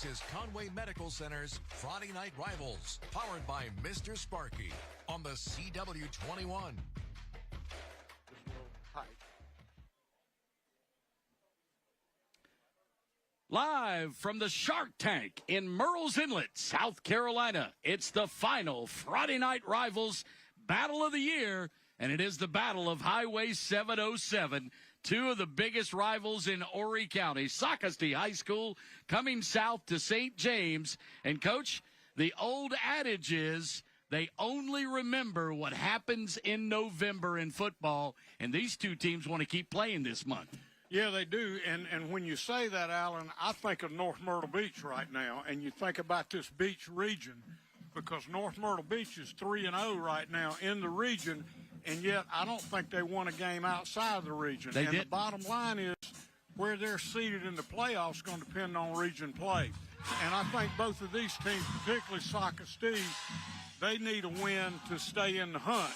This is Conway Medical Center's Friday Night Rivals, powered by Mr. Sparky on the CW21. Live from the Shark Tank in Murrells Inlet, South Carolina, it's the final Friday Night Rivals Battle of the Year, and it is the Battle of Highway 707. Two of the biggest rivals in Horry County, Socastee High School coming south to St. James. And, Coach, the old adage is they only remember what happens in November in football, and these two teams want to keep playing this month. Yeah, they do, and when you say that, Alan, I think of North Myrtle Beach right now, and you think about this beach region, because North Myrtle Beach is 3-0 right now in the region, and yet I don't think they won a game outside the region. The bottom line is where they're seated in the playoffs is going to depend on region play. And I think both of these teams, particularly Socastee, they need a win to stay in the hunt.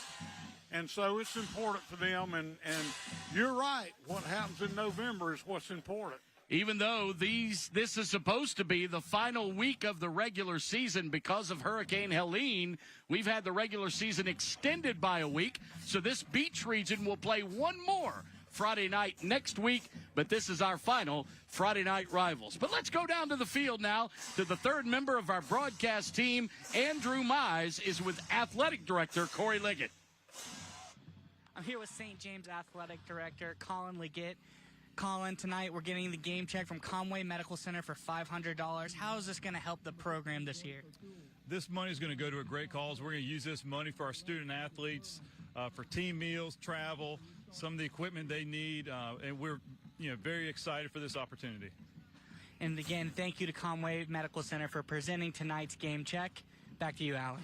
And so it's important for them, and you're right. What happens in November is what's important. Even though this is supposed to be the final week of the regular season because of Hurricane Helene, we've had the regular season extended by a week, so this beach region will play one more Friday night next week, but this is our final Friday Night Rivals. But let's go down to the field now to the third member of our broadcast team. Andrew Mize is with Athletic Director Corey Liggett. I'm here with St. James Athletic Director Colin Liggett. Colin, tonight we're getting the game check from Conway Medical Center for $500. How is this going to help the program this year? This money is going to go to a great cause. We're going to use this money for our student athletes, for team meals, travel, some of the equipment they need, and we're very excited for this opportunity. And again, thank you to Conway Medical Center for presenting tonight's game check. Back to you, Alan.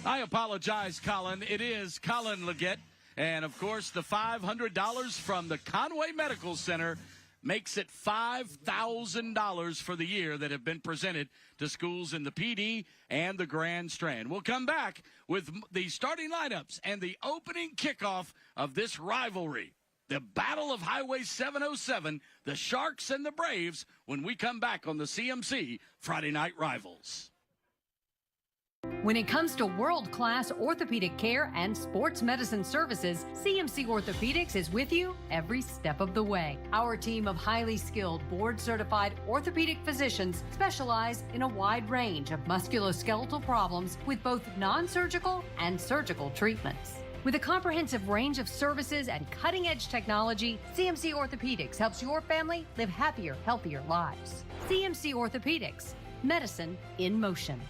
I apologize, Colin. It is Colin Liggett. And, of course, the $500 from the Conway Medical Center makes it $5,000 for the year that have been presented to schools in the PD and the Grand Strand. We'll come back with the starting lineups and the opening kickoff of this rivalry, the Battle of Highway 707, the Sharks and the Braves, when we come back on the CMC Friday Night Rivals. When it comes to world-class orthopedic care and sports medicine services, CMC Orthopedics is with you every step of the way. Our team of highly skilled, board-certified orthopedic physicians specialize in a wide range of musculoskeletal problems with both non-surgical and surgical treatments. With a comprehensive range of services and cutting-edge technology, CMC Orthopedics helps your family live happier, healthier lives. CMC Orthopedics, medicine in motion.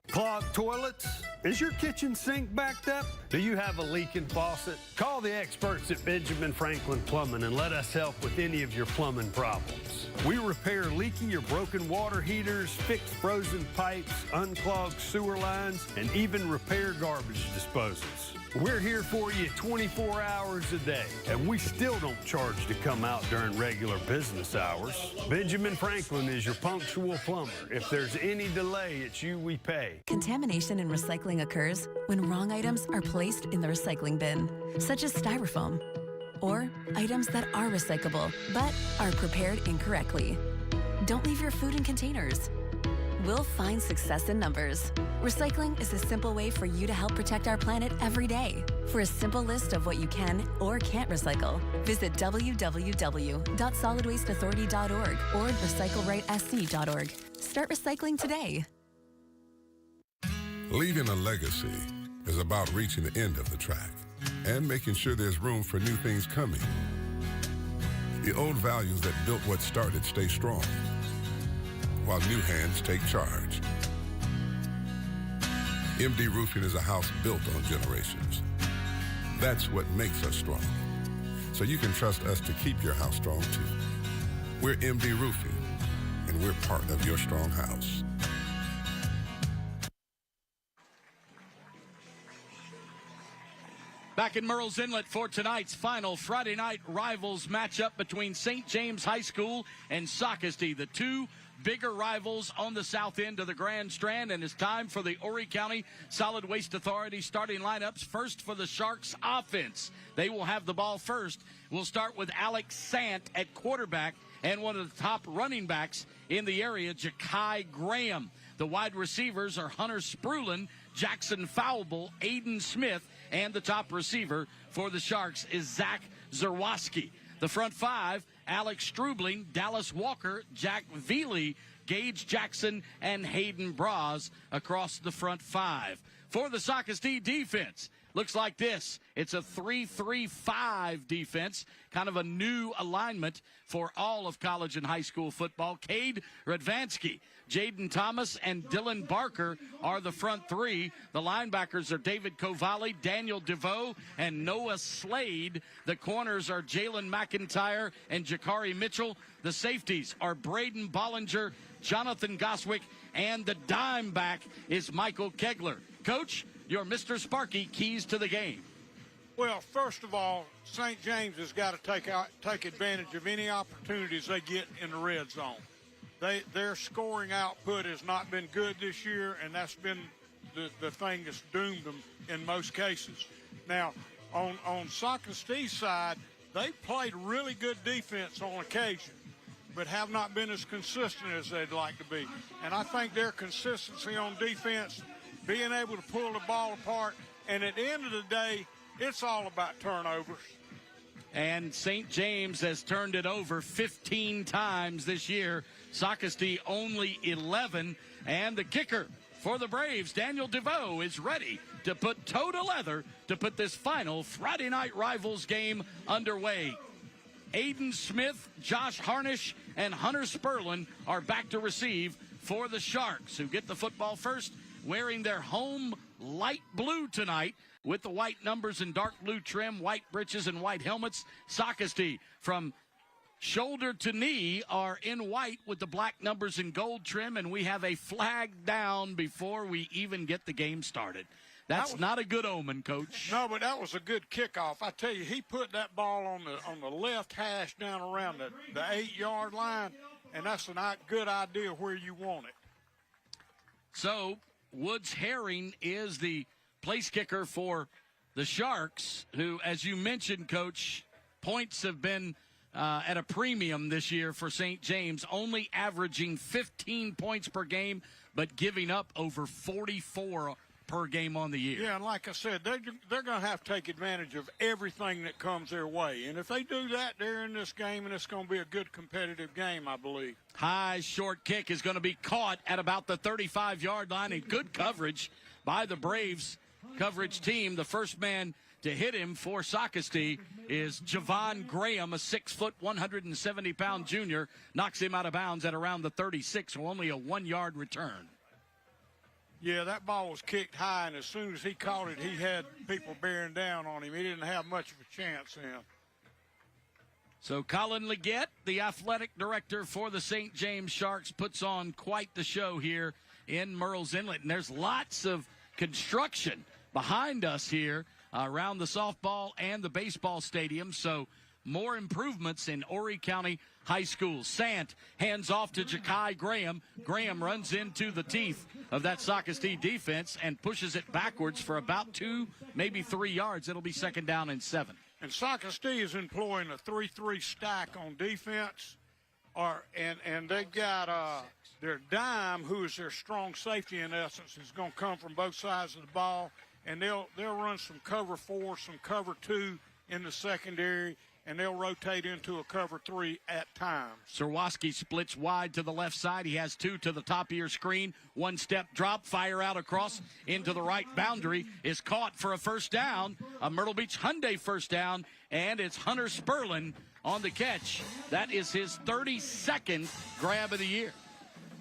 Clogged toilets? Is your kitchen sink backed up? Do you have a leaking faucet? Call the experts at Benjamin Franklin Plumbing and let us help with any of your plumbing problems. We repair leaky or broken water heaters, fix frozen pipes, unclog sewer lines, and even repair garbage disposals. We're here for you 24 hours a day, and we still don't charge to come out during regular business hours. Benjamin Franklin is your punctual plumber. If there's any delay, it's you we pay. Contamination in recycling occurs when wrong items are placed in the recycling bin, such as styrofoam, or items that are recyclable but are prepared incorrectly. Don't leave your food in containers. We'll find success in numbers. Recycling is a simple way for you to help protect our planet every day. For a simple list of what you can or can't recycle, visit www.solidwasteauthority.org or recyclerightsc.org. Start recycling today. Leaving a legacy is about reaching the end of the track and making sure there's room for new things coming. The old values that built what started stay strong, while new hands take charge. MD Roofing is a house built on generations. That's what makes us strong. So you can trust us to keep your house strong too. We're MD Roofing, and we're part of your strong house. Back in Murrells Inlet for tonight's final Friday Night Rivals matchup between St. James High School and Socastee, the two bigger rivals on the south end of the Grand Strand. And it's time for the Horry County Solid Waste Authority starting lineups. First for the Sharks offense. They will have the ball first. We'll start with Alex Sant at quarterback. and one of the top running backs in the area, Ja'Kai Graham. The wide receivers are Hunter Sprulin, Jackson Fowlable, Aiden Smith, and the top receiver for the Sharks is Zach Zerwoski. The front five, Alex Strubling, Dallas Walker, Jack Veely, Gage Jackson, and Hayden Braz across the front five. For the Socastee defense, looks like this. It's a 3-3-5 defense, kind of a new alignment for all of college and high school football. Cade Radvansky, Jaden Thomas, and Dylan Barker are the front three. The linebackers are David Kovali, Daniel DeVoe, and Noah Slade. The corners are Jalen McIntyre and Jakari Mitchell. The safeties are Braden Bollinger, Jonathan Goswick, and the dime back is Michael Kegler. Coach, your Mr. Sparky keys to the game. Well, first of all, St. James has got to take advantage of any opportunities they get in the red zone. Their scoring output has not been good this year, and that's been the thing that's doomed them in most cases. Now, on Socastee's side, they played really good defense on occasion, but have not been as consistent as they'd like to be. And I think their consistency on defense, being able to pull the ball apart, and at the end of the day, it's all about turnovers. And St. James has turned it over 15 times this year. Socastee only 11. And the kicker for the Braves, Daniel DeVoe, is ready to put toe to leather to put this final Friday Night Rivals game underway. Aiden Smith, Josh Harnish, and Hunter Spurlin are back to receive for the Sharks, who get the football first, wearing their home light blue tonight with the white numbers and dark blue trim, white breeches and white helmets. Socastee from shoulder to knee are in white with the black numbers and gold trim, and we have a flag down before we even get the game started. That's not a good omen, Coach. No, but that was a good kickoff. I tell you, he put that ball on the left hash down around the 8-yard line, and that's a good idea where you want it. So Woods Herring is the place kicker for the Sharks, who, as you mentioned, Coach, points have been at a premium this year for St. James, only averaging 15 points per game, but giving up over 44 per game on the year. Yeah, and like I said, they're going to have to take advantage of everything that comes their way. And if they do that, they're in this game, and it's going to be a good competitive game, I believe. High short kick is going to be caught at about the 35-yard line, and good coverage by the Braves coverage team. The first man to hit him for Socastee is Javon Graham, a 6-foot, 170-pound junior, knocks him out of bounds at around the 36, so only a 1-yard return. Yeah, that ball was kicked high, and as soon as he caught it, he had people bearing down on him. He didn't have much of a chance then. So Colin Leggett, the athletic director for the St. James Sharks, puts on quite the show here in Murrells Inlet. And there's lots of construction behind us here around the softball and the baseball stadium. So more improvements in Horry County High School. Sant hands off to Ja'Kai Graham. Graham runs into the teeth of that Socastee defense and pushes it backwards for about 2, maybe 3 yards. It'll be 2nd down and 7. And Socastee is employing a 3-3 stack on defense. And they've got their dime, who is their strong safety in essence, is going to come from both sides of the ball. And they'll run some cover 4, some cover 2 in the secondary, and they'll rotate into a cover 3 at times. Zerwoski splits wide to the left side. He has 2 to the top of your screen. 1-step drop, fire out across into the right boundary, is caught for a first down, a Myrtle Beach Hyundai first down, and it's Hunter Spurlin on the catch. That is his 32nd grab of the year.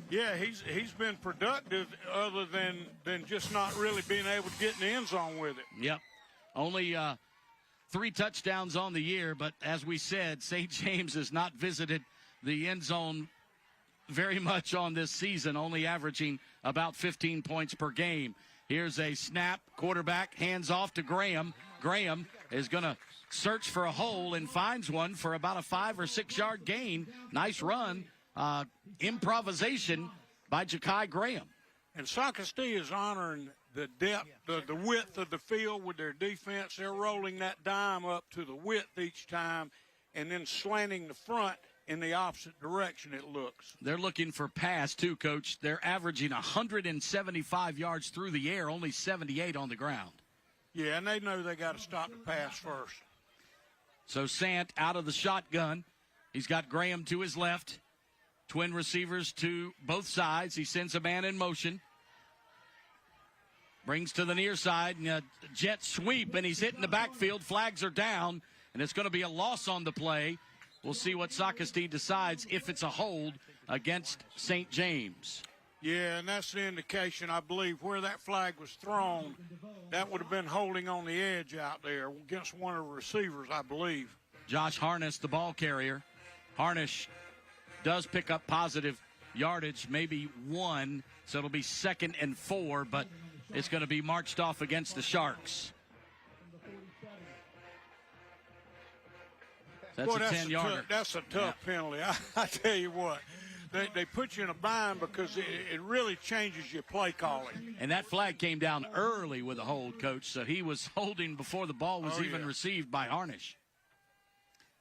Yeah, he's been productive other than just not really being able to get in the end zone with it. Yep. Only 3 touchdowns on the year, but as we said, St. James has not visited the end zone very much on this season, only averaging about 15 points per game. Here's a snap, quarterback hands off to Graham. Graham is going to search for a hole and finds one for about a 5 or 6 yard gain. Nice run, improvisation by Ja'Kai Graham. And Socastee is honoring the depth, the width of the field with their defense. They're rolling that dime up to the width each time and then slanting the front in the opposite direction, it looks. They're looking for pass, too, Coach. They're averaging 175 yards through the air, only 78 on the ground. Yeah, and they know they got to stop the pass first. So Sant out of the shotgun. He's got Graham to his left. Twin receivers to both sides. He sends a man in motion. Brings to the near side, and a jet sweep, and he's hitting the backfield. Flags are down, and it's going to be a loss on the play. We'll see what Socastee decides if it's a hold against St. James. Yeah, and that's the indication, I believe, where that flag was thrown. That would have been holding on the edge out there against one of the receivers, I believe. Josh Harness, the ball carrier. Harness does pick up positive yardage, maybe 1, so it'll be 2nd and 4, but it's going to be marched off against the Sharks. That's a 10-yarder. That's a tough penalty. I tell you what. They put you in a bind because it really changes your play calling. And that flag came down early with a hold, Coach, so he was holding before the ball was even received by Harnish.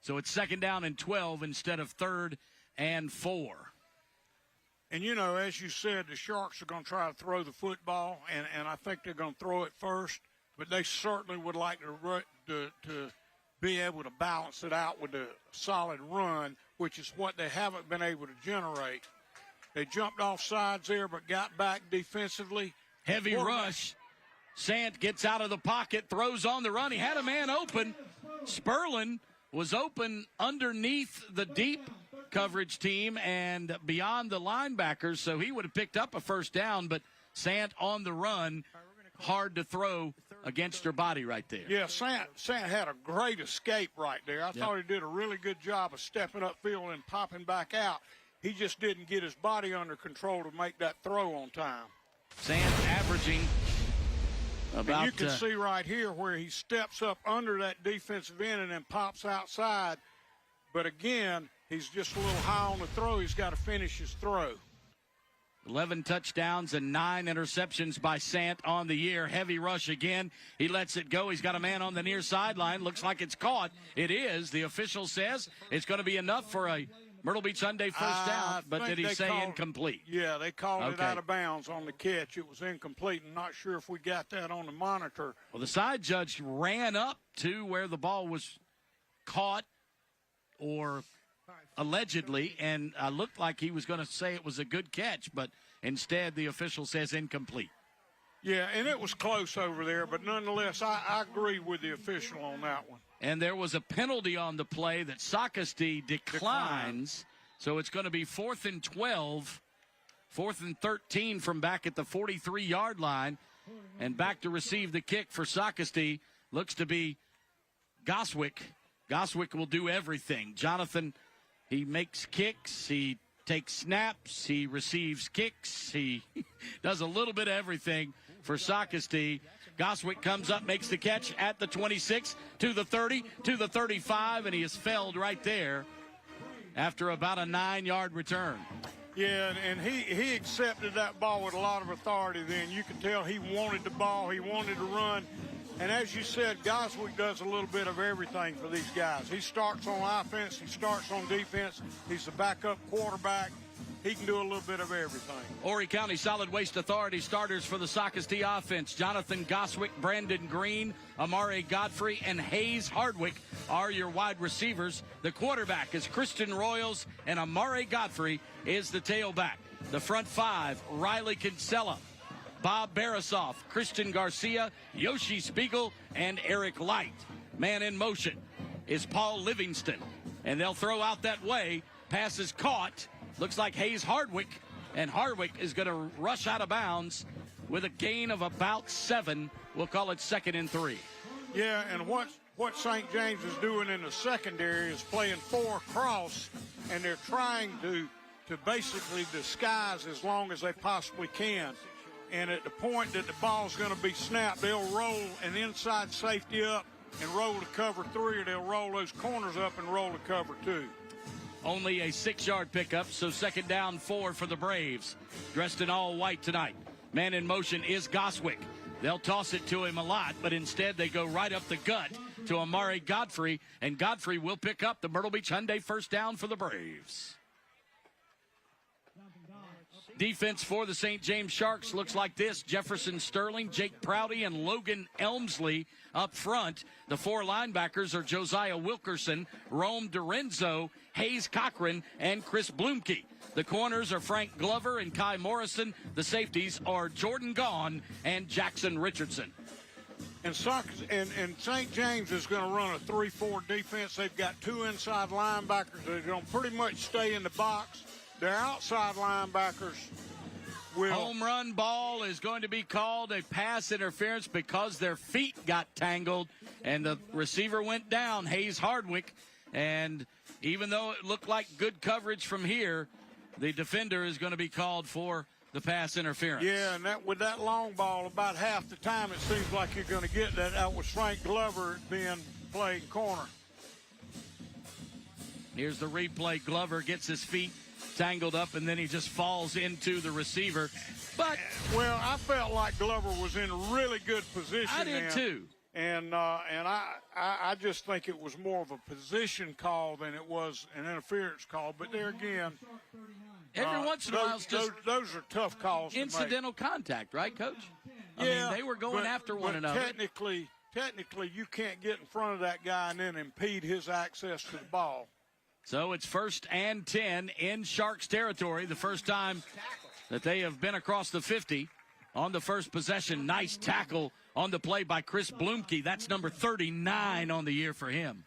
So it's 2nd down and 12 instead of 3rd and 4. And, you know, as you said, the Sharks are going to try to throw the football, and I think they're going to throw it first, but they certainly would like to be able to balance it out with a solid run, which is what they haven't been able to generate. They jumped off sides there but got back defensively. Heavy rush. Sant gets out of the pocket, throws on the run. He had a man open. Sperlin was open underneath the deep coverage team and beyond the linebackers, so he would have picked up a first down, but Sant on the run, hard to throw against her body right there. Yeah, Sant had a great escape right there. I thought he did a really good job of stepping upfield and popping back out. He just didn't get his body under control to make that throw on time. Sant averaging about... And you can see right here where he steps up under that defensive end and then pops outside. But again, he's just a little high on the throw. He's got to finish his throw. 11 touchdowns and 9 interceptions by Sant on the year. Heavy rush again. He lets it go. He's got a man on the near sideline. Looks like it's caught. It is. The official says it's going to be enough for a Myrtle Beach Sunday first down. But did he say incomplete? Yeah, they called it out of bounds on the catch. It was incomplete. I'm not sure if we got that on the monitor. Well, the side judge ran up to where the ball was caught or allegedly, and looked like he was going to say it was a good catch, but instead the official says incomplete. Yeah, and it was close over there, but nonetheless, I agree with the official on that one. And there was a penalty on the play that Socastee declines, so it's going to be 4th and 12, 4th and 13 from back at the 43-yard line, and back to receive the kick for Socastee looks to be Goswick. Goswick will do everything. Jonathan, he makes kicks, he takes snaps, he receives kicks, he does a little bit of everything for Socastee. Goswick comes up, makes the catch at the 26, to the 30, to the 35, and he is felled right there after about a 9-yard return. Yeah, and he accepted that ball with a lot of authority then. You could tell he wanted the ball, he wanted to run. And as you said, Goswick does a little bit of everything for these guys. He starts on offense, he starts on defense, he's the backup quarterback. He can do a little bit of everything. Horry County Solid Waste Authority starters for the Socastee offense. Jonathan Goswick, Brandon Green, Amare Godfrey, and Hayes Hardwick are your wide receivers. The quarterback is Christian Royals, and Amare Godfrey is the tailback. The front five, Riley Kinsella, Bob Barasoff, Christian Garcia, Yoshi Spiegel, and Eric Light. Man in motion is Paul Livingston. And they'll throw out that way. Pass is caught. Looks like Hayes Hardwick. And Hardwick is going to rush out of bounds with a gain of about 7. We'll call it 2nd and 3. Yeah, and what St. James is doing in the secondary is playing 4 cross, and they're trying to basically disguise as long as they possibly can. And at the point that the ball's going to be snapped, they'll roll an inside safety up and roll to cover 3, or they'll roll those corners up and roll to cover 2. Only a 6-yard pickup, so 2nd down 4 for the Braves. Dressed in all white tonight. Man in motion is Goswick. They'll toss it to him a lot, but instead they go right up the gut to Amari Godfrey, and Godfrey will pick up the Myrtle Beach Hyundai first down for the Braves. Defense for the St. James Sharks looks like this. Jefferson Sterling, Jake Prouty, and Logan Elmsley up front. The 4 linebackers are Josiah Wilkerson, Rome DiRenzo, Hayes Cochran, and Chris Blumke. The corners are Frank Glover and Kai Morrison. The safeties are Jordan Gaughan and Jackson Richardson. And St. James is going to run a 3-4 defense. They've got 2 inside linebackers. They're going to pretty much stay in the box. Their outside linebackers will. Home run ball is going to be called a pass interference because their feet got tangled and the receiver went down, Hayes Hardwick. And even though it looked like good coverage from here, the defender is going to be called for the pass interference. Yeah, and with that long ball, about half the time it seems like you're going to get that. That was Frank Glover being played corner. Here's the replay. Glover gets his feet tangled up, and then he just falls into the receiver. But well, I felt like Glover was in really good position. I did too. And I just think it was more of a position call than it was an interference call. But there again, every once in a while, those are tough calls. Incidental contact, right, Coach? I mean, they were going after one another. Technically, you can't get in front of that guy and then impede his access to the ball. So it's 1st and 10 in Sharks territory. The first time that they have been across the 50 on the first possession. Nice tackle on the play by Chris Blumke. That's number 39 on the year for him.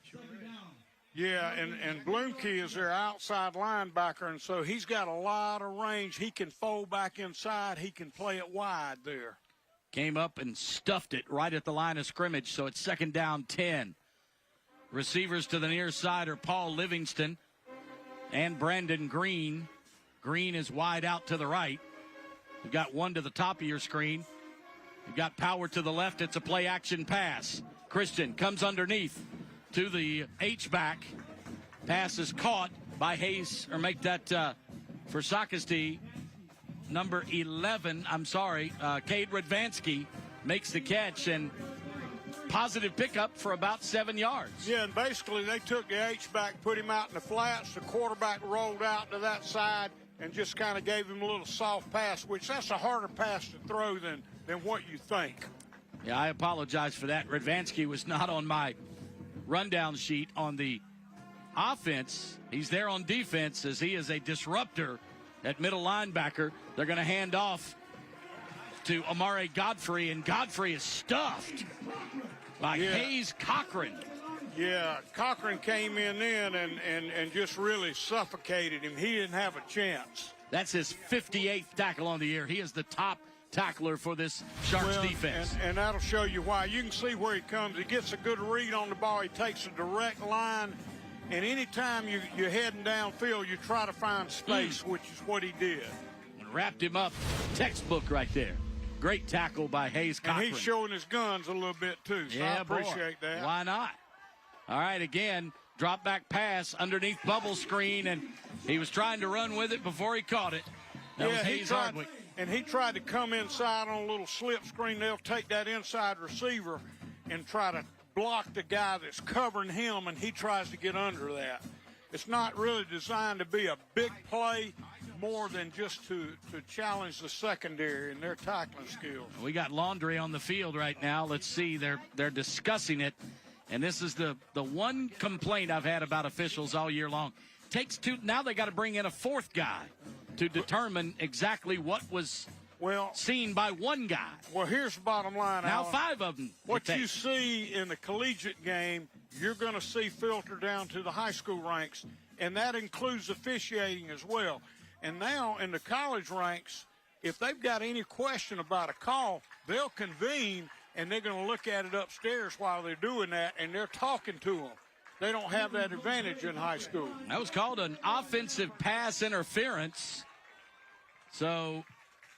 Yeah, and Blumke is their outside linebacker, and so he's got a lot of range. He can fold back inside. He can play it wide there. Came up and stuffed it right at the line of scrimmage, so it's 2nd down 10. Receivers to the near side are Paul Livingston and Brandon Green. Green is wide out to the right. You've got one to the top of your screen. You've got power to the left. It's a play-action pass. Christian comes underneath to the H-back. Pass is caught by Hayes, or make that for Socastee. Number 11, Cade Radvansky makes the catch, and positive pickup for about 7 yards. Yeah, and basically they took the H-back, put him out in the flats. The quarterback rolled out to that side and just kind of gave him a little soft pass, which that's a harder pass to throw than what you think. Yeah, I apologize for that. Radvansky was not on my rundown sheet on the offense. He's there on defense as he is a disruptor at middle linebacker. They're going to hand off to Amari Godfrey, and Godfrey is stuffed by Hayes Cochran. Yeah, Cochran came in then and just really suffocated him. He didn't have a chance. That's his 58th tackle on the year. He is the top tackler for this Sharks defense. And that'll show you why. You can see where he comes. He gets a good read on the ball. He takes a direct line. And anytime you're heading downfield, you try to find space, which is what he did. And wrapped him up. Textbook right there. Great tackle by Hayes Cochran. And he's showing his guns a little bit, too, so I appreciate that. Why not? All right, again, drop back pass underneath bubble screen, and he was trying to run with it before he caught it. That was Hayes Hardwick. And he tried to come inside on a little slip screen. They'll take that inside receiver and try to block the guy that's covering him, and he tries to get under that. It's not really designed to be a big play, more than just to challenge the secondary and their tackling skills. We got laundry on the field right now. Let's see. They're discussing it. And this is the one complaint I've had about officials all year long. Takes two. Now they got to bring in a fourth guy to determine exactly what was seen by one guy. Well, here's the bottom line, now Alan. 5 of them. What you see in the collegiate game, you're going to see filter down to the high school ranks, and that includes officiating as well. And now in the college ranks, if they've got any question about a call, they'll convene, and they're going to look at it upstairs while they're doing that, and they're talking to them. They don't have that advantage in high school. That was called an offensive pass interference. So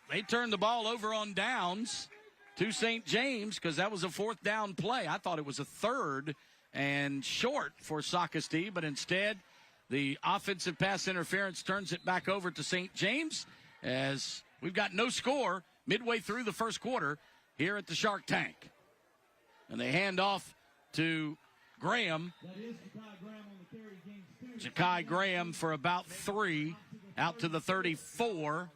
they turned the ball over on downs to St. James because that was a 4th down play. I thought it was a 3rd and short for Socastee, but instead the offensive pass interference turns it back over to St. James as we've got no score midway through the first quarter here at the Shark Tank. And they hand off to Graham. Ja'Kai Graham for about 3, out to the 34.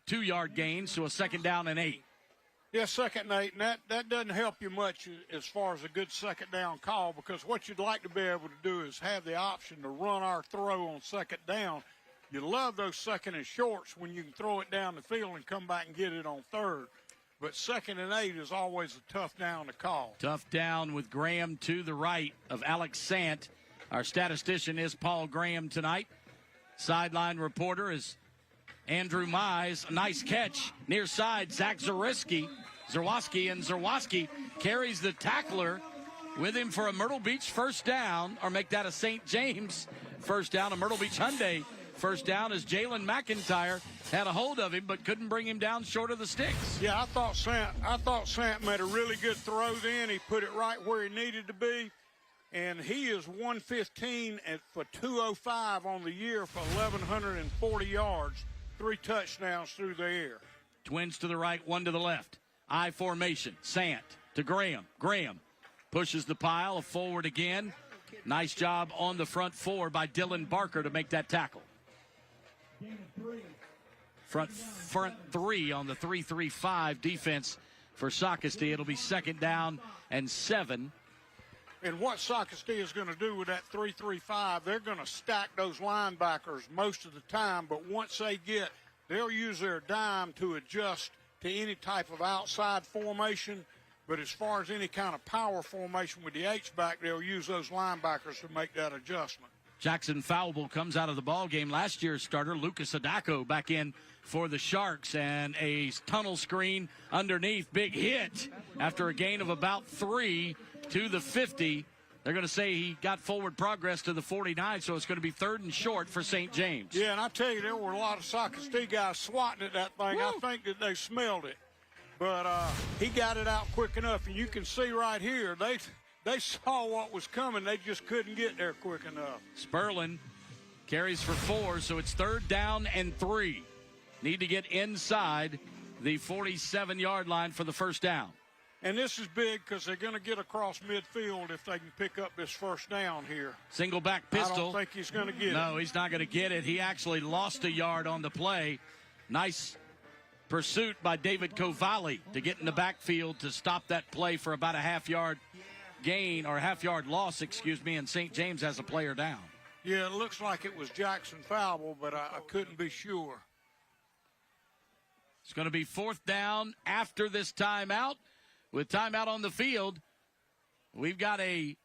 2-yard gain, so a 2nd down and 8. Yeah, 2nd and 8, and that doesn't help you much as far as a good 2nd down call, because what you'd like to be able to do is have the option to run our throw on 2nd down. You love those 2nd and shorts when you can throw it down the field and come back and get it on 3rd. But 2nd and 8 is always a tough down to call. Tough down with Graham to the right of Alex Sant. Our statistician is Paul Graham tonight. Sideline reporter is Andrew Mize. Nice catch near side. Zach Zarwoski, and Zarwoski carries the tackler with him for a Myrtle Beach first down, or make that a St. James first down, a Myrtle Beach Hyundai first down, as Jalen McIntyre had a hold of him but couldn't bring him down short of the sticks. Yeah, I thought Sant made a really good throw then. He put it right where he needed to be. And he is 115 for 205 on the year for 1,140 yards, 3 touchdowns through the air. Twins to the right, 1 to the left. I formation. Sant to Graham. Graham pushes the pile forward again. Nice job on the front 4 by Dylan Barker to make that tackle. Front 3 on the 3-3-5 defense for Socastee. It'll be 2nd down and 7. And what Socastee is going to do with that 3-3-5, they're going to stack those linebackers most of the time, but once they'll use their dime to adjust to any type of outside formation. But as far as any kind of power formation with the H-back, they'll use those linebackers to make that adjustment. Jackson Fowle comes out of the ball game. Last year's starter, Lucas Adako, back in for the Sharks, and a tunnel screen underneath. Big hit after a gain of about 3 to the 50. They're going to say he got forward progress to the 49, so it's going to be 3rd and short for St. James. Yeah, and I tell you, there were a lot of Socastee guys swatting at that thing. Woo! I think that they smelled it. But he got it out quick enough, and you can see right here, they saw what was coming. They just couldn't get there quick enough. Sperlin carries for 4, so it's 3rd down and 3. Need to get inside the 47-yard line for the first down. And this is big because they're going to get across midfield if they can pick up this first down here. Single back pistol. I don't think he's going to get it. No, he's not going to get it. He actually lost a yard on the play. Nice pursuit by David Kovali to get in the backfield to stop that play for about a half-yard gain, or half-yard loss, and St. James has a player down. Yeah, it looks like it was Jackson Fowle, but I couldn't be sure. It's going to be 4th down after this timeout. With timeout on the field, we've got a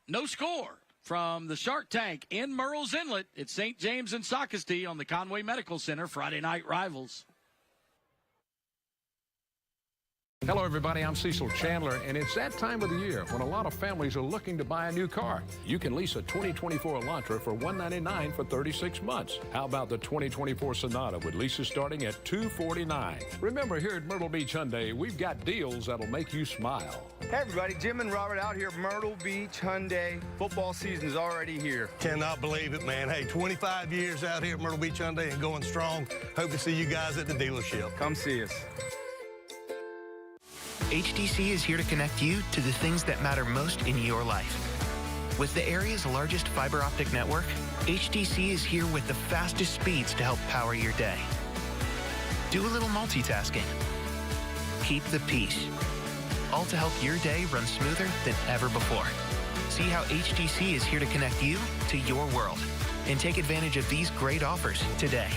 no score from the Shark Tank in Murrells Inlet. It's St. James and Socastee on the Conway Medical Center Friday Night Rivals. Hello, everybody. I'm Cecil Chandler, and it's that time of the year when a lot of families are looking to buy a new car. You can lease a 2024 Elantra for $199 for 36 months. How about the 2024 Sonata with leases starting at $249? Remember, here at Myrtle Beach Hyundai, we've got deals that'll make you smile. Hey, everybody. Jim and Robert out here at Myrtle Beach Hyundai. Football season's already here. Cannot believe it, man. Hey, 25 years out here at Myrtle Beach Hyundai and going strong. Hope to see you guys at the dealership. Come see us. HTC is here to connect you to the things that matter most in your life. With the area's largest fiber optic network, HTC is here with the fastest speeds to help power your day. Do a little multitasking. Keep the peace. All to help your day run smoother than ever before. See how HTC is here to connect you to your world. And take advantage of these great offers today.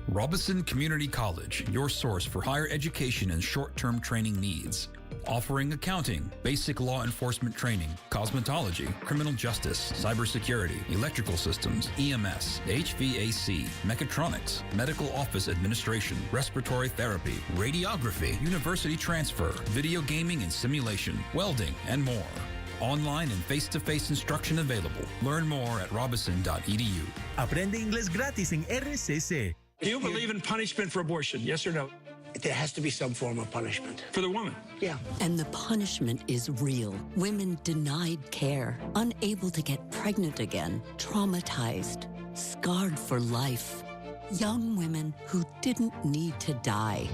Robison Community College, your source for higher education and short-term training needs. Offering accounting, basic law enforcement training, cosmetology, criminal justice, cybersecurity, electrical systems, EMS, HVAC, mechatronics, medical office administration, respiratory therapy, radiography, university transfer, video gaming and simulation, welding, and more. Online and face-to-face instruction available. Learn more at robison.edu. Aprende inglés gratis en RCC. Do you believe in punishment for abortion? Yes or no? There has to be some form of punishment. For the woman? Yeah. And the punishment is real. Women denied care, unable to get pregnant again, traumatized, scarred for life. Young women who didn't need to die.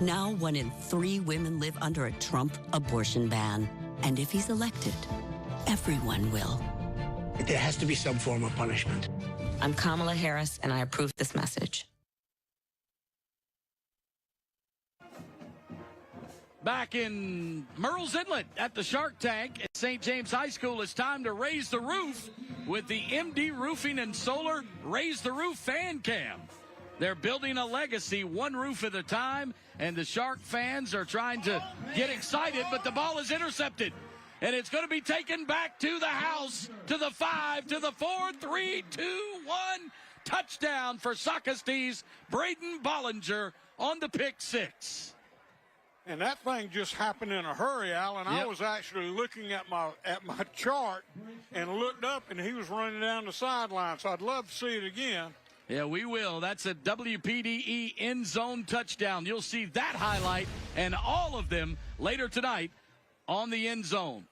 Now 1 in 3 women live under a Trump abortion ban. And if he's elected, everyone will. There has to be some form of punishment. I'm Kamala Harris, and I approve this message. Back in Murrells Inlet at the Shark Tank at St. James High School, it's time to raise the roof with the MD Roofing and Solar Raise the Roof Fan Cam. They're building a legacy one roof at a time, and the Shark fans are trying to get excited, but the ball is intercepted. And it's going to be taken back to the house, to the 5, to the 4, 3, 2, 1. Touchdown for Socastee's Braden Bollinger on the pick 6. And that thing just happened in a hurry, Alan. Yep. I was actually looking at my chart and looked up, and he was running down the sideline. So I'd love to see it again. Yeah, we will. That's a WPDE end zone touchdown. You'll see that highlight and all of them later tonight on the end zone.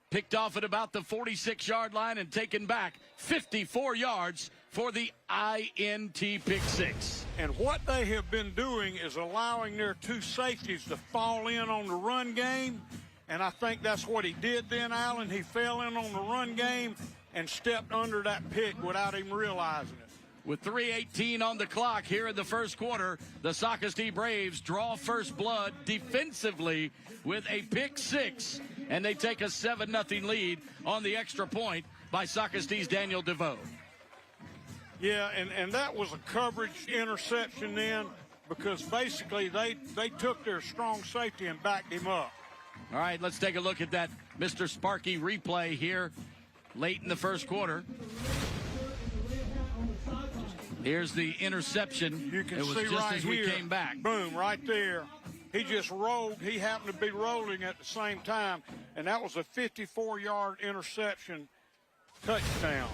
Picked off at about the 46-yard line and taken back 54 yards for the INT pick 6. And what they have been doing is allowing their 2 safeties to fall in on the run game. And I think that's what he did then, Alan. He fell in on the run game and stepped under that pick without even realizing it. With 3:18 on the clock here in the first quarter, the Socastee Braves draw first blood defensively with a pick 6, and they take a 7-0 lead on the extra point by Socastee's Daniel DeVoe. Yeah, and that was a coverage interception then, because basically they took their strong safety and backed him up. All right, let's take a look at that Mr. Sparky replay here late in the first quarter. Here's the interception. You can it was see just right as we here, came back. Boom, right there. He just rolled. He happened to be rolling at the same time, and that was a 54-yard interception touchdown.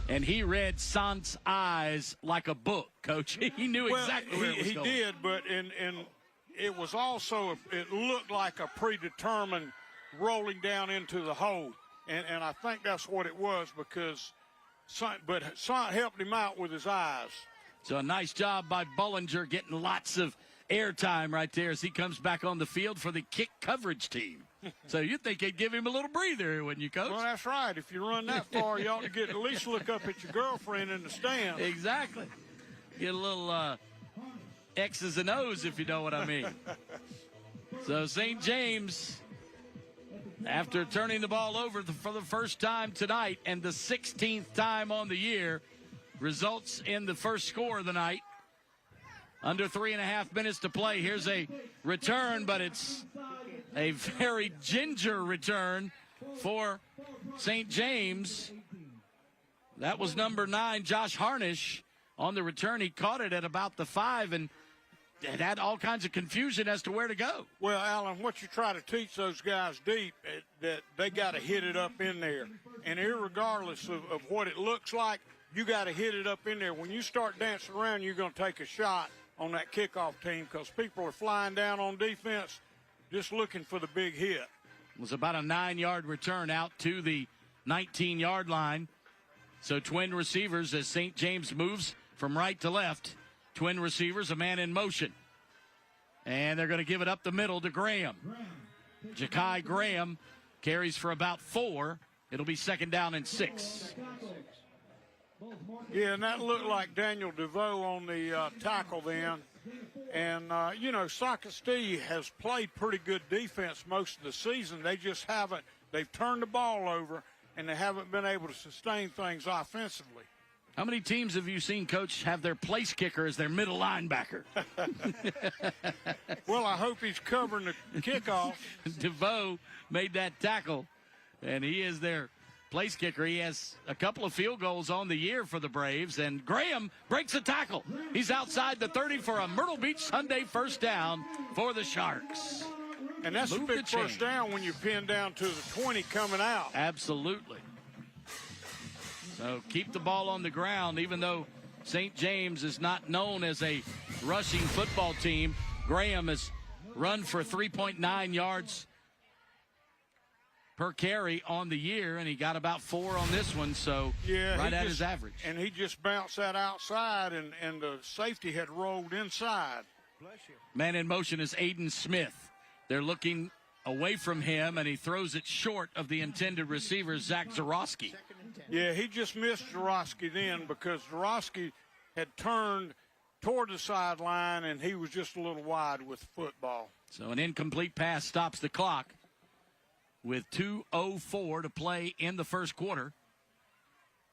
And he read Sant's eyes like a book, Coach. He knew exactly where it was going. He did, but it was also, it looked like a predetermined rolling down into the hole. And I think that's what it was, because Sant helped him out with his eyes. So a nice job by Bollinger, getting lots of airtime right there as he comes back on the field for the kick coverage team. So you'd think they'd give him a little breather here, wouldn't you, Coach? Well, that's right. If you run that far, you ought to get at least look up at your girlfriend in the stands. Exactly. Get a little X's and O's, if you know what I mean. So St. James, after turning the ball over for the first time tonight and the 16th time on the year, results in the first score of the night. Under 3.5 minutes to play. Here's a return, but it's a very ginger return for St. James. That was number 9, Josh Harnish, on the return. He caught it at about the 5, and it had all kinds of confusion as to where to go. Well, Alan, what you try to teach those guys deep, that they got to hit it up in there. And irregardless of what it looks like, you got to hit it up in there. When you start dancing around, you're going to take a shot on that kickoff team, because people are flying down on defense just looking for the big hit. It was about a 9-yard return out to the 19-yard line. So twin receivers as St. James moves from right to left. Twin receivers, a man in motion. And they're going to give it up the middle to Graham. Ja'Kai Graham carries for about 4. It'll be 2nd down and 6. Yeah, and that looked like Daniel DeVoe on the tackle then. And, Socastee has played pretty good defense most of the season. They just haven't. They've turned the ball over, and they haven't been able to sustain things offensively. How many teams have you seen, Coach, have their place kicker as their middle linebacker? Well, I hope he's covering the kickoff. DeVoe made that tackle, and he is their place kicker. He has a couple of field goals on the year for the Braves, and Graham breaks a tackle. He's outside the 30 for a Myrtle Beach Sunday first down for the Sharks. And that's a big first down when you're pinned down to the 20 coming out. Absolutely. So keep the ball on the ground, even though St. James is not known as a rushing football team. Graham has run for 3.9 yards per carry on the year, and he got about 4 on this one, so right at his average. And he just bounced that outside, and the safety had rolled inside. Man in motion is Aiden Smith. They're looking away from him, and he throws it short of the intended receiver, Zach Zarowski. Yeah, he just missed Zarowski then because Zarowski had turned toward the sideline, and he was just a little wide with the football. So an incomplete pass stops the clock with 2:04 to play in the first quarter.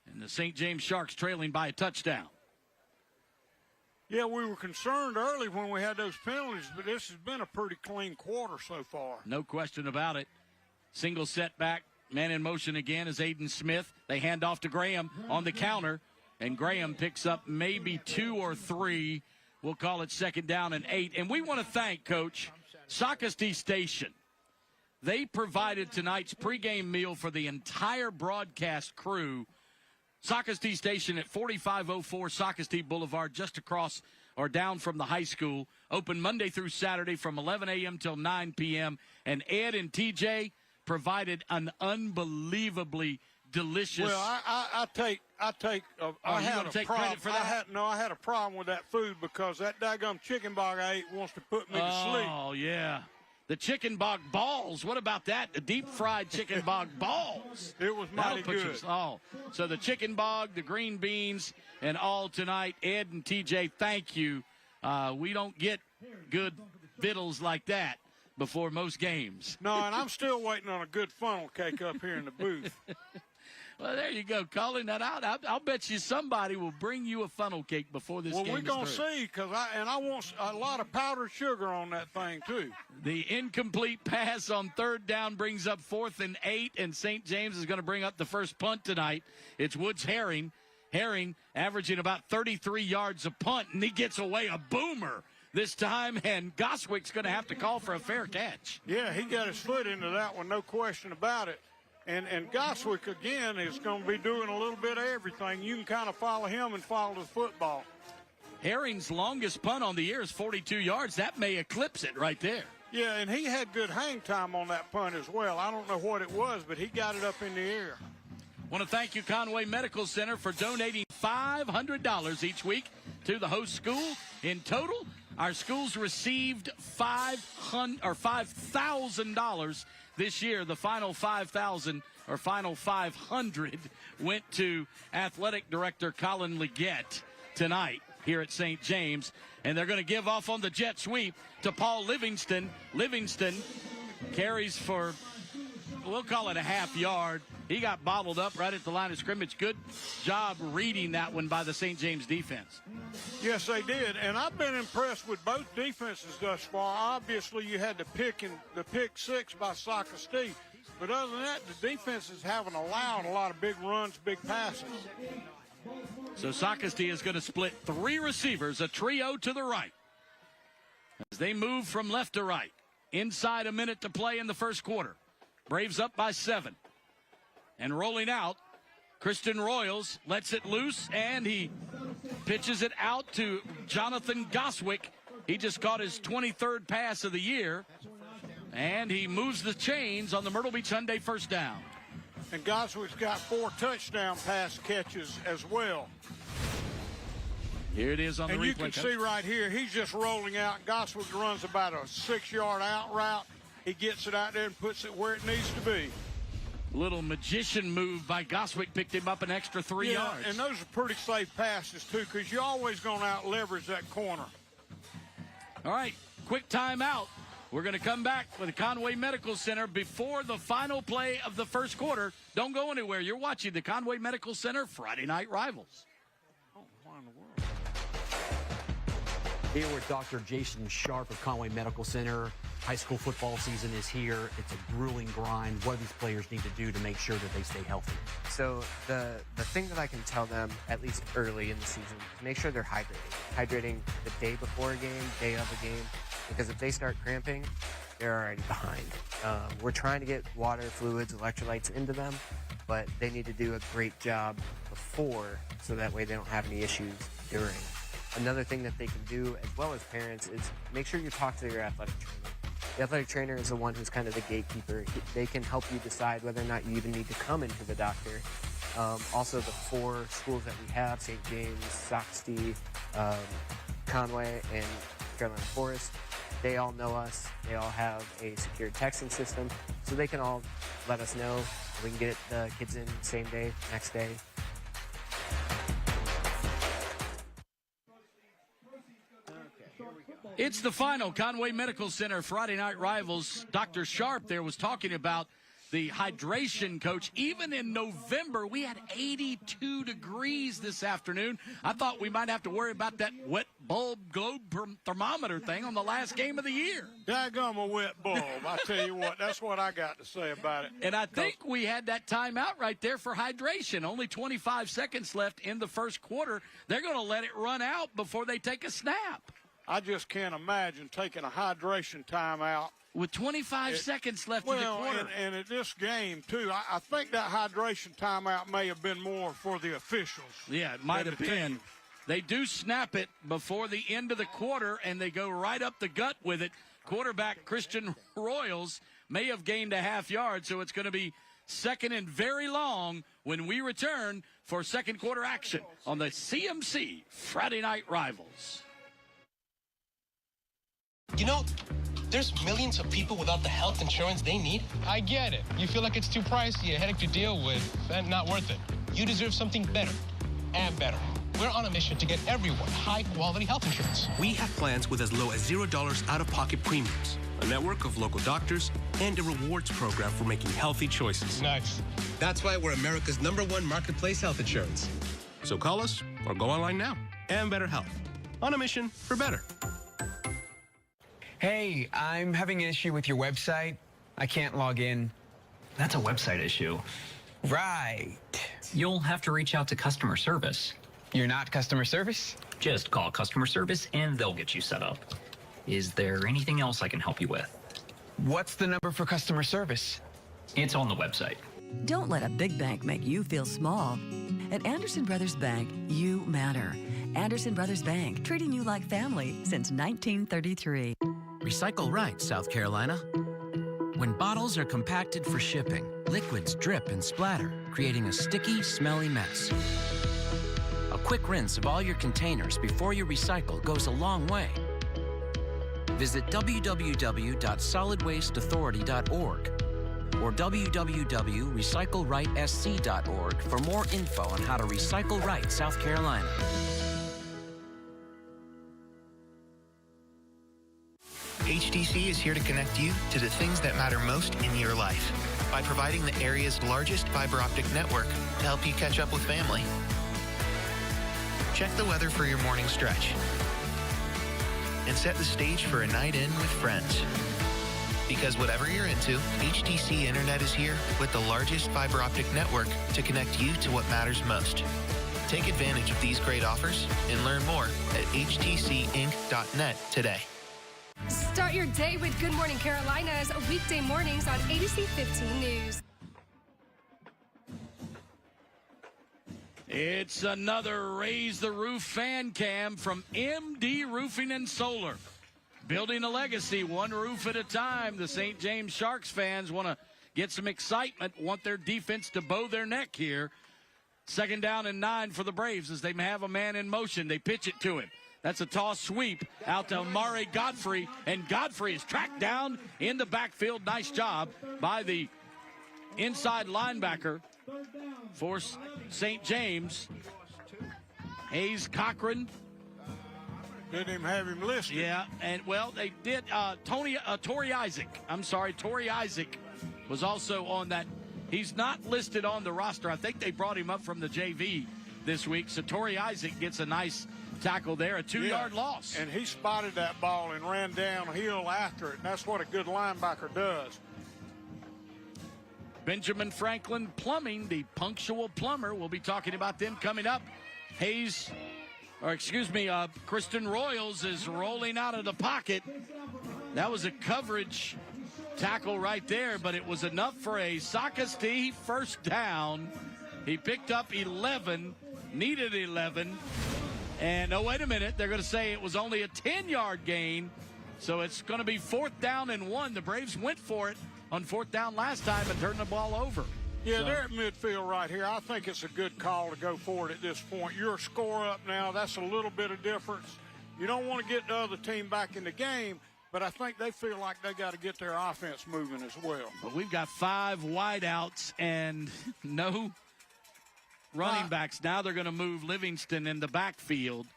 And the St. James Sharks trailing by a touchdown. Yeah, we were concerned early when we had those penalties, but this has been a pretty clean quarter so far. No question about it. Single setback, man in motion again is Aiden Smith. They hand off to Graham on the counter, and Graham picks up maybe 2 or 3. We'll call it 2nd down and 8. And we want to thank, Coach, Socastee Station. They provided tonight's pregame meal for the entire broadcast crew. Socastee Station at 4504 Socastee Boulevard, just across or down from the high school. Open Monday through Saturday from 11 a.m. till 9 p.m. And Ed and TJ provided an unbelievably delicious. Well, I had a problem with that food because that daggum chicken bog I ate wants to put me to sleep. Oh, yeah. The chicken bog balls. What about that? The deep-fried chicken bog balls. It was mighty good. So the chicken bog, the green beans, and all tonight. Ed and TJ, thank you. We don't get good victuals like that before most games. No, and I'm still waiting on a good funnel cake up here in the booth. Well, there you go, calling that out. I'll bet you somebody will bring you a funnel cake before this game is through. Well, we're going to see, because I want a lot of powdered sugar on that thing, too. The incomplete pass on 3rd down brings up 4th and 8, and St. James is going to bring up the first punt tonight. It's Woods Herring. Herring averaging about 33 yards a punt, and he gets away a boomer this time, and Goswick's going to have to call for a fair catch. Yeah, he got his foot into that one, no question about it. And Goswick, again, is going to be doing a little bit of everything. You can kind of follow him and follow the football. Herring's longest punt on the year is 42 yards. That may eclipse it right there. Yeah, and he had good hang time on that punt as well. I don't know what it was, but he got it up in the air. Want to thank you, Conway Medical Center, for donating $500 each week to the host school. In total, our schools received $5,000 this year. The final 5,000 or final 500 went to athletic director Colin Leggett tonight here at St. James. And they're going to give off on the jet sweep to Paul Livingston. Livingston carries for, we'll call it a half yard. He got bottled up right at the line of scrimmage. Good job reading that one by the St. James defense. Yes, they did. And I've been impressed with both defenses thus far. Obviously, you had the pick 6 by Socastee. But other than that, the defenses haven't allowed a lot of big runs, big passes. So Socastee is going to split 3 receivers, a trio to the right, as they move from left to right. Inside a minute to play in the first quarter. Braves up by 7. And rolling out, Christian Royals lets it loose, and he pitches it out to Jonathan Goswick. He just caught his 23rd pass of the year, and he moves the chains on the Myrtle Beach Hyundai first down. And Goswick's got 4 touchdown pass catches as well. Here it is on the replay. And you can see right here, he's just rolling out. Goswick runs about a 6-yard out route. He gets it out there and puts it where it needs to be. Little magician move by Goswick, picked him up an extra 3 yards. And those are pretty safe passes, too, because you're always going to out-leverage that corner. All right, quick timeout. We're going to come back with the Conway Medical Center before the final play of the first quarter. Don't go anywhere. You're watching the Conway Medical Center Friday Night Rivals. Oh, why in the world? Here with Dr. Jason Sharp of Conway Medical Center. High school football season is here. It's a grueling grind. What do these players need to do to make sure that they stay healthy? So the thing that I can tell them, at least early in the season, is make sure they're hydrating. Hydrating the day before a game, day of a game, because if they start cramping, they're already behind. We're trying to get water, fluids, electrolytes into them, but they need to do a great job before so that way they don't have any issues during. Another thing that they can do, as well as parents, is make sure you talk to your athletic trainer. The athletic trainer is the one who's kind of the gatekeeper. They can help you decide whether or not you even need to come into the doctor. Also, the 4 schools that we have, St. James, Socastee, Conway, and Carolina Forest, they all know us. They all have a secure texting system, so they can all let us know. We can get the kids in same day, next day. It's the final Conway Medical Center Friday Night Rivals. Dr. Sharp there was talking about the hydration, Coach. Even in November, we had 82 degrees this afternoon. I thought we might have to worry about that wet bulb globe thermometer thing on the last game of the year. Daggum a wet bulb. I tell you what, that's what I got to say about it. And I think we had that timeout right there for hydration. Only 25 seconds left in the first quarter. They're going to let it run out before they take a snap. I just can't imagine taking a hydration timeout. With 25 seconds left in the quarter. And at this game, too, I think that hydration timeout may have been more for the officials. Yeah, it might have been. They do snap it before the end of the quarter, and they go right up the gut with it. Quarterback Christian Royals may have gained a half yard, so it's going to be second and very long when we return for second quarter action on the CMC Friday Night Rivals. You know, there's millions of people without the health insurance they need. I get it. You feel like it's too pricey, a headache to deal with, and not worth it. You deserve something better and better. We're on a mission to get everyone high-quality health insurance. We have plans with as low as $0 out-of-pocket premiums, a network of local doctors, and a rewards program for making healthy choices. Nice. That's why we're America's #1 marketplace health insurance. So call us or go online now. And Better Health. On a mission for better. Hey, I'm having an issue with your website. I can't log in. That's a website issue. Right. You'll have to reach out to customer service. You're not customer service? Just call customer service and they'll get you set up. Is there anything else I can help you with? What's the number for customer service? It's on the website. Don't let a big bank make you feel small. At Anderson Brothers Bank, you matter. Anderson Brothers Bank, treating you like family since 1933. Recycle right, South Carolina. When bottles are compacted for shipping, liquids drip and splatter, creating a sticky, smelly mess. A quick rinse of all your containers before you recycle goes a long way. Visit www.solidwasteauthority.org or www.recyclerightsc.org for more info on how to recycle right, South Carolina. HTC is here to connect you to the things that matter most in your life by providing the area's largest fiber optic network to help you catch up with family. Check the weather for your morning stretch and set the stage for a night in with friends. Because whatever you're into, HTC Internet is here with the largest fiber optic network to connect you to what matters most. Take advantage of these great offers and learn more at htcinc.net today. Start your day with Good Morning Carolinas, weekday mornings on ABC 15 News. It's another Raise the Roof fan cam from MD Roofing and Solar. Building a legacy, one roof at a time. The St. James Sharks fans want to get some excitement, want their defense to bow their neck here. 2nd down and 9 for the Braves as they have a man in motion. They pitch it to him. That's a toss sweep out to Amari Godfrey, and Godfrey is tracked down in the backfield. Nice job by the inside linebacker for St. James. Hayes Cochran. Didn't even have him listed. Yeah, and, well, they did. Torrey Isaac. I'm sorry, Torrey Isaac was also on that. He's not listed on the roster. I think they brought him up from the JV this week. So Torrey Isaac gets a nice tackle there, a 2-yard loss. And he spotted that ball and ran downhill after it, and that's what a good linebacker does. Benjamin Franklin Plumbing, the punctual plumber. We'll be talking about them coming up. Kristen Royals is rolling out of the pocket. That was a coverage tackle right there, but it was enough for a Socastee first down. He picked up 11, needed 11. And, oh, wait a minute, they're going to say it was only a 10-yard gain So it's going to be 4th down and 1. The Braves went for it on 4th down last time and turned the ball over. Yeah, they're at midfield right here. I think it's a good call to go for it at this point. You're a score up now. That's a little bit of difference. You don't want to get the other team back in the game, but I think they feel like they got to get their offense moving as well. But we've got 5 wideouts and no running backs. Now they're going to move Livingston in the backfield.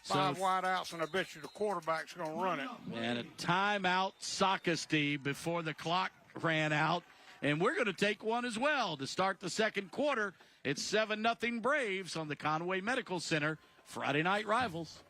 5 wideouts, and I bet you the quarterback's going to run it. And a timeout, Socastee, before the clock ran out. And we're going to take one as well to start the second quarter. It's 7-0 Braves on the Conway Medical Center Friday Night Rivals.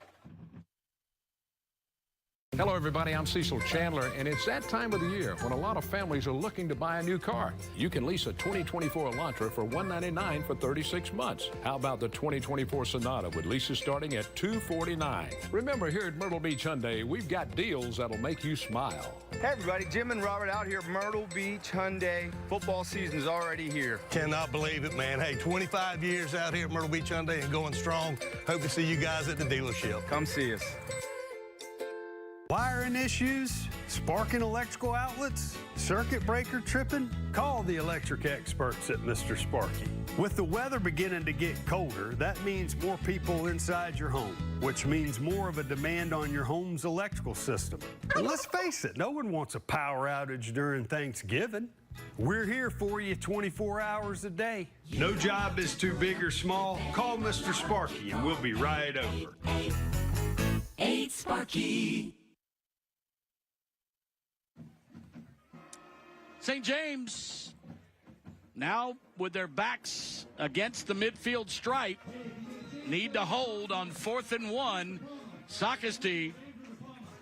Hello, everybody. I'm Cecil Chandler, and it's that time of the year when a lot of families are looking to buy a new car. You can lease a 2024 Elantra for $199 for 36 months. How about the 2024 Sonata with leases starting at $249? Remember, here at Myrtle Beach Hyundai, we've got deals that'll make you smile. Hey, everybody. Jim and Robert out here at Myrtle Beach Hyundai. Football season is already here. Cannot believe it, man. Hey, 25 years out here at Myrtle Beach Hyundai and going strong. Hope to see you guys at the dealership. Come see us. Wiring issues, sparking electrical outlets, circuit breaker tripping? Call the electric experts at Mr. Sparky. With the weather beginning to get colder, that means more people inside your home, which means more of a demand on your home's electrical system. And let's face it, no one wants a power outage during Thanksgiving. We're here for you 24 hours a day. No job is too big or small. Call Mr. Sparky and we'll be right over. 8 Sparky. St. James, now with their backs against the midfield stripe, need to hold on 4th and 1. Socastee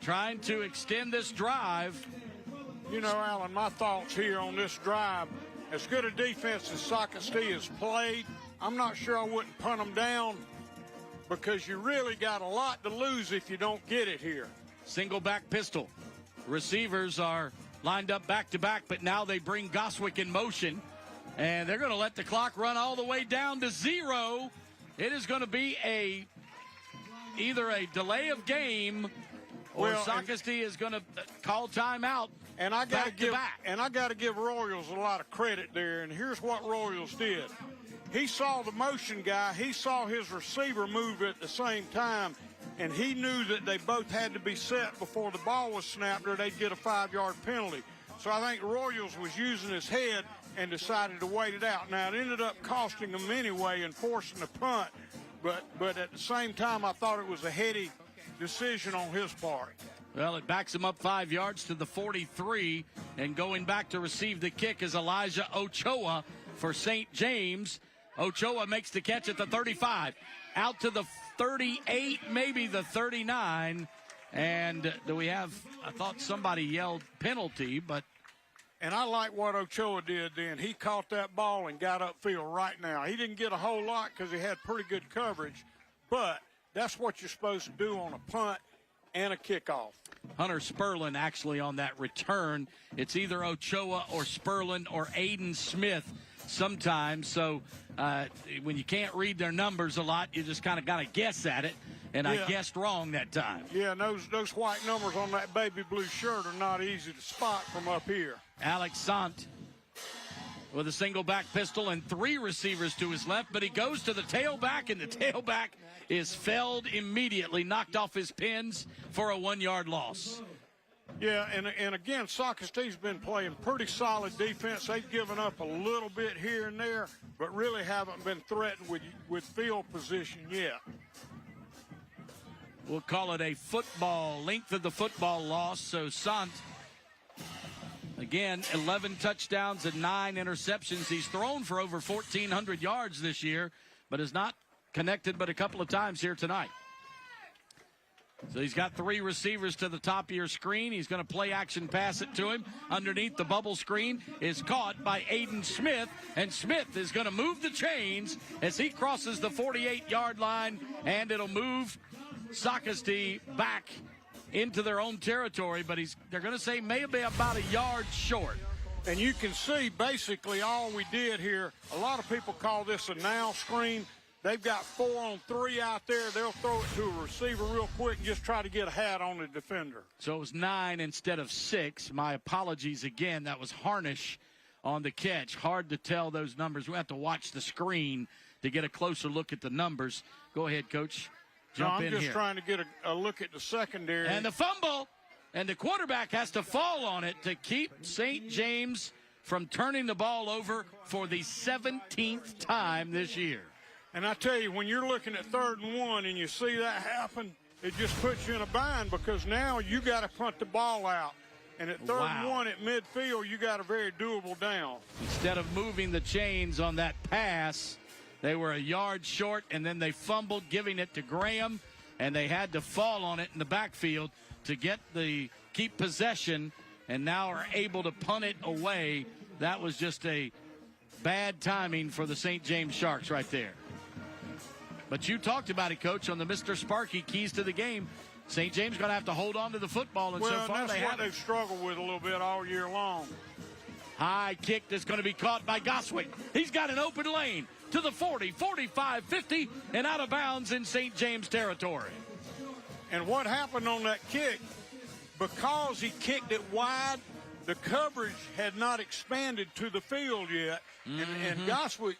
trying to extend this drive. You know, Alan, my thoughts here on this drive, as good a defense as Socastee has played, I'm not sure I wouldn't punt them down because you really got a lot to lose if you don't get it here. Single back pistol. Receivers are lined up back-to-back, but now they bring Goswick in motion, and they're going to let the clock run all the way down to 0. It is going to be either a delay of game or Socastee is going to call timeout. And I got to give Royals a lot of credit there, and here's what Royals did. He saw the motion guy, he saw his receiver move at the same time, and he knew that they both had to be set before the ball was snapped or they'd get a 5-yard penalty. So I think Royals was using his head and decided to wait it out. Now, it ended up costing them anyway and forcing the punt, but at the same time, I thought it was a heady decision on his part. Well, it backs him up 5 yards to the 43, and going back to receive the kick is Elijah Ochoa for St. James. Ochoa makes the catch at the 35, out to the 38, maybe the 39. And do we have, I thought somebody yelled penalty, but. And I like what Ochoa did then. He caught that ball and got upfield right now. He didn't get a whole lot because he had pretty good coverage, but that's what you're supposed to do on a punt and a kickoff. Hunter Sperlin actually on that return. It's either Ochoa or Sperlin or Aiden Smith sometimes. So when you can't read their numbers a lot, you just kind of got to guess at it. And I guessed wrong that time. Yeah, and those white numbers on that baby blue shirt are not easy to spot from up here. Alex Sant with a single back pistol and 3 receivers to his left, but he goes to the tailback, and the tailback is felled immediately, knocked off his pins for a 1-yard loss. Yeah, and again, Socastee's been playing pretty solid defense. They've given up a little bit here and there, but really haven't been threatened with field position yet. We'll call it a length of the football loss. So Sant, again, 11 touchdowns and 9 interceptions. He's thrown for over 1,400 yards this year, but has not connected but a couple of times here tonight. So he's got 3 receivers to the top of your screen. He's going to play action pass it to him. Underneath the bubble screen is caught by Aiden Smith, and Smith is going to move the chains as he crosses the 48-yard line, and it'll move Socastee back into their own territory, but they're going to say maybe about a yard short. And you can see basically all we did here, a lot of people call this a now screen. They've got 4-on-3 out there. They'll throw it to a receiver real quick and just try to get a hat on the defender. So it was 9 instead of 6. My apologies again. That was Harnish on the catch. Hard to tell those numbers. We have to watch the screen to get a closer look at the numbers. Go ahead, Coach. Jump in here. I'm just trying to get a look at the secondary. And the fumble. And the quarterback has to fall on it to keep St. James from turning the ball over for the 17th time this year. And I tell you, when you're looking at 3rd and 1 and you see that happen, it just puts you in a bind because now you got to punt the ball out. And at 3rd and 1 at midfield, you got a very doable down. Instead of moving the chains on that pass, they were a yard short, and then they fumbled, giving it to Graham, and they had to fall on it in the backfield to keep possession, and now are able to punt it away. That was just a bad timing for the St. James Sharks right there. But you talked about it, Coach, on the Mr. Sparky keys to the game. St. James going to have to hold on to the football, and so far that's what they've struggled with a little bit all year long. High kick that's going to be caught by Goswick. He's got an open lane to the 40, 45, 50, and out of bounds in St. James territory. And what happened on that kick, because he kicked it wide, the coverage had not expanded to the field yet, and Goswick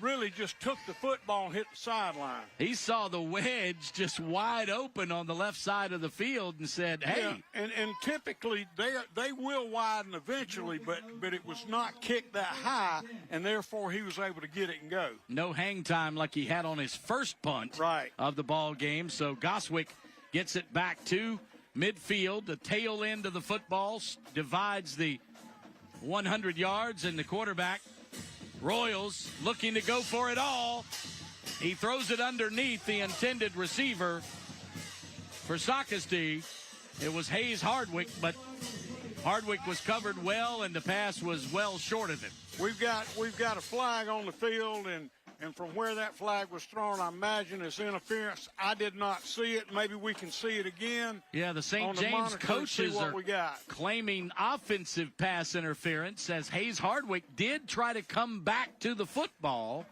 really just took the football and hit the sideline. He saw the wedge just wide open on the left side of the field and said, hey. Yeah, and typically they will widen eventually, but it was not kicked that high, and therefore he was able to get it and go. No hang time like he had on his first punt of the ball game. So Goswick gets it back to midfield. The tail end of the football divides the 100 yards, and the quarterback, Royals, looking to go for it all. He throws it underneath the intended receiver for Socastee. It was Hayes Hardwick, but Hardwick was covered well, and the pass was well short of him. We've got a flag on the field, and from where that flag was thrown, I imagine it's interference. I did not see it. Maybe we can see it again. Yeah, the St. James coaches are claiming offensive pass interference, as Hayes Hardwick did try to come back to the football.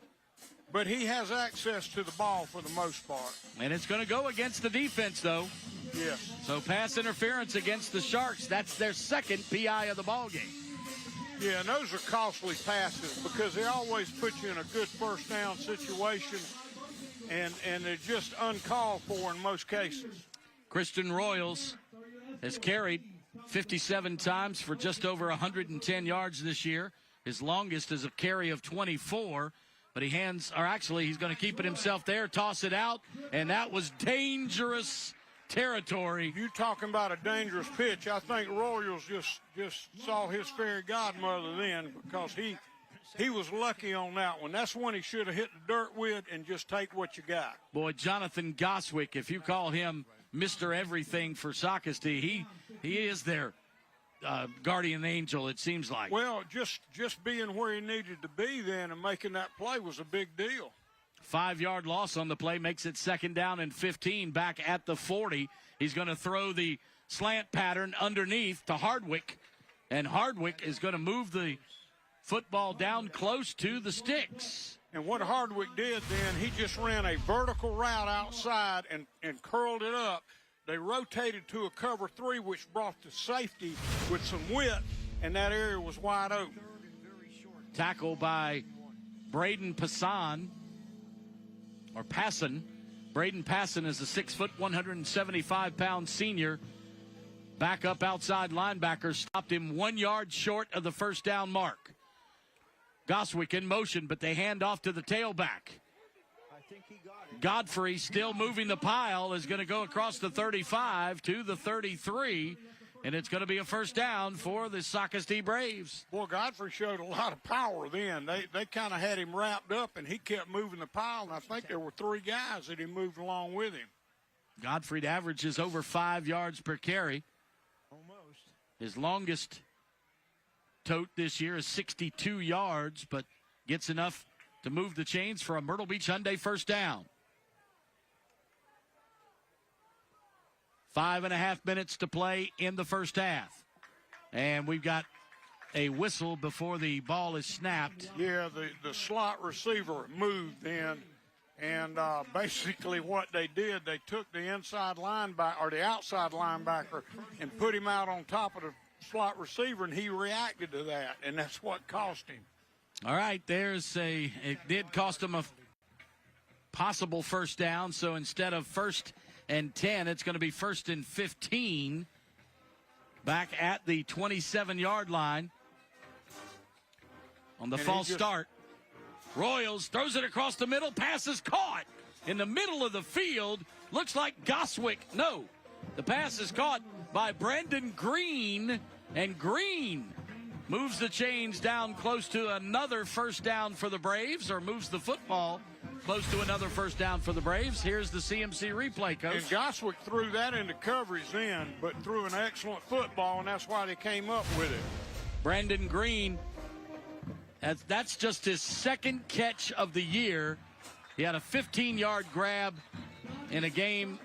But he has access to the ball for the most part. And it's going to go against the defense, though. Yes. So pass interference against the Sharks. That's their second PI of the ball game. Yeah, and those are costly passes because they always put you in a good first down situation, and they're just uncalled for in most cases. Christian Royals has carried 57 times for just over 110 yards this year. His longest is a carry of 24, but he's going to keep it himself there, toss it out, and that was dangerous territory. You talking about a dangerous pitch. I think Royals just saw his fairy godmother then, because he was lucky on that one. That's one he should have hit the dirt with and just take what you got. Boy, Jonathan Goswick, if you call him Mr. Everything for Socastee, he is their guardian angel, it seems like. Well, just being where he needed to be then and making that play was a big deal. 5-yard loss on the play makes it 2nd down and 15 back at the 40. He's going to throw the slant pattern underneath to Hardwick, and Hardwick is going to move the football down close to the sticks. And what Hardwick did then, he just ran a vertical route outside and curled it up. They rotated to a cover 3, which brought the safety with some width, and that area was wide open. Tackle by Braden Passon. Or Passon. Braden Passon is a 6', 175-pound senior. Backup outside linebacker stopped him 1 yard short of the first down mark. Goswick in motion, but they hand off to the tailback. Godfrey still moving the pile, is going to go across the 35 to the 33, and it's going to be a first down for the Socastee Braves. Boy, Godfrey showed a lot of power then. They kind of had him wrapped up, and he kept moving the pile, and I think there were 3 guys that he moved along with him. Godfrey averages over 5 yards per carry. Almost. His longest tote this year is 62 yards, but gets enough to move the chains for a Myrtle Beach Hyundai first down. 5.5 minutes to play in the first half. And we've got a whistle before the ball is snapped. Yeah, the slot receiver moved then, And basically what they did, they took the inside linebacker or the outside linebacker and put him out on top of the slot receiver, and he reacted to that, and that's what cost him. All right, it did cost him a possible first down, so instead of 1st and 10, it's going to be 1st and 15 back at the 27-yard line on the false start. Royals throws it across the middle. Pass is caught in the middle of the field. Looks like Goswick. No, the pass is caught by Brandon Green, and Green moves the chains down close to another first down for the Braves, or moves the football close to another first down for the Braves. Here's the CMC replay, Coach. And Goswick threw that into coverage then, but threw an excellent football, and that's why they came up with it. Brandon Green, that's just his 2nd catch of the year. He had a 15-yard grab in a game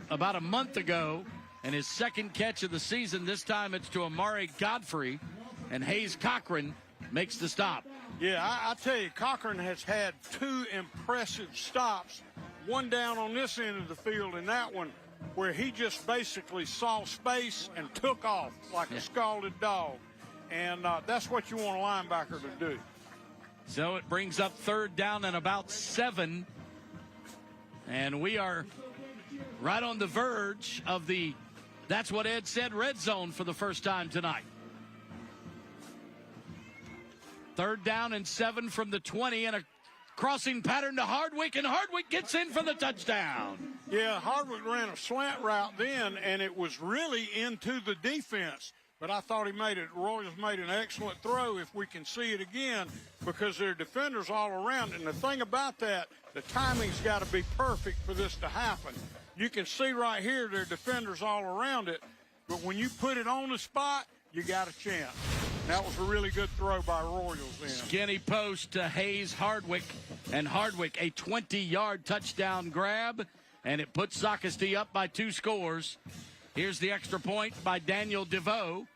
about a month ago, and his 2nd catch of the season. This time it's to Amari Godfrey, and Hayes Cochran makes the stop. Yeah, I tell you, Cochran has had 2 impressive stops, one down on this end of the field and that one where he just basically saw space and took off like a scalded dog. And that's what you want a linebacker to do. So it brings up 3rd down and about 7. And we are right on the verge of the That's What Ed Said red zone for the first time tonight. 3rd down and 7 from the 20, and a crossing pattern to Hardwick, and Hardwick gets in for the touchdown. Yeah, Hardwick ran a slant route then, and it was really into the defense. But I thought Royals made an excellent throw, if we can see it again, because there are defenders all around. And the thing about that, the timing's got to be perfect for this to happen. You can see right here there are defenders all around it, but when you put it on the spot, you got a chance. That was a really good throw by Royals then. Skinny post to Hayes Hardwick, and Hardwick a 20-yard touchdown grab, and it puts Socastee up by 2 scores. Here's the extra point by Daniel DeVoe.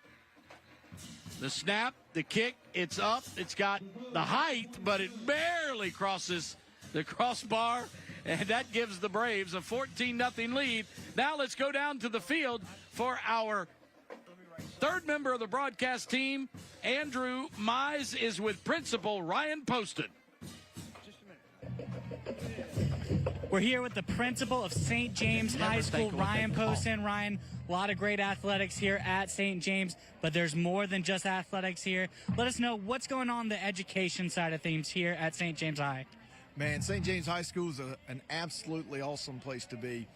The snap, the kick, it's up. It's got the height, but it barely crosses the crossbar, and that gives the Braves a 14-0 lead. Now let's go down to the field for our 3rd member of the broadcast team. Andrew Mize is with Principal Ryan Poston. We're here with the principal of St. James High School, Ryan Poston. Ryan, a lot of great athletics here at St. James, but there's more than just athletics here. Let us know what's going on the education side of things here at St. James High. Man, St. James High School is an absolutely awesome place to be.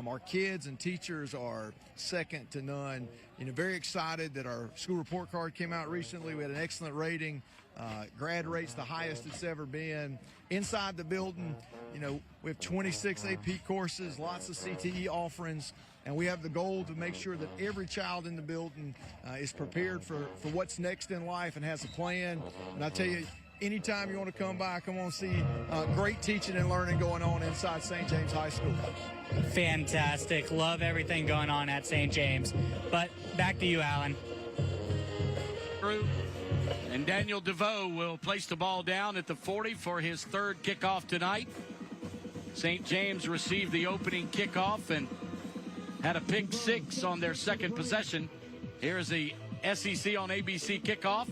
Our kids and teachers are second to none. Very excited that our school report card came out recently. We had an excellent rating. Grad rate's the highest it's ever been. Inside the building, we have 26 AP courses, lots of CTE offerings, and we have the goal to make sure that every child in the building is prepared for what's next in life and has a plan. And I tell you, anytime you want to come by, come on see great teaching and learning going on inside St. James High School. Fantastic. Love everything going on at St. James. But back to you, Alan. And Daniel DeVoe will place the ball down at the 40 for his 3rd kickoff tonight. St. James received the opening kickoff and had a pick 6 on their 2nd possession. Here's the SEC on ABC kickoff.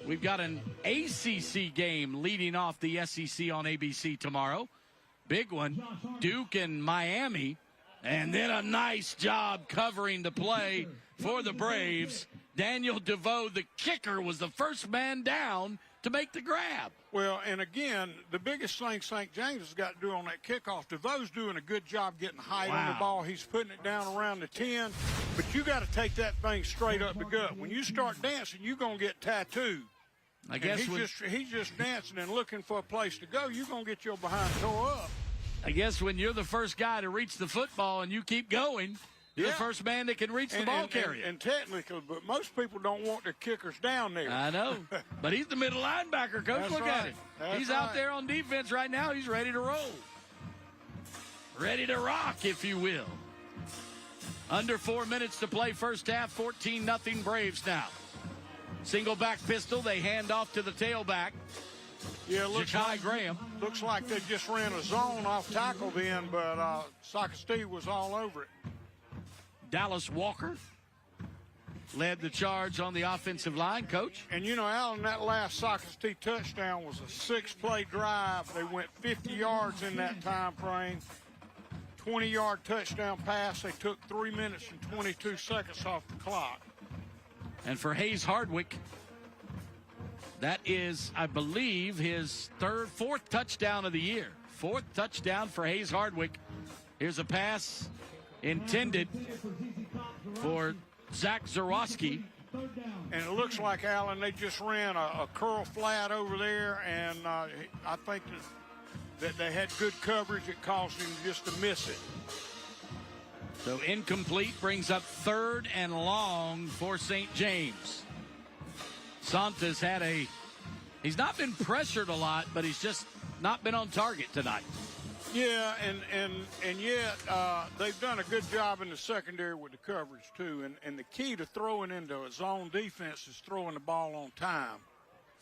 We've got an ACC game leading off the SEC on ABC tomorrow. Big one, Duke and Miami. And then a nice job covering the play for the Braves. Daniel DeVoe, the kicker, was the first man down to make the grab. Well, and again, the biggest thing St. James has got to do on that kickoff, DeVoe's doing a good job getting height on the ball. He's putting it down around the 10, but you got to take that thing straight up the gut. When you start dancing, you're going to get tattooed. I guess he's just dancing and looking for a place to go. You're going to get your behind tore up. I guess when you're the first guy to reach the football and you keep going, you're the first man that can reach the ball carrier. And technically, but most people don't want their kickers down there. I know. But he's the middle linebacker, Coach. Look at him. He's out there on defense right now. He's ready to roll. Ready to rock, if you will. Under 4 minutes to play first half, 14-0 Braves now. Single back pistol, they hand off to the tailback. Yeah, Ja'Kai Graham. Looks like they just ran a zone off tackle then, but Socastee was all over it. Dallas Walker led the charge on the offensive line, Coach. And, you know, Alan, that last Socastee touchdown was a 6-play drive. They went 50 yards in that time frame. 20-yard touchdown pass. They took 3 minutes and 22 seconds off the clock. And for Hayes Hardwick, that is, I believe, his fourth touchdown of the year. Fourth touchdown for Hayes Hardwick. Here's a pass intended for Zach Zarowski. And it looks like, Alan, they just ran a curl flat over there, and I think that they had good coverage. It caused him just to miss it. So incomplete brings up 3rd and long for St. James. Santa's he's not been pressured a lot, but he's just not been on target tonight. Yeah, and yet they've done a good job in the secondary with the coverage too. And the key to throwing into a zone defense is throwing the ball on time.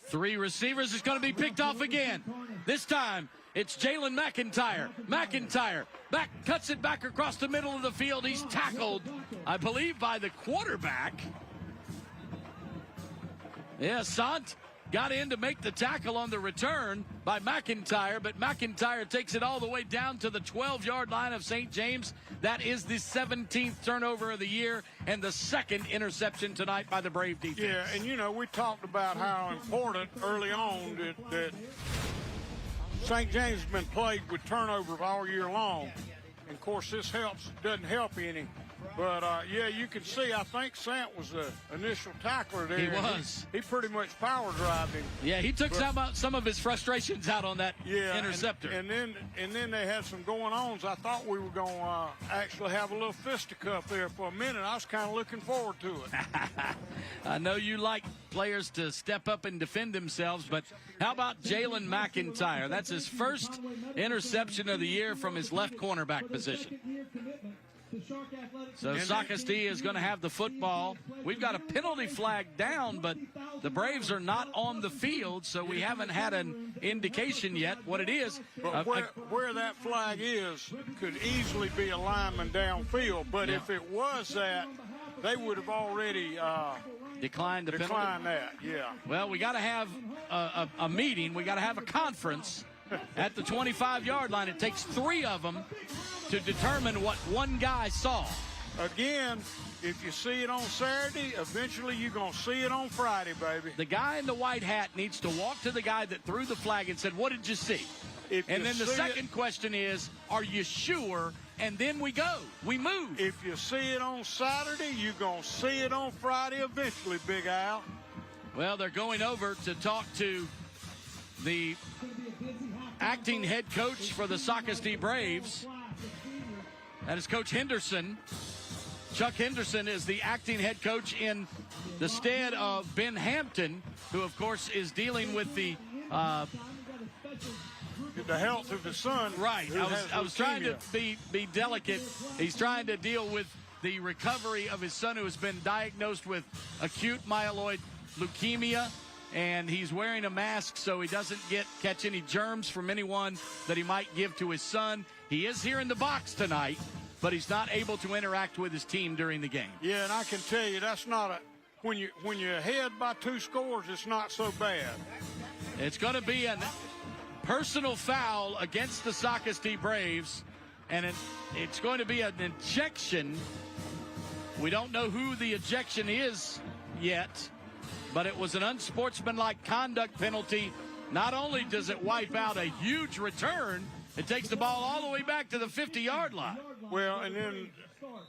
3 receivers is going to be picked off again. This time it's Jalen McIntyre. McIntyre cuts it back across the middle of the field. He's tackled, I believe, by the quarterback. Yeah, Sant got in to make the tackle on the return by McIntyre, but McIntyre takes it all the way down to the 12-yard line of St. James. That is the 17th turnover of the year and the 2nd interception tonight by the Brave defense. Yeah, and you know, we talked about how important early on that St. James has been plagued with turnovers all year long. And of course, this doesn't help any. But, yeah, you can see, I think Sant was the initial tackler there. He was. He pretty much power drived him. Yeah, he took some of his frustrations out on that interceptor. And then they had some going-ons. I thought we were going to actually have a little fisticuff there for a minute. I was kind of looking forward to it. I know you like players to step up and defend themselves, but how about Jalen McIntyre? That's his first interception of the year from his left cornerback position. So Socastee is going to have the football. We've got a penalty flag down, but the Braves are not on the field, so we haven't had an indication yet what it is. But where that flag is could easily be a lineman downfield, but if it was that, they would have already declined the penalty. Declined that, yeah. Well, we got to have a meeting. We got to have a conference at the 25-yard line. It takes 3 of them to determine what one guy saw. Again, if you see it on Saturday, eventually you're going to see it on Friday, baby. The guy in the white hat needs to walk to the guy that threw the flag and said, what did you see? And then the second question is, are you sure? And then we go. We move. If you see it on Saturday, you're going to see it on Friday eventually, Big Al. Well, they're going over to talk to the acting head coach for the Socastee Braves. That is Coach Henderson. Chuck Henderson is the acting head coach in the stead of Ben Hampton, who, of course, is dealing with the health of his son. Right. I was trying to be delicate. He's trying to deal with the recovery of his son, who has been diagnosed with acute myeloid leukemia, and he's wearing a mask so he doesn't catch any germs from anyone that he might give to his son. He is here in the box tonight, but he's not able to interact with his team during the game. Yeah, and I can tell you that's not when you're ahead by 2 scores, it's not so bad. It's going to be a personal foul against the Socastee Braves, and it's going to be an ejection. We don't know who the ejection is yet, but it was an unsportsmanlike conduct penalty. Not only does it wipe out a huge return, it takes the ball all the way back to the 50-yard line. Well, and then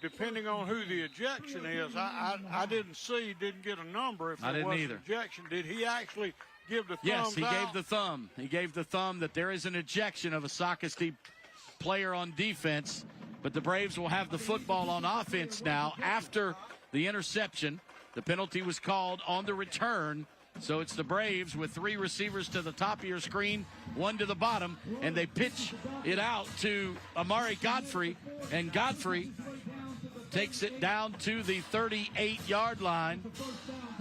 depending on who the ejection is, I didn't get a number if I it didn't was either. an ejection. Did he actually give the thumbs Yes, he out? gave the thumb. He gave the thumb that there is an ejection of a Socastee player on defense, but the Braves will have the football on offense now after the interception. The penalty was called on the return, so it's the Braves with 3 receivers to the top of your screen, 1 to the bottom, and they pitch it out to Amari Godfrey, and Godfrey takes it down to the 38-yard line.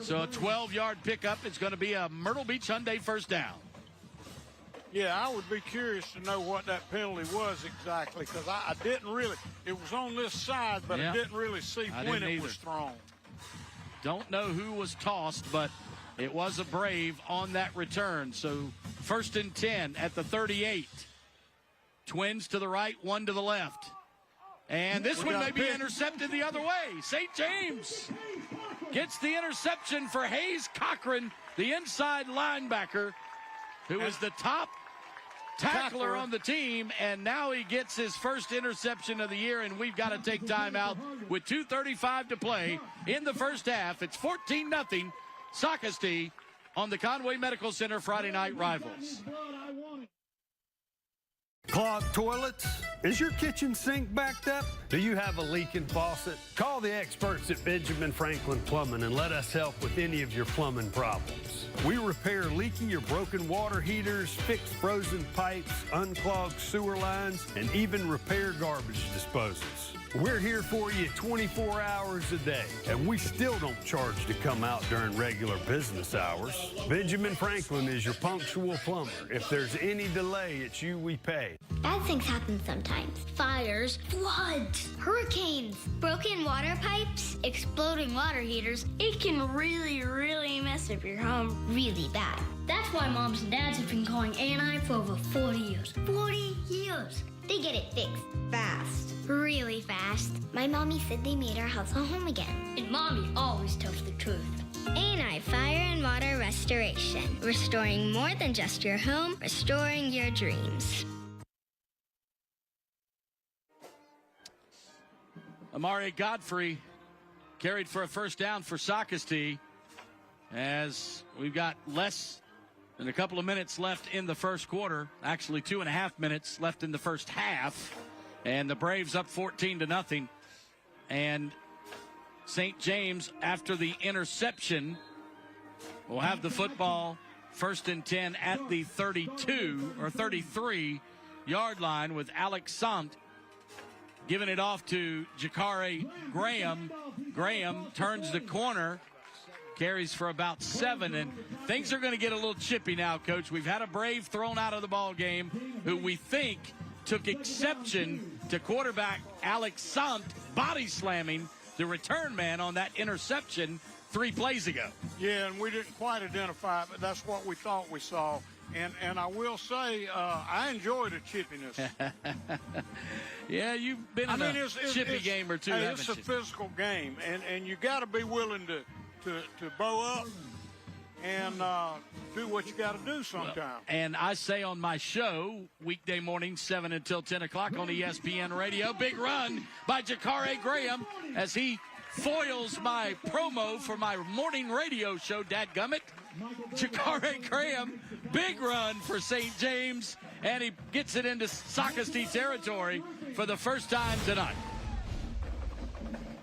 So a 12-yard pickup. It's going to be a Myrtle Beach Hyundai first down. Yeah, I would be curious to know what that penalty was exactly, because I didn't really. It was on this side, but I didn't really see when it was thrown. Don't know who was tossed, but it was a Brave on that return. So 1st and 10 at the 38. Twins to the right, one to the left. And this one may be intercepted the other way. St. James gets the interception for Hayes Cochran, the inside linebacker, who is the top tackler on the team, and now he gets his first interception of the year, and we've got to take time out with 2:35 to play in the first half. It's 14-0 Socastee on the Conway Medical Center Friday Night Rivals. Clogged toilets? Is your kitchen sink backed up? Do you have a leaking faucet? Call the experts at Benjamin Franklin Plumbing and let us help with any of your plumbing problems. We repair leaky or broken water heaters, fix frozen pipes, unclog sewer lines, and even repair garbage disposals. We're here for you 24 hours a day, and we still don't charge to come out during regular business hours. Benjamin Franklin is your punctual plumber. If there's any delay, it's you we pay. Bad things happen sometimes. Fires, floods, hurricanes, broken water pipes, exploding water heaters. It can really mess up your home really bad. That's why moms and dads have been calling A&I for over 40 years. 40 years! They get it fixed fast. Really fast. My mommy said they made our house a home again. And mommy always tells the truth. A&I Fire and Water Restoration. Restoring more than just your home, restoring your dreams. Amari Godfrey carried for a first down for Socastee, as we've got less than a couple of minutes left in the first quarter. Actually, 2.5 minutes left in the first half. And the Braves up 14-0. And St. James, after the interception, will have the football 1st and 10 at the 32 or 33-yard line, with Alex Sant giving it off to Jakare Graham. Graham turns the corner, carries for about 7, and things are going to get a little chippy now, Coach. We've had a Brave thrown out of the ball game who we think took exception to quarterback Alex Sant body slamming the return man on that interception 3 plays ago. Yeah, and we didn't quite identify it, but that's what we thought we saw. And I will say, I enjoy the chippiness. Yeah, you've been in a chippy game or two, haven't you? It's a physical game, and you got to be willing to bow up and do what you got to do sometimes. Well, and I say on my show, weekday morning, 7 until 10 o'clock on ESPN Radio, big run by Jakare Graham as he foils my promo for my morning radio show, dadgummit. Jakare Graham, big run for St. James, and he gets it into Socastee territory for the first time tonight.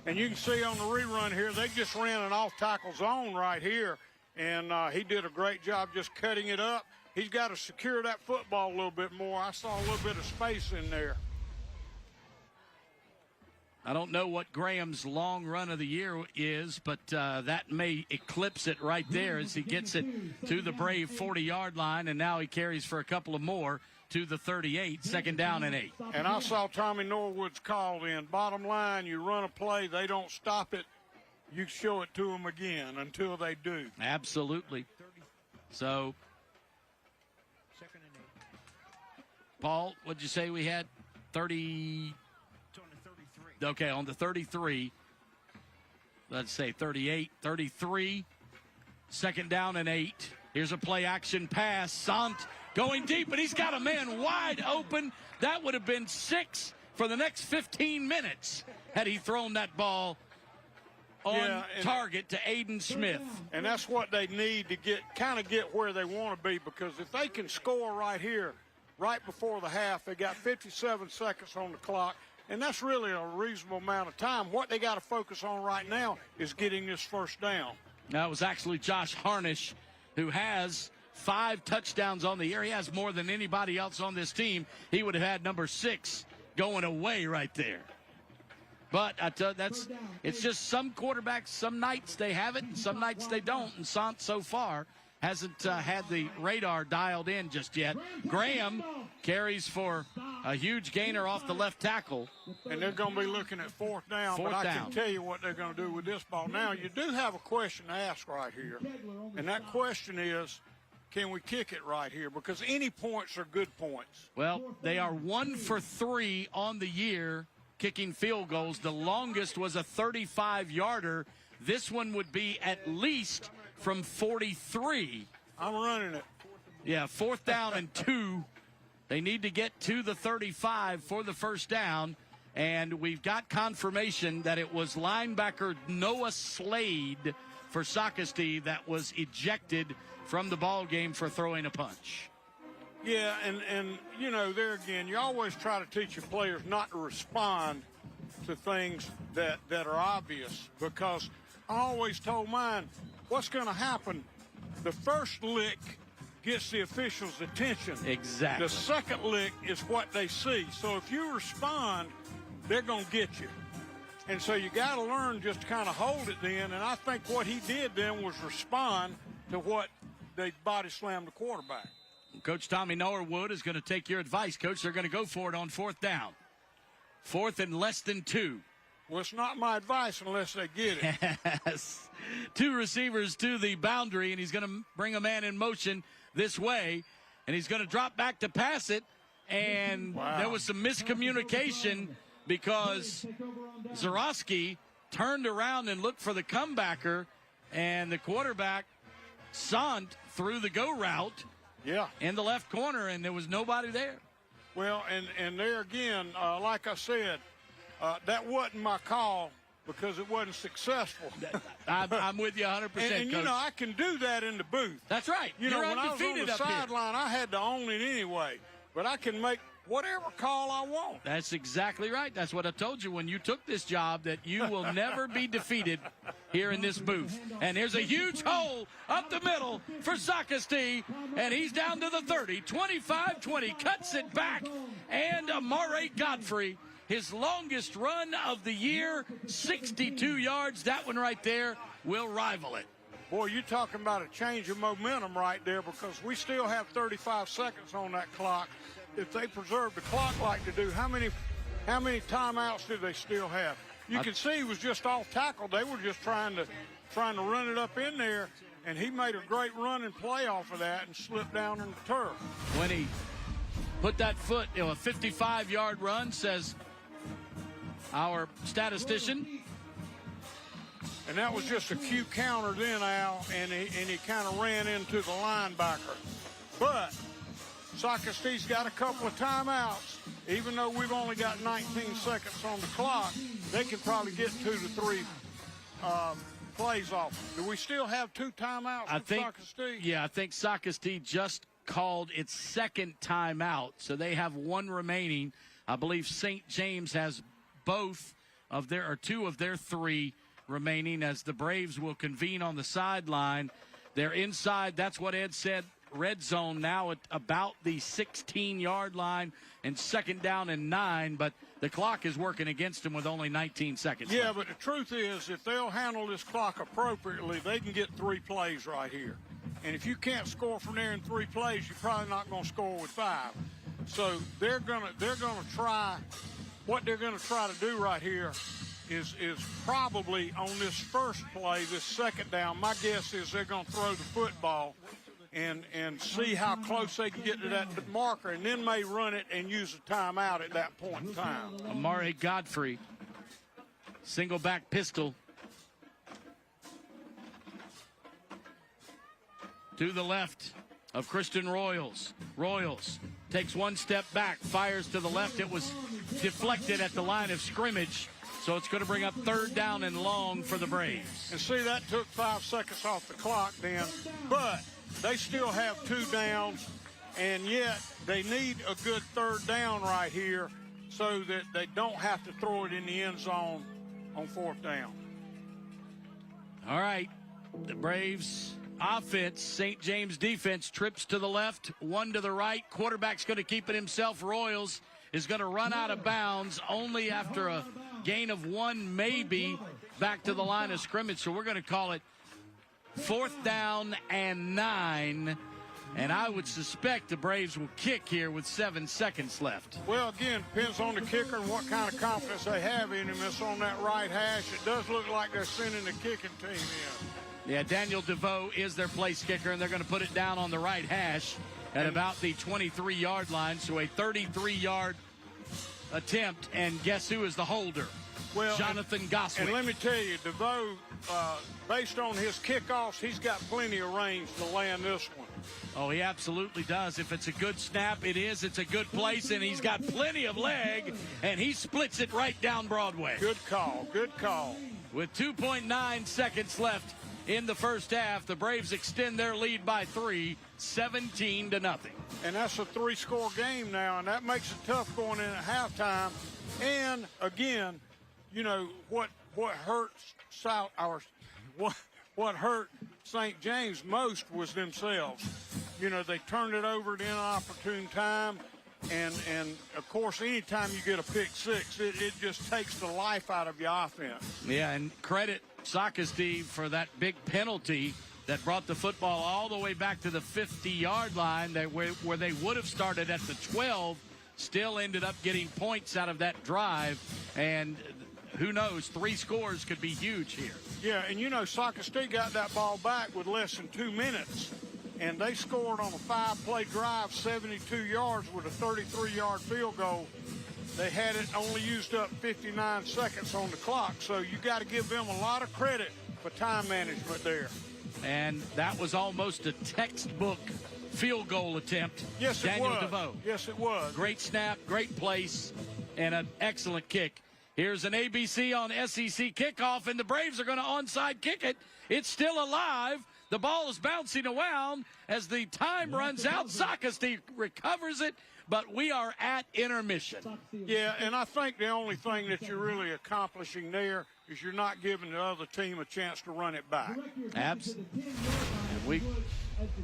And you can see on the rerun here, they just ran an off-tackle zone right here, and he did a great job just cutting it up. He's got to secure that football a little bit more. I saw a little bit of space in there. I don't know what Graham's long run of the year is, but that may eclipse it right there as he gets it to the Brave 40-yard line, and now he carries for a couple of more to the 38, 2nd down and 8. And I saw Tommy Norwood's called in. Bottom line, you run a play, they don't stop it. You show it to them again until they do. Absolutely. So, Paul, what'd you say we had? 30. Okay, on the 33. Let's say 38, 33. 2nd down and 8. Here's a play action pass. Sant going deep, and he's got a man wide open. That would have been 6 for the next 15 minutes had he thrown that ball on target to Aiden Smith. And that's what they need to get where they want to be, because if they can score right here, right before the half, they got 57 seconds on the clock, and that's really a reasonable amount of time. What they got to focus on right now is getting this first down. Now, it was actually Josh Harnish who has 5 touchdowns on the year. He has more than anybody else on this team. He would have had number 6 going away right there. But I tell you, it's just some quarterbacks, some nights they have it, and some nights they don't. And Sant so far hasn't had the radar dialed in just yet. Graham carries for a huge gainer off the left tackle. And they're going to be looking at fourth down, but I can tell you what they're going to do with this ball. Now, you do have a question to ask right here, and that question is, can we kick it right here? Because any points are good points. Well, they are 1 for 3 on the year kicking field goals. The longest was a 35-yarder. This one would be at least from 43. I'm running it. Yeah, 4th down and 2. They need to get to the 35 for the first down. And we've got confirmation that it was linebacker Noah Slade for Socastee that was ejected from the ball game for throwing a punch. Yeah, and you know, there again, you always try to teach your players not to respond to things that are obvious, because I always told mine, what's going to happen? The first lick gets the officials' attention. Exactly. The second lick is what they see. So if you respond, they're going to get you. And so you got to learn just to kind of hold it then. And I think what he did then was respond to what they body slammed the quarterback. Coach Tommy Norwood is going to take your advice, Coach. They're going to go for it on 4th down. 4th and less than 2. Well, it's not my advice unless they get it. Yes. 2 receivers to the boundary, and he's going to bring a man in motion this way, and he's going to drop back to pass it, and there was some miscommunication because Zarowski turned around and looked for the comebacker, and the quarterback, Sant, threw the go route in the left corner, and there was nobody there. Well, and there again, like I said, that wasn't my call because it wasn't successful. I'm with you 100%, and you know, I can do that in the booth. That's right. You know, when I was on the sideline, I had to own it anyway. But I can make whatever call I want. That's exactly right. That's what I told you when you took this job, that you will never be defeated here in this booth. And here's a huge hole up the middle for Socastee, and he's down to the 30, 25-20, cuts it back, and Amare Godfrey, his longest run of the year, 62 yards. That one right there will rival it. Boy, you're talking about a change of momentum right there, because we still have 35 seconds on that clock. If they preserve the clock like they do, how many timeouts do they still have? You can see he was just off tackle. They were just trying to run it up in there, and he made a great run and play off of that and slipped down in the turf. When he put that foot, a 55-yard run, says our statistician. And that was just a cute counter then, Al, and he kind of ran into the linebacker. But Socastee's got a couple of timeouts. Even though we've only got 19 seconds on the clock, they can probably get 2 to 3 plays off. Do we still have 2 timeouts Socastee? Yeah, I think Socastee just called its second timeout, so they have 1 remaining. I believe St. James has both of their, or 2 of their 3 remaining, as the Braves will convene on the sideline. They're inside. That's what Ed said. Red zone now at about the 16-yard line, and 2nd down and 9, but the clock is working against them with only 19 seconds left. But the truth is, if they'll handle this clock appropriately, they can get 3 plays right here. And if you can't score from there in 3 plays, you're probably not going to score with 5. So they're gonna try. What they're going to try to do right here is probably on this first play, this 2nd down, my guess is they're going to throw the football and see how close they can get to that marker, and then may run it and use a timeout at that point in time. Amare Godfrey, single back pistol. To the left of Christian Royals. Royals takes 1 step back, fires to the left. It was deflected at the line of scrimmage, so it's going to bring up 3rd down and long for the Braves. And see, that took 5 seconds off the clock then, but they still have 2 downs, and yet they need a good 3rd down right here so that they don't have to throw it in the end zone on 4th down. All right, the Braves offense, St. James defense trips to the left, 1 to the right. Quarterback's going to keep it himself. Royals is going to run out of bounds only after a gain of 1, maybe back to the line of scrimmage. So we're going to call it 4th down and 9. And I would suspect the Braves will kick here with 7 seconds left. Well, again, depends on the kicker and what kind of confidence they have in him. It's on that right hash. It does look like they're sending the kicking team in. Yeah, Daniel DeVoe is their place kicker, and they're going to put it down on the right hash at about the 23-yard line. So a 33-yard attempt, and guess who is the holder? Well, Jonathan Goswick. And let me tell you, DeVoe, based on his kickoffs, he's got plenty of range to land this one. Oh, he absolutely does. If it's a good snap, it is. It's a good place, and he's got plenty of leg, and he splits it right down Broadway. Good call. Good call. With 2.9 seconds left in the first half, the Braves extend their lead by 3, 17-0. And that's a 3-score game now, and that makes it tough going in at halftime. And, again, you know, what hurts what hurt St. James most was themselves. You know, they turned it over at an inopportune time, and of course, anytime you get a pick six, it just takes the life out of your offense. Yeah, and credit Socastee for that big penalty that brought the football all the way back to the 50-yard line, where they would have started at the 12, still ended up getting points out of that drive, and who knows, 3 scores could be huge here. Yeah, and you know, Socastee got that ball back with less than 2 minutes, and they scored on a 5-play drive, 72 yards with a 33-yard field goal. They had it, only used up 59 seconds on the clock, so you got to give them a lot of credit for time management there. And that was almost a textbook field goal attempt. Yes, Daniel it was. DeVoe. Yes, it was. Great snap, great place, and an excellent kick. Here's an ABC on SEC kickoff, and the Braves are going to onside kick it. It's still alive. The ball is bouncing around as the time runs out. Socastee recovers it, but we are at intermission. Yeah, and I think the only thing that you're really accomplishing there is you're not giving the other team a chance to run it back.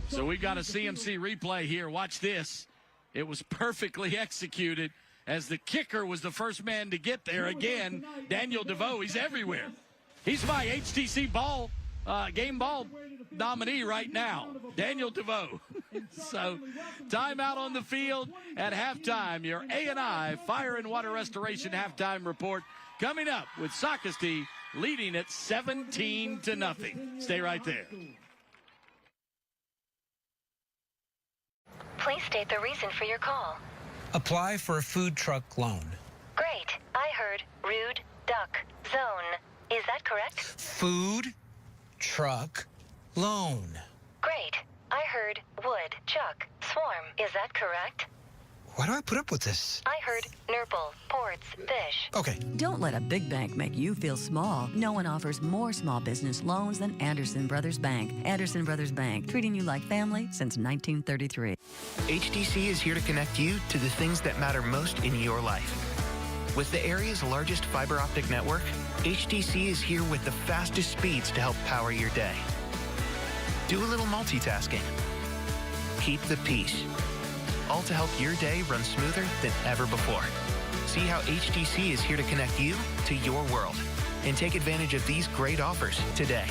So we've got a CMC replay here. Watch this. It was perfectly executed as the kicker was the first man to get there. Again, Daniel DeVoe, he's everywhere. He's my HTC game ball nominee right now, Daniel DeVoe. So, timeout on the field at halftime. Your A&I Fire and Water Restoration halftime report coming up with Socastee leading at 17-0. Stay right there. Please state the reason for your call. Apply for a food truck loan. Great. I heard Rude Duck Zone. Is that correct? Food truck loan. Great. I heard Wood Chuck Swarm. Is that correct? Why do I put up with this? I heard Nurple Ports Fish. Okay. Don't let a big bank make you feel small. No one offers more small business loans than Anderson Brothers Bank. Anderson Brothers Bank, treating you like family since 1933. HTC is here to connect you to the things that matter most in your life. With the area's largest fiber optic network, HTC is here with the fastest speeds to help power your day. Do a little multitasking. Keep the peace. All to help your day run smoother than ever before. See how HTC is here to connect you to your world. And take advantage of these great offers today.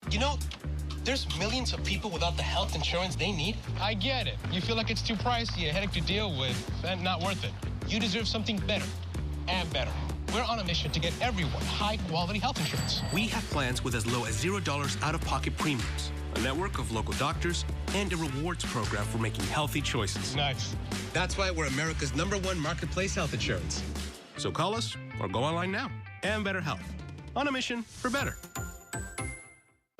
You know, there's millions of people without the health insurance they need. I get it. You feel like it's too pricey, a headache to deal with, and not worth it. You deserve something better and better. We're on a mission to get everyone high-quality health insurance. We have plans with as low as $0 out-of-pocket premiums, a network of local doctors, and a rewards program for making healthy choices. Nice. That's why we're America's #1 marketplace health insurance. So call us or go online now. And Better Health. On a mission for better.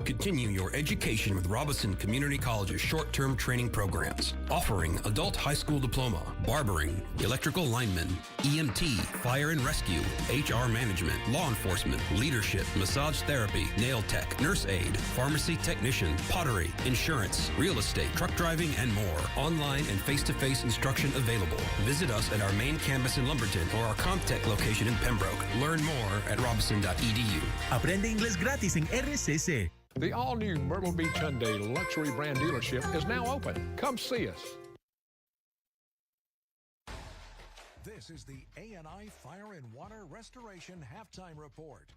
Continue your education with Robinson Community College's short-term training programs, offering adult high school diploma, barbering, electrical lineman, EMT, fire and rescue, HR management, law enforcement, leadership, massage therapy, nail tech, nurse aide, pharmacy technician, pottery, insurance, real estate, truck driving, and more. Online and face-to-face instruction available. Visit us at our main campus in Lumberton or our Comtech location in Pembroke. Learn more at robinson.edu. Aprende inglés gratis en RCC. The all-new Myrtle Beach Hyundai luxury brand dealership is now open. Come see us. This is the A&I Fire and Water Restoration Halftime Report.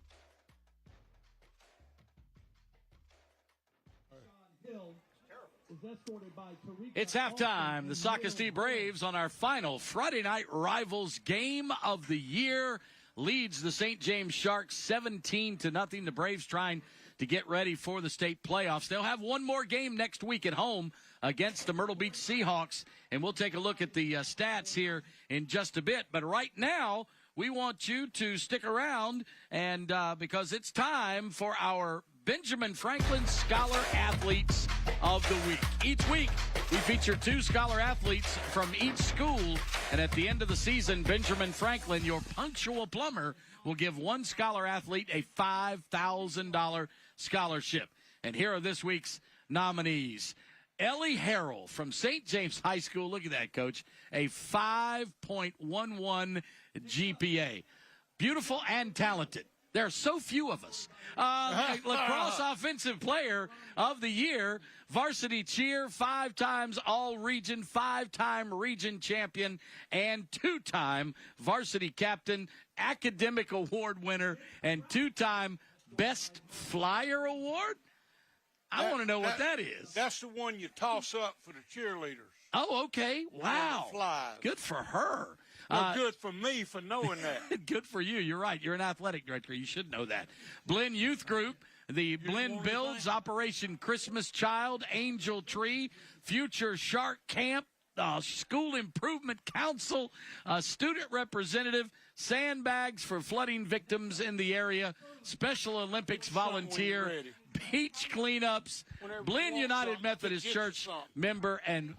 It's halftime. The Socastee Braves on our final Friday night rivals game of the year leads the St. James Sharks 17-0. The Braves trying to get ready for the state playoffs. They'll have one more game next week at home against the Myrtle Beach Seahawks, and we'll take a look at the stats here in just a bit. But right now, we want you to stick around, and because it's time for our Benjamin Franklin Scholar Athletes of the Week. Each week, we feature 2 scholar athletes from each school, and at the end of the season, Benjamin Franklin, your punctual plumber, will give one scholar athlete a $5,000 scholarship. And here are this week's nominees. Ellie Harrell from St. James High School. Look at that, Coach. A 5.11 GPA. Beautiful and talented. There are so few of us. Lacrosse Offensive Player of the Year, varsity cheer, 5 times All-Region, 5-time region champion, and 2-time varsity captain, academic award winner, and 2-time Best Flyer Award. I want to know what that is. That's the one you toss up for the cheerleaders. Oh, okay. Wow. Good for her. Well, good for me for knowing that. Good for you. You're right. You're an athletic director. You should know that. Blinn Youth Group, the Blinn Builds, Operation Christmas Child, Angel Tree, Future Shark Camp, School Improvement Council, Student Representative, Sandbags for flooding victims in the area, Special Olympics volunteer, beach cleanups, Blinn United Methodist Church member, and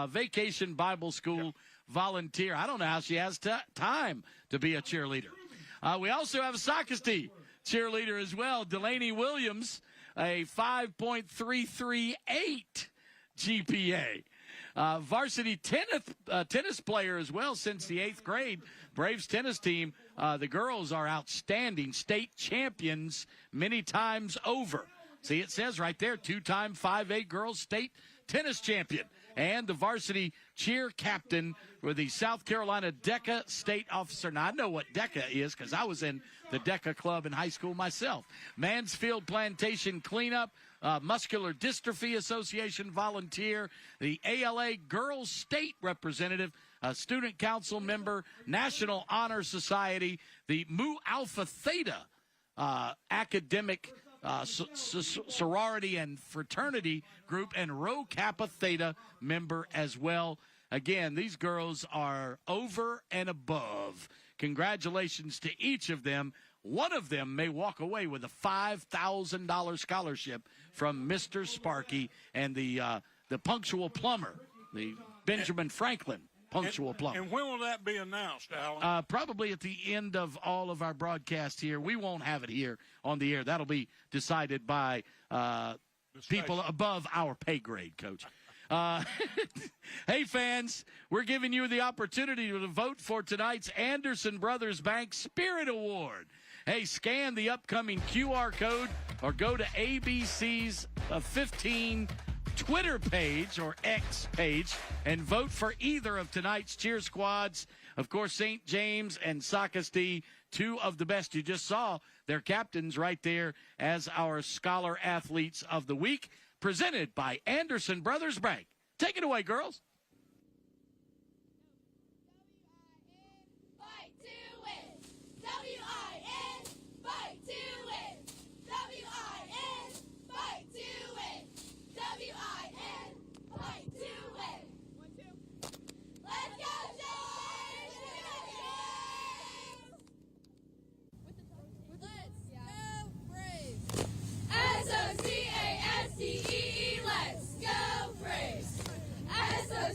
Vacation Bible School volunteer. I don't know how she has time to be a cheerleader. We also have a Socastee cheerleader as well, Delaney Williams, a 5.338 GPA. Varsity tennis player as well since the 8th grade. Braves tennis team, the girls are outstanding, state champions many times over. See, it says right there, 2-time 5A girls state tennis champion. And the varsity cheer captain for the South Carolina DECA state officer. Now, I know what DECA is because I was in the DECA club in high school myself. Mansfield Plantation cleanup, Muscular Dystrophy Association volunteer, the ALA Girls State representative, student council member, National Honor Society, the Mu Alpha Theta academic sorority and fraternity group, and Rho Kappa Theta member as well. Again, these girls are over and above. Congratulations to each of them. One of them may walk away with a $5,000 scholarship from Mr. Sparky and the punctual plumber, the Benjamin Franklin punctual plumber. And when will that be announced, Alan? Probably at the end of all of our broadcasts here. We won't have it here on the air. That'll be decided by people above our pay grade, Coach. Hey, fans, we're giving you the opportunity to vote for tonight's Anderson Brothers Bank Spirit Award. Hey, scan the upcoming QR code or go to ABC's 15 Twitter page or X page and vote for either of tonight's cheer squads. Of course, St. James and Socastee, 2 of the best. You just saw their captains right there as our Scholar Athletes of the Week, presented by Anderson Brothers Bank. Take it away, girls. S-O-C-A-S-T-E-E, let's go Braves! S-O-C-A-S-T-E-E,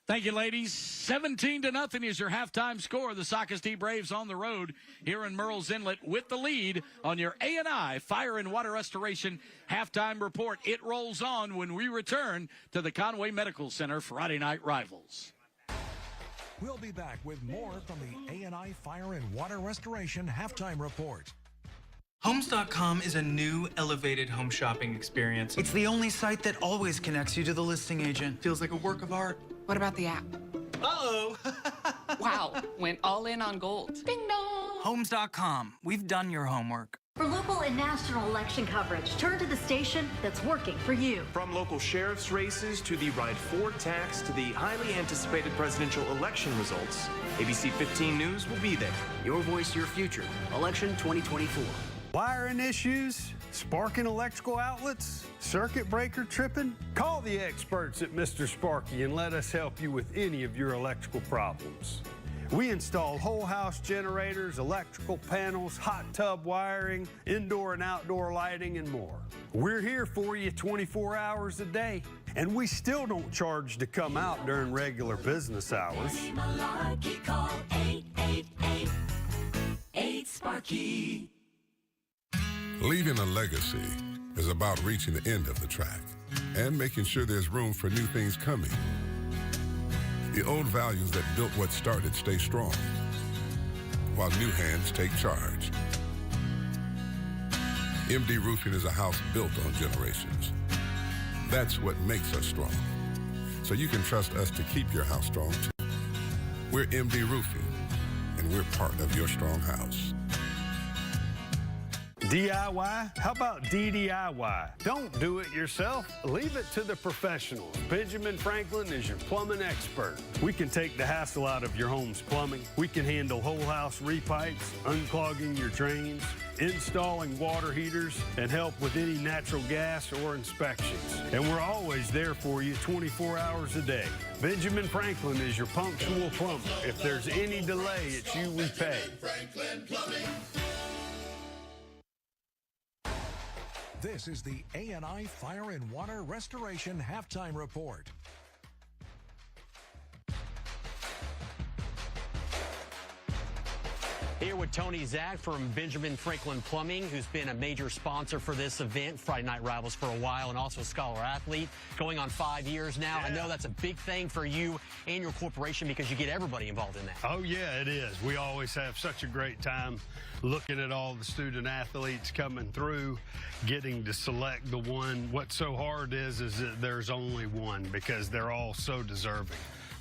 Thank you, ladies. 17-0 is your halftime score. The Socastee Braves on the road here in Murrells Inlet with the lead on your A&I Fire and Water Restoration halftime report. It rolls on when we return to the Conway Medical Center Friday Night Rivals. We'll be back with more from the A&I Fire and Water Restoration halftime report. Homes.com is a new, elevated home shopping experience. It's the only site that always connects you to the listing agent. Feels like a work of art. What about the app? Uh-oh! Wow, went all in on gold. Ding dong! Homes.com. We've done your homework. For local and national election coverage, turn to the station that's working for you. From local sheriff's races to the Ride Ford tax to the highly anticipated presidential election results, ABC 15 News will be there. Your voice, your future. Election 2024. Wiring issues? Sparking electrical outlets? Circuit breaker tripping? Call the experts at Mr. Sparky and let us help you with any of your electrical problems. We install whole house generators, electrical panels, hot tub wiring, indoor and outdoor lighting, and more. We're here for you 24 hours a day, and we still don't charge to come out during regular business hours. Call 888-8-SPARKY. Leaving a legacy is about reaching the end of the track and making sure there's room for new things coming. The old values that built what started stay strong, while new hands take charge. MD Roofing is a house built on generations. That's what makes us strong. So you can trust us to keep your house strong too. We're MD Roofing, and we're part of your strong house. DIY? How about DDIY? Don't do it yourself. Leave it to the professionals. Benjamin Franklin is your plumbing expert. We can take the hassle out of your home's plumbing. We can handle whole house repipes, unclogging your drains, installing water heaters, and help with any natural gas or inspections. And we're always there for you 24 hours a day. Benjamin Franklin is your punctual plumber. If there's any delay, it's you we pay. Franklin Plumbing. This is the A&I Fire and Water Restoration halftime report. Here with Tony Zach from Benjamin Franklin Plumbing, who's been a major sponsor for this event, Friday Night Rivals, for a while, and also a scholar athlete, going on 5 years now. Yeah. I know that's a big thing for you and your corporation because you get everybody involved in that. Oh, yeah, it is. We always have such a great time looking at all the student athletes coming through, getting to select the one. What's so hard is that there's only one because they're all so deserving.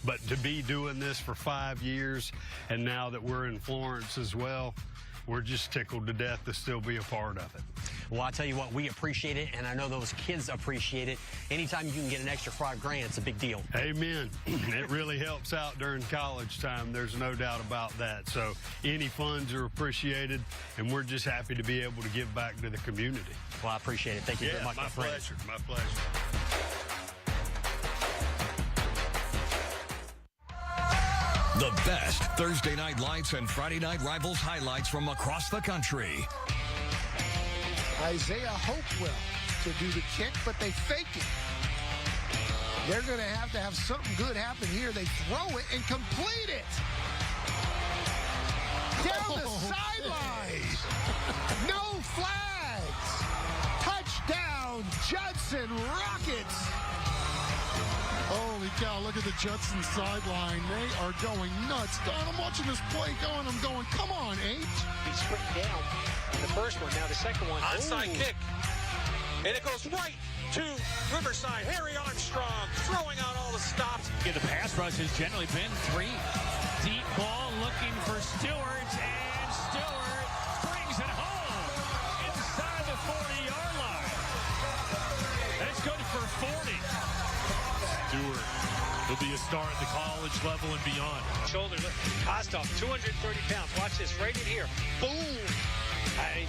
But to be doing this for 5 years, and now that we're in Florence as well, we're just tickled to death to still be a part of it. Well, I tell you what, we appreciate it, and I know those kids appreciate it. Anytime you can get an extra $5,000, it's a big deal. Amen. It really helps out during college time. There's no doubt about that. So any funds are appreciated, and we're just happy to be able to give back to the community. Well, I appreciate it. Thank you very much, my friend. My pleasure. The best Thursday night lights and Friday night rivals highlights from across the country. Isaiah Hopewell to do the kick, but they fake it. They're going to have something good happen here. They throw it and complete it. Down the sideline. No flags. Touchdown, Judson Rockets. Holy cow, look at the Judson sideline. They are going nuts. Don, I'm watching this play going. I'm going, come on, H. He's sprinting down the first one. Now the second one. Onside kick. And it goes right to Riverside. Harry Armstrong throwing out all the stops. The pass rush has generally been three. Deep ball looking for Stewart, and Stewart brings it home inside the 40-yard line. That's good for 40. Stewart will be a star at the college level and beyond. Shoulder, look. Kostoff, 230 pounds. Watch this right in here. Boom.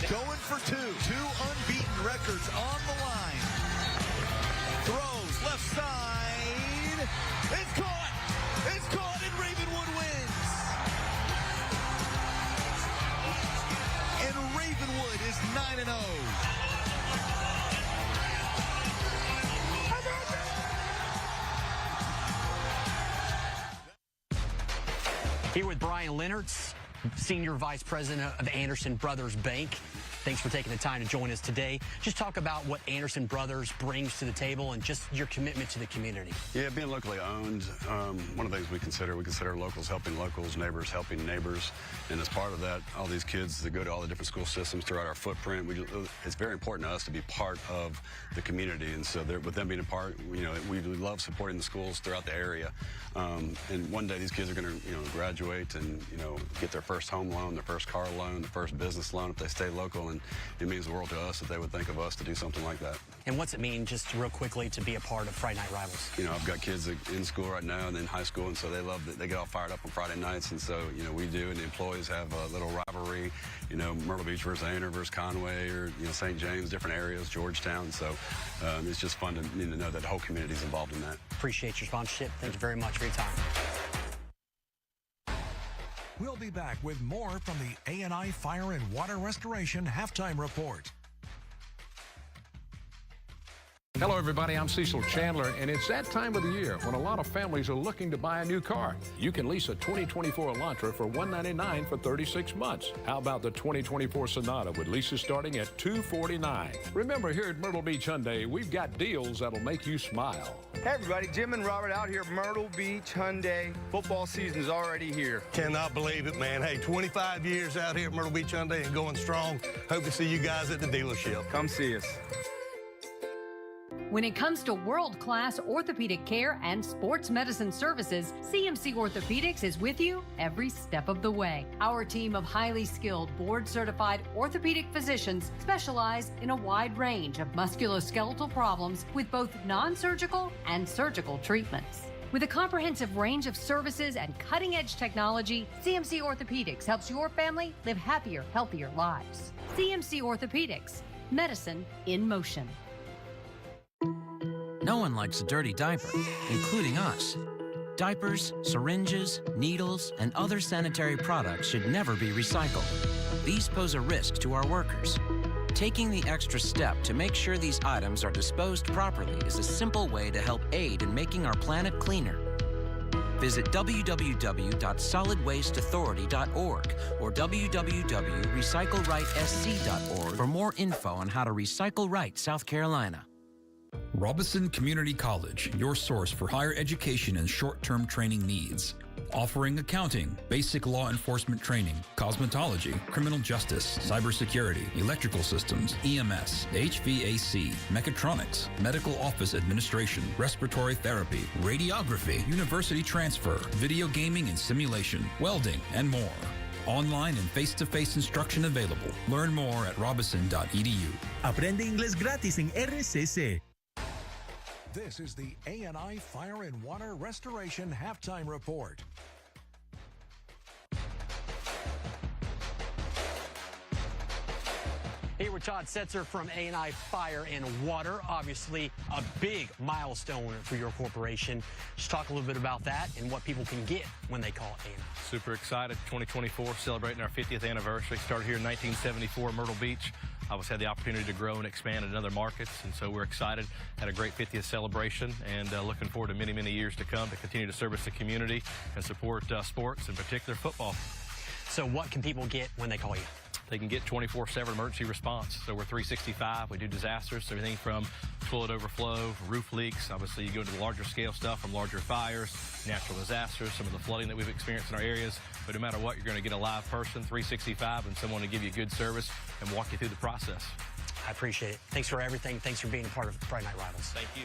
Going for two. Two unbeaten records on the line. Throws left side. It's caught. It's caught, and Ravenwood wins. And Ravenwood is 9-0. Liberts, Senior Vice President of Anderson Brothers Bank. Thanks for taking the time to join us today. Just talk about what Anderson Brothers brings to the table and just your commitment to the community. Yeah, being locally owned, one of the things we consider locals helping locals, neighbors helping neighbors. And as part of that, all these kids that go to all the different school systems throughout our footprint, it's very important to us to be part of the community. And so with them being a part, we love supporting the schools throughout the area. And one day these kids are going to, graduate and, get their first home loan, their first car loan, their first business loan if they stay local. And it means the world to us that they would think of us to do something like that. And what's it mean, just real quickly, to be a part of Friday Night Rivals? I've got kids in school right now and in high school, and so they love that. They get all fired up on Friday nights, and so, we do, and the employees have a little rivalry, Myrtle Beach versus Anner versus Conway, or, St. James, different areas, Georgetown. So it's just fun to know that the whole community is involved in that. Appreciate your sponsorship. Thank you very much for your time. We'll be back with more from the A&I Fire and Water Restoration Halftime Report. Hello, everybody. I'm Cecil Chandler, and it's that time of the year when a lot of families are looking to buy a new car. You can lease a 2024 Elantra for $199 for 36 months. How about the 2024 Sonata with leases starting at $249? Remember, here at Myrtle Beach Hyundai, we've got deals that'll make you smile. Hey, everybody. Jim and Robert out here at Myrtle Beach Hyundai. Football season's already here. Cannot believe it, man. Hey, 25 years out here at Myrtle Beach Hyundai and going strong. Hope to see you guys at the dealership. Come see us. When it comes to world-class orthopedic care and sports medicine services, CMC Orthopedics is with you every step of the way. Our team of highly skilled, board-certified orthopedic physicians specialize in a wide range of musculoskeletal problems with both non-surgical and surgical treatments. With a comprehensive range of services and cutting-edge technology, CMC Orthopedics helps your family live happier, healthier lives. CMC Orthopedics, medicine in motion. No one likes a dirty diaper, including us. Diapers, syringes, needles, and other sanitary products should never be recycled. These pose a risk to our workers. Taking the extra step to make sure these items are disposed properly is a simple way to help aid in making our planet cleaner. Visit www.solidwasteauthority.org or www.recyclerightsc.org for more info on how to recycle right, South Carolina. Robinson Community College, your source for higher education and short-term training needs. Offering accounting, basic law enforcement training, cosmetology, criminal justice, cybersecurity, electrical systems, EMS, HVAC, mechatronics, medical office administration, respiratory therapy, radiography, university transfer, video gaming and simulation, welding, and more. Online and face-to-face instruction available. Learn more at robinson.edu. Aprende inglés gratis en RCC. This is the A&I Fire and Water Restoration Halftime Report. Hey, we're Todd Setzer from A&I Fire and Water. Obviously, a big milestone for your corporation. Just talk a little bit about that and what people can get when they call A&I. Super excited. 2024, celebrating our 50th anniversary. Started here in 1974, Myrtle Beach. I always had the opportunity to grow and expand in other markets, and so we're excited. Had a great 50th celebration, and looking forward to many, many years to come to continue to service the community and support sports, in particular football. So what can people get when they call you? They can get 24/7 emergency response. So we're 365. We do disasters, so everything from toilet overflow, roof leaks. Obviously, you go into the larger scale stuff from larger fires, natural disasters, some of the flooding that we've experienced in our areas. But no matter what, you're going to get a live person, 365, and someone to give you good service and walk you through the process. I appreciate it. Thanks for everything. Thanks for being a part of Friday Night Rivals. Thank you.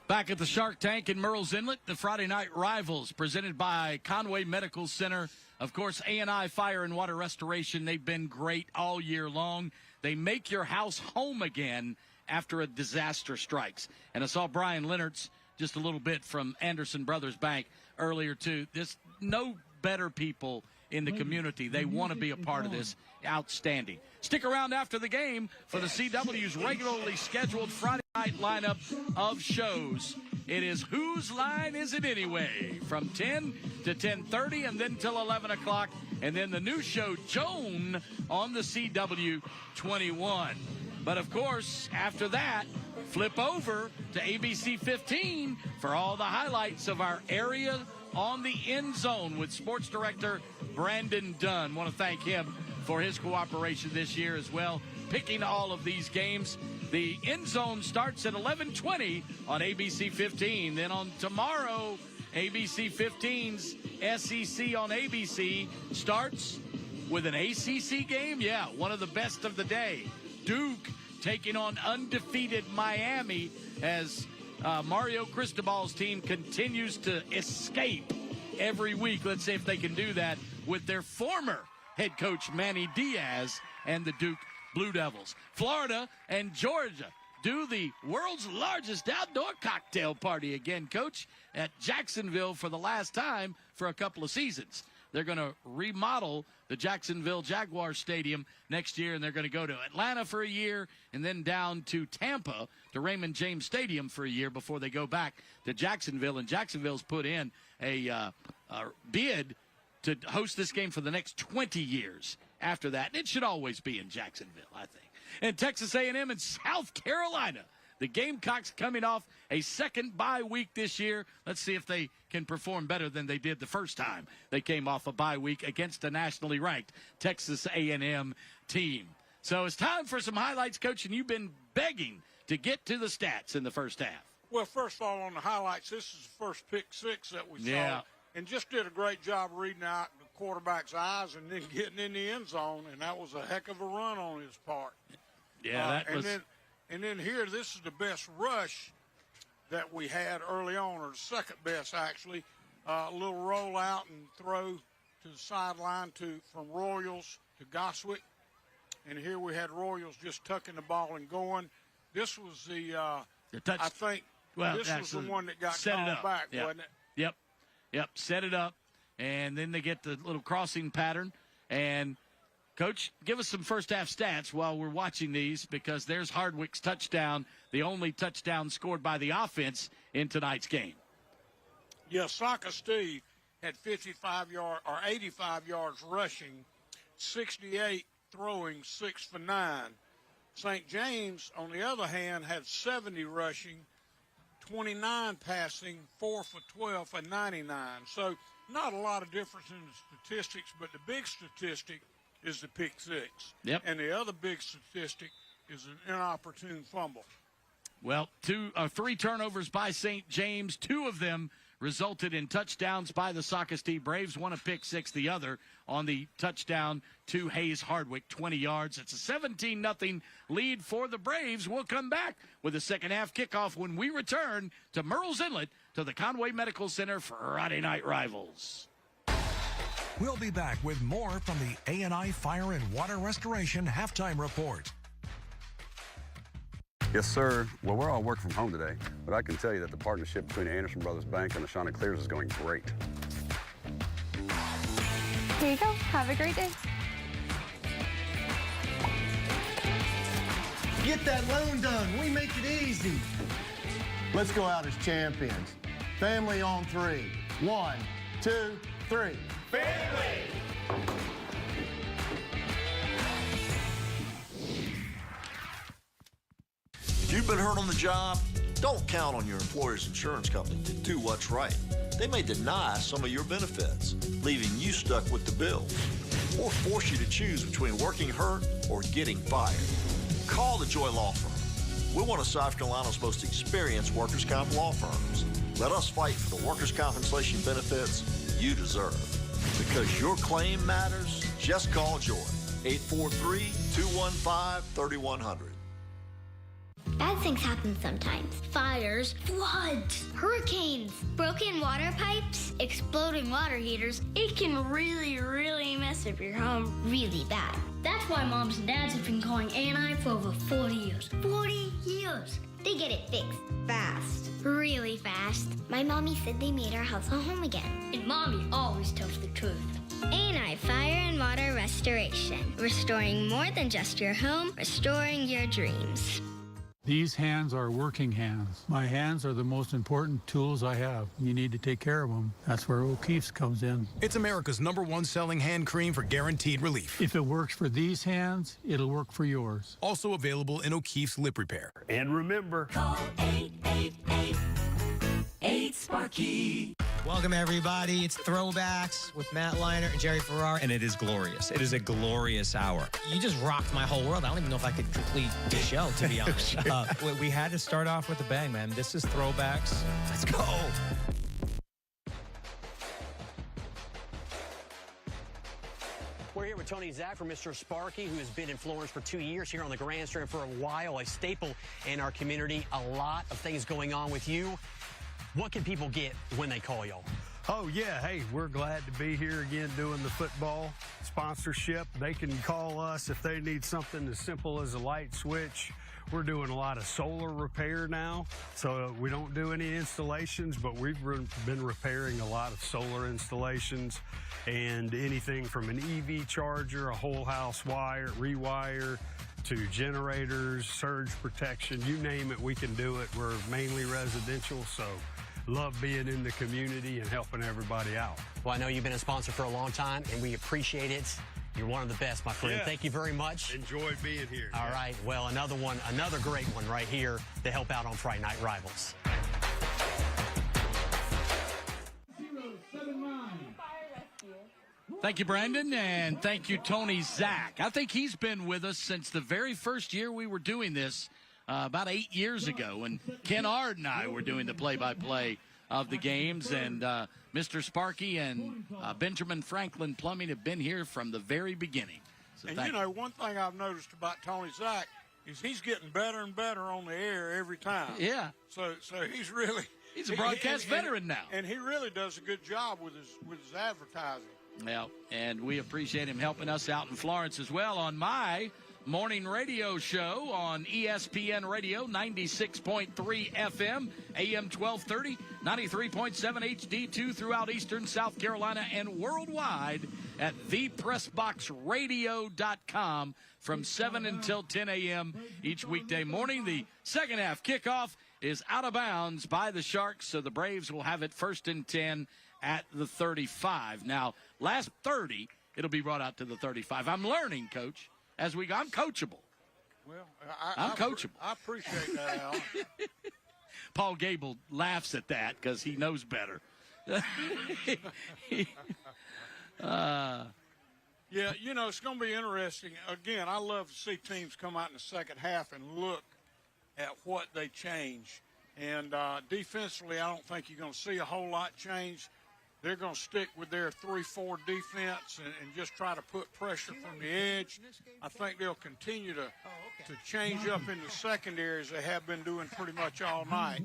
Back at the Shark Tank in Murrells Inlet, the Friday Night Rivals presented by Conway Medical Center. Of course, A&I Fire and Water Restoration, they've been great all year long. They make your house home again after a disaster strikes. And I saw Brian Leonard's just a little bit from Anderson Brothers Bank earlier, too. There's no better people in the community. They want to be a part of this. Outstanding. Stick around after the game for the CW's regularly scheduled Friday night lineup of shows. It is Whose Line Is It Anyway? From 10 to 10:30 and then till 11 o'clock. And then the new show, Joan, on the CW 21. But, of course, after that, flip over to ABC 15 for all the highlights of our area on the end zone with sports director Brandon Dunn. Want to thank him for his cooperation this year as well, picking all of these games. The end zone starts at 11:20 on ABC 15. Then on tomorrow, ABC 15's SEC on ABC starts with an ACC game. Yeah, one of the best of the day. Duke taking on undefeated Miami as Mario Cristobal's team continues to escape every week. Let's see if they can do that with their former head coach Manny Diaz and the Duke Blue Devils. Florida and Georgia do the world's largest outdoor cocktail party again, Coach, at Jacksonville for the last time for a couple of seasons. They're going to remodel the Jacksonville Jaguars Stadium next year, and they're going to go to Atlanta for a year and then down to Tampa to Raymond James Stadium for a year before they go back to Jacksonville. And Jacksonville's put in a bid to host this game for the next 20 years after that. And it should always be in Jacksonville, I think. And Texas A&M and South Carolina. The Gamecocks coming off a second bye week this year. Let's see if they can perform better than they did the first time they came off a bye week against a nationally ranked Texas A&M team. So it's time for some highlights, Coach, and you've been begging to get to the stats in the first half. Well, first of all, on the highlights, this is the first pick six that we saw. And just did a great job reading out the quarterback's eyes and then getting in the end zone, and that was a heck of a run on his part. Yeah, that was... And then here, this is the best rush that we had early on, or the second best, actually. A little rollout and throw to the sideline from Royals to Goswick. And here we had Royals just tucking the ball and going. This was the touch. I think this was the one that got called back, wasn't it? Yep, set it up. And then they get the little crossing pattern. And Coach, give us some first-half stats while we're watching these, because there's Hardwick's touchdown, the only touchdown scored by the offense in tonight's game. Yeah, Socastee had 85 yards rushing, 68 throwing, 6 for 9. St. James, on the other hand, had 70 rushing, 29 passing, 4 for 12 for 99. So not a lot of difference in the statistics, but the big statistic is the pick six. Yep. And the other big statistic is an inopportune fumble. Well, 3 turnovers by St. James. 2 of them resulted in touchdowns by the Socastee Braves. One a pick six, the other on the touchdown to Hayes Hardwick, 20 yards. It's a 17-0 lead for the Braves. We'll come back with a second-half kickoff when we return to Murrells Inlet to the Conway Medical Center for Friday Night Rivals. We'll be back with more from the A&I Fire and Water Restoration Halftime Report. Yes, sir. Well, we're all working from home today, but I can tell you that the partnership between Anderson Brothers Bank and the Shauna Clears is going great. Here you go. Have a great day. Get that loan done. We make it easy. Let's go out as champions. Family on 3. 1, 2, 3. Family! If you've been hurt on the job, don't count on your employer's insurance company to do what's right. They may deny some of your benefits, leaving you stuck with the bills, or force you to choose between working hurt or getting fired. Call the Joy Law Firm. We're one of South Carolina's most experienced workers' comp law firms. Let us fight for the workers' compensation benefits you deserve. Because your claim matters, just call Joy. 843-215-3100. Bad things happen sometimes. Fires, floods, hurricanes, broken water pipes, exploding water heaters. It can really, really mess up your home really bad. That's why moms and dads have been calling A&I for over 40 years. 40 years! They get it fixed. Fast. Really fast. My mommy said they made our house a home again. And mommy always tells the truth. A&I Fire and Water Restoration. Restoring more than just your home, restoring your dreams. These hands are working hands. My hands are the most important tools I have. You need to take care of them. That's where O'Keefe's comes in. It's America's #1 selling hand cream for guaranteed relief. If it works for these hands, it'll work for yours. Also available in O'Keefe's Lip Repair. And remember, call 888-8-SPARKY. Welcome, everybody. It's Throwbacks with Matt Leinart and Jerry Ferrara. And it is glorious. It is a glorious hour. You just rocked my whole world. I don't even know if I could complete the show, to be honest. We had to start off with a bang, man. This is Throwbacks. Let's go. We're here with Tony Zach from Mr. Sparky, who has been in Florence for 2 years, here on the Grandstand for a while, a staple in our community. A lot of things going on with you. What can people get when they call y'all? Oh, yeah. Hey, we're glad to be here again doing the football sponsorship. They can call us if they need something as simple as a light switch. We're doing a lot of solar repair now, so we don't do any installations, but we've been repairing a lot of solar installations and anything from an EV charger, a whole house wire, rewire, to generators, surge protection, you name it, we can do it. We're mainly residential, so love being in the community and helping everybody out. Well, I know you've been a sponsor for a long time, and we appreciate it. You're one of the best, my friend. Yeah. Thank you very much. Enjoy being here. All right. Well, another great one right here to help out on Friday Night Rivals. Thank you, Brandon, and thank you, Tony Zach. I think he's been with us since the very first year we were doing this, about 8 years ago, when Ken Ard and I were doing the play-by-play of the games, and Mr. Sparky and Benjamin Franklin Plumbing have been here from the very beginning. So and, you know, one thing I've noticed about Tony Zach is he's getting better and better on the air every time. Yeah. So he's really... He's a broadcast veteran now. And he really does a good job with his advertising. Well, and we appreciate him helping us out in Florence as well on my morning radio show on ESPN Radio, 96.3 FM, AM 1230, 93.7 HD2 throughout Eastern South Carolina and worldwide at thepressboxradio.com from 7 until 10 a.m. each weekday morning. The second half kickoff is out of bounds by the Sharks, so the Braves will have it 1st and 10 at the 35. Now, last 30, it'll be brought out to the 35. I'm learning, Coach, as we go. I'm coachable. Well, I'm coachable. I appreciate that, Al. Paul Gable laughs at that because he knows better. Yeah, you know, it's going to be interesting. Again, I love to see teams come out in the second half and look at what they change. And defensively, I don't think you're going to see a whole lot change. They're going to stick with their 3-4 defense and just try to put pressure from the edge. I think they'll continue to change up in the secondary as they have been doing pretty much all night.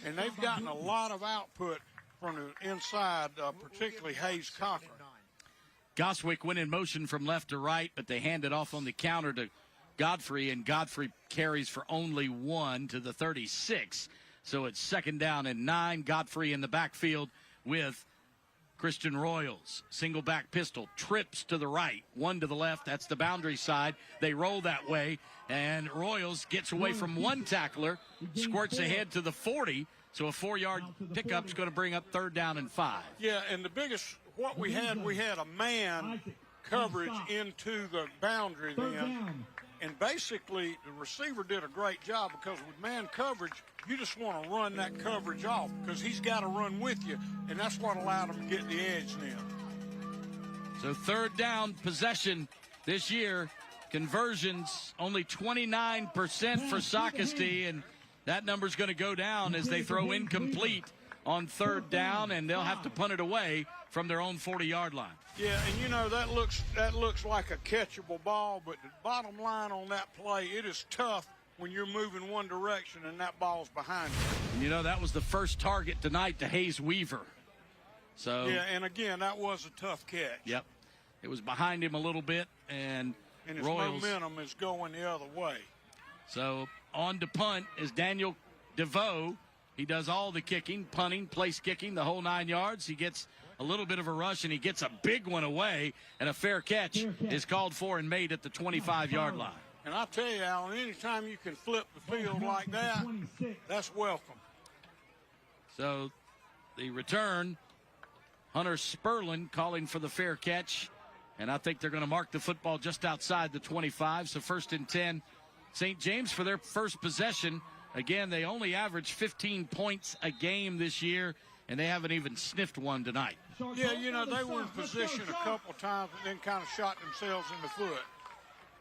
And they've gotten a lot of output from the inside, particularly Hayes Cochran. Goswick went in motion from left to right, but they hand it off on the counter to Godfrey, and Godfrey carries for only 1 to the 36. So it's 2nd down and 9. Godfrey in the backfield with Christian Royals. Single back pistol, trips to the right, 1 to the left. That's the boundary side. They roll that way, and Royals gets away from one tackler, squirts ahead to the 40. So a 4-yard pickup is going to bring up 3rd down and 5. Yeah, and the biggest, what we had a man coverage into the boundary then. And basically, the receiver did a great job because with man coverage, you just want to run that coverage off because he's got to run with you, and that's what allowed him to get the edge then. So 3rd down possession this year, conversions only 29% for Socastee, and that number's going to go down as they throw incomplete on 3rd down, and they'll have to punt it away from their own 40-yard line. Yeah, and you know, that looks like a catchable ball, but the bottom line on that play, it is tough when you're moving one direction and that ball's behind you. And you know, that was the first target tonight to Hayes Weaver. So yeah, and again, that was a tough catch. Yep. It was behind him a little bit, and his Royals, momentum is going the other way. So on to punt is Daniel DeVoe. He does all the kicking, punting, place kicking, the whole 9 yards. He gets a little bit of a rush, and he gets a big one away, and a fair catch is called for and made at the 25-yard line. And I tell you, Alan, anytime you can flip the field like that, that's welcome. So the return, Hunter Spurlin calling for the fair catch. And I think they're going to mark the football just outside the 25. So 1st and 10, St. James for their first possession. Again, they only average 15 points a game this year, and they haven't even sniffed one tonight. Yeah, you know, they were in position a couple times and then kind of shot themselves in the foot.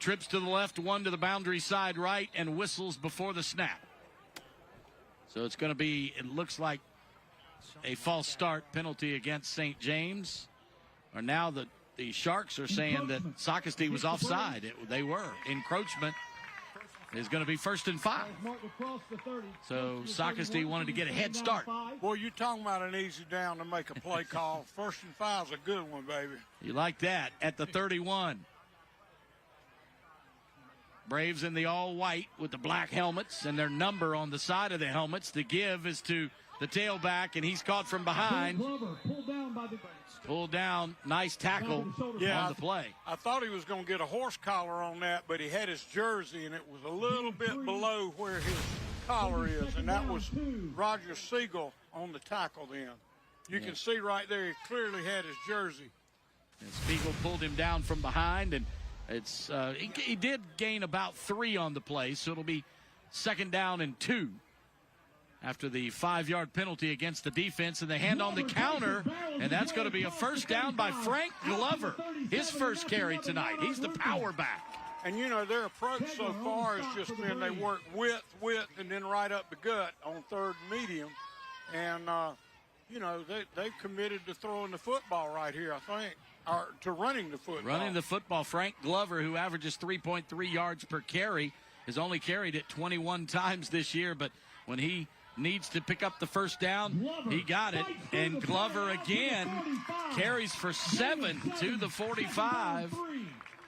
Trips to the left, one to the boundary side right, and whistles before the snap. So it's going to be, it looks like a false start penalty against St. James. Or now the Sharks are saying that Socastee was offside. They were. Encroachment is going to be 1st and 5. So Socastee wanted to get a head start. Boy, you're talking about an easy down to make a play call. 1st and 5 is a good one, baby. You like that at the 31. Braves in the all-white with the black helmets and their number on the side of the helmets. The give is to the tailback, and he's caught from behind. Pulled down, nice tackle on the play. I thought he was going to get a horse collar on that, but he had his jersey, and it was a little bit below where his collar is, and that was Roger Siegel on the tackle then. You can see right there he clearly had his jersey. And Spiegel pulled him down from behind, and it's he did gain about 3 on the play, so it'll be 2nd down and 2 after the 5-yard penalty against the defense, and they hand on the counter, and that's going to be a 1st down by Frank Glover, his first carry tonight. He's the power back. And, you know, their approach so far has just been they work width, and then right up the gut on 3rd and medium. And, you know, they've committed to throwing the football right here, I think, or to running the football. Running the football. Frank Glover, who averages 3.3 yards per carry, has only carried it 21 times this year, but when he needs to pick up the 1st down, he got it. And Glover again carries for 7 to the 45.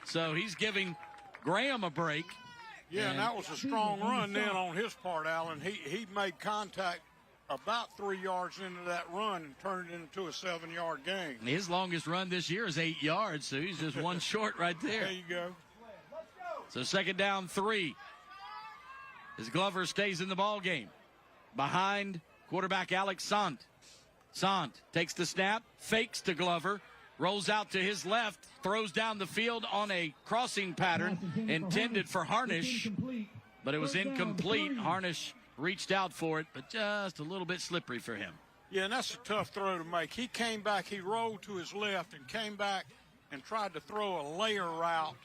So he's giving Graham a break. Yeah, and that was a strong run then on his part, Alan. He made contact about 3 yards into that run and turned it into a 7-yard gain. His longest run this year is 8 yards, so he's just one short right there. There you go. So 2nd down 3 as Glover stays in the ball game. Behind quarterback Alex Sant. Sant takes the snap, fakes to Glover, rolls out to his left, throws down the field on a crossing pattern intended for Harnish, but it was incomplete. Harnish reached out for it, but just a little bit slippery for him. Yeah, and that's a tough throw to make. He came back, he rolled to his left and came back and tried to throw a layer route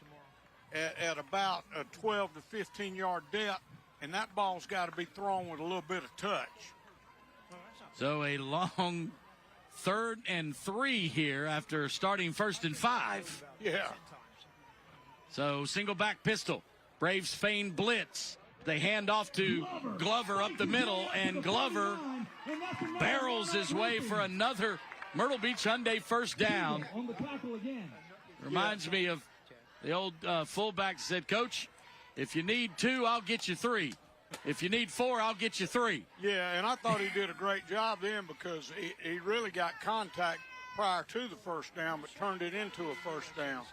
at about a 12 to 15-yard depth. And that ball's got to be thrown with a little bit of touch. So a long 3rd and 3 here after starting 1st and 5. Yeah. So single back pistol. Braves feign blitz. They hand off to Glover up the middle, and Glover barrels his way for another Myrtle Beach Hyundai 1st down. Reminds me of the old fullback said, Coach, if you need 2, I'll get you 3. If you need 4, I'll get you 3. Yeah, and I thought he did a great job then because he really got contact prior to the 1st down, but turned it into a 1st down.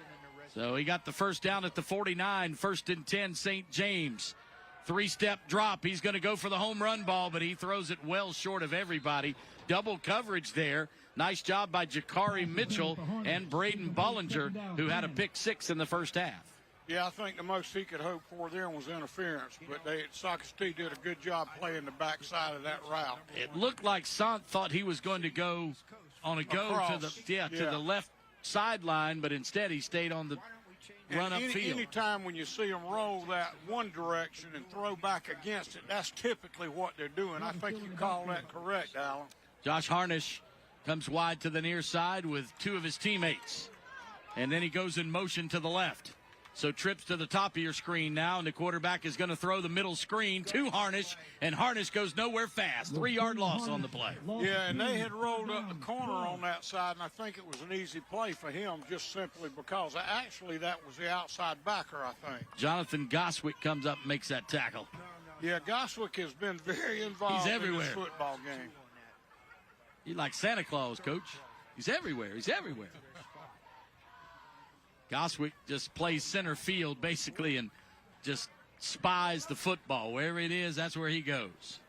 So he got the 1st down at the 49, 1st and 10, St. James. 3-step drop. He's going to go for the home run ball, but he throws it well short of everybody. Double coverage there. Nice job by Jakari Mitchell and Braden Bollinger, who had a pick 6 in the 1st half. Yeah, I think the most he could hope for there was interference, but Socastee did a good job playing the backside of that route. It looked like Sant thought he was going to go on a go to the left sideline, but instead he stayed on the run up field. Any time when you see them roll that one direction and throw back against it, that's typically what they're doing. I think you call that correct, Alan. Josh Harnish comes wide to the near side with 2 of his teammates, and then he goes in motion to the left. So trips to the top of your screen now, and the quarterback is going to throw the middle screen to Harnish, and Harnish goes nowhere fast. 3-yard loss on the play. Yeah, and they had rolled up the corner on that side, and I think it was an easy play for him just simply because actually that was the outside backer, I think. Jonathan Goswick comes up and makes that tackle. Yeah, Goswick has been very involved in this football game. He's like Santa Claus, Coach. He's everywhere. He's everywhere. Goswick just plays center field, basically, and just spies the football. Wherever it is, that's where he goes.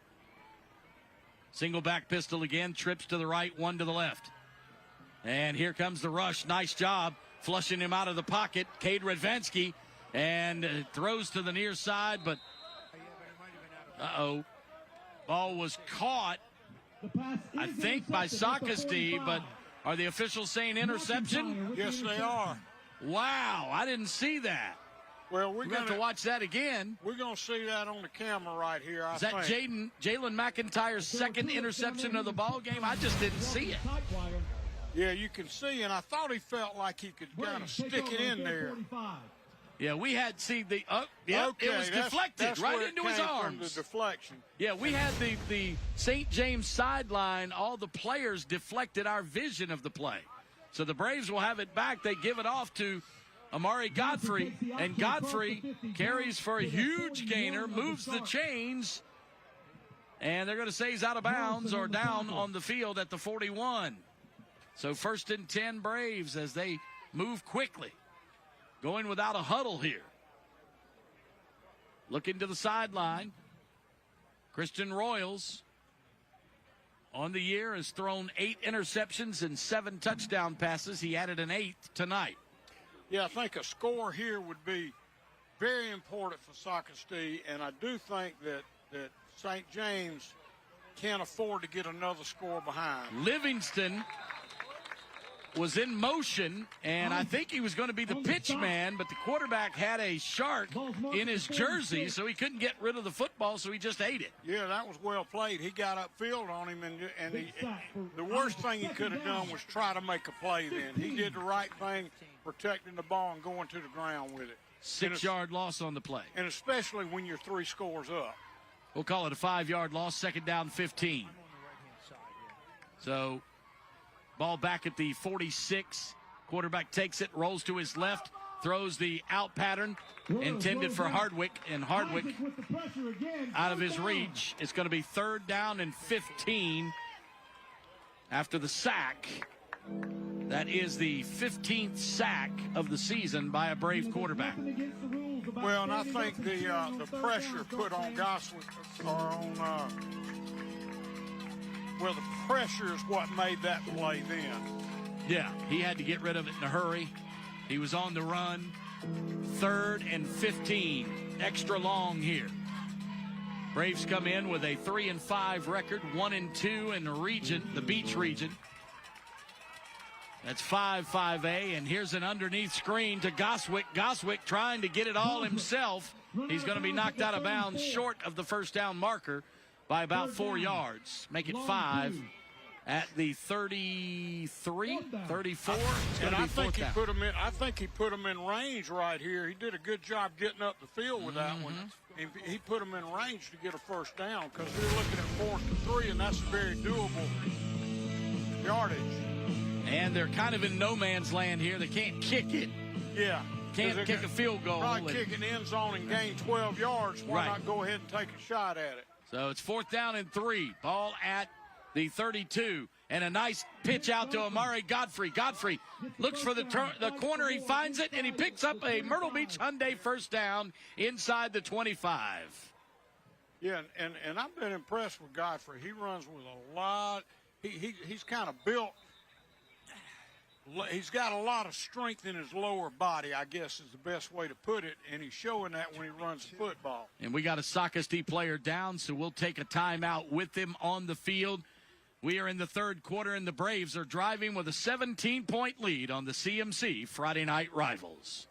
Single back pistol again, trips to the right, one to the left. And here comes the rush. Nice job flushing him out of the pocket. Cade Radvansky, and throws to the near side, but ball was caught, I think, by Socastee, but are the officials saying interception? Yes, they are. Wow, I didn't see that. Well, we're going to have to watch that again. We're going to see that on the camera right here, I think. Is that Jalen McIntyre's second interception of the ball game? I just didn't see it. Yeah, you can see, and I thought he felt like he could kind of stick it in there. Yeah, we had it was deflected that's right into his arms. From the deflection. Yeah, we had the St. James sideline. All the players deflected our vision of the play. So the Braves will have it back. They give it off to Amari Godfrey, and Godfrey carries for a huge gainer, moves the chains, and they're going to say he's out of bounds or down on the field at the 41. So 1st and 10 Braves as they move quickly. Going without a huddle here. Looking to the sideline. Christian Royals on the year has thrown 8 interceptions and 7 touchdown passes. He added an 8th tonight. Yeah, I think a score here would be very important for Socastee, and I do think that St. James can't afford to get another score behind. Livingston was in motion, and I think he was going to be the pitch man, but the quarterback had a shark in his jersey, so he couldn't get rid of the football, so he just ate it. Yeah, that was well played. He got upfield on him, and the worst thing he could have done was try to make a play then. He did the right thing, protecting the ball and going to the ground with it. 6-yard loss on the play. And especially when you're 3 scores up. We'll call it a 5-yard loss, 2nd down 15. So ball back at the 46. Quarterback takes it, rolls to his left, throws the out pattern intended for Hardwick, and Hardwick out of his reach. It's going to be 3rd down and 15 after the sack. That is the 15th sack of the season by a Brave quarterback. Well, and I think the pressure put on Goswick, the pressure is what made that play then. Yeah, he had to get rid of it in a hurry. He was on the run. 3rd and 15, extra long here. Braves come in with a 3-5 record, 1-2 in the region, the Beach region. That's 5-5A, and here's an underneath screen to Goswick. Goswick trying to get it all himself. He's going to be knocked out of bounds short of the 1st down marker by about 4 yards. Make it 5 at the 33, 34. And I think he put him in. I think he put him in range right here. He did a good job getting up the field with that one. He put him in range to get a 1st down because we're looking at 4th and 3, and that's a very doable yardage. And they're kind of in no man's land here. They can't kick it. Yeah. Can't kick a field goal. Probably kick an end zone and gain 12 yards. Why not go ahead and take a shot at it? So it's 4th down and 3. Ball at the 32. And a nice pitch out to Amari Godfrey. Godfrey looks for the corner. He finds it, and he picks up a Myrtle Beach Hyundai 1st down inside the 25. Yeah, and I've been impressed with Godfrey. He runs with a lot. He's kind of built. He's got a lot of strength in his lower body, I guess is the best way to put it, and he's showing that when he runs the football. And we got a Socastee player down, so we'll take a timeout with him on the field. We are in the 3rd quarter, and the Braves are driving with a 17-point lead on the CMC Friday Night Rivals.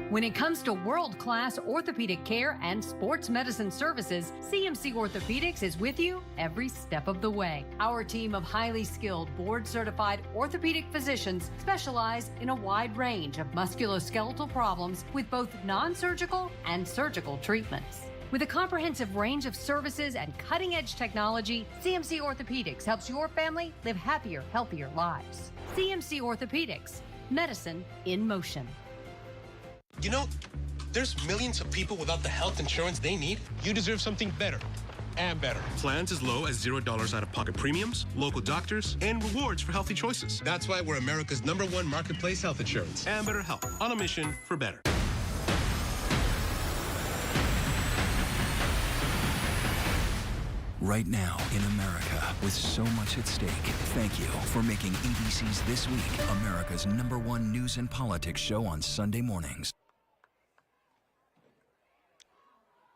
When it comes to world-class orthopedic care and sports medicine services, CMC Orthopedics is with you every step of the way. Our team of highly skilled, board-certified orthopedic physicians specialize in a wide range of musculoskeletal problems with both non-surgical and surgical treatments. With a comprehensive range of services and cutting-edge technology, CMC Orthopedics helps your family live happier, healthier lives. CMC Orthopedics, medicine in motion. You know, there's millions of people without the health insurance they need. You deserve something better and better. Plans as low as $0 out-of-pocket premiums, local doctors, and rewards for healthy choices. That's why we're America's #1 marketplace health insurance. And better health, on a mission for better. right now in America with so much at stake. Thank you for making ABC's This Week America's #1 news and politics show on Sunday mornings.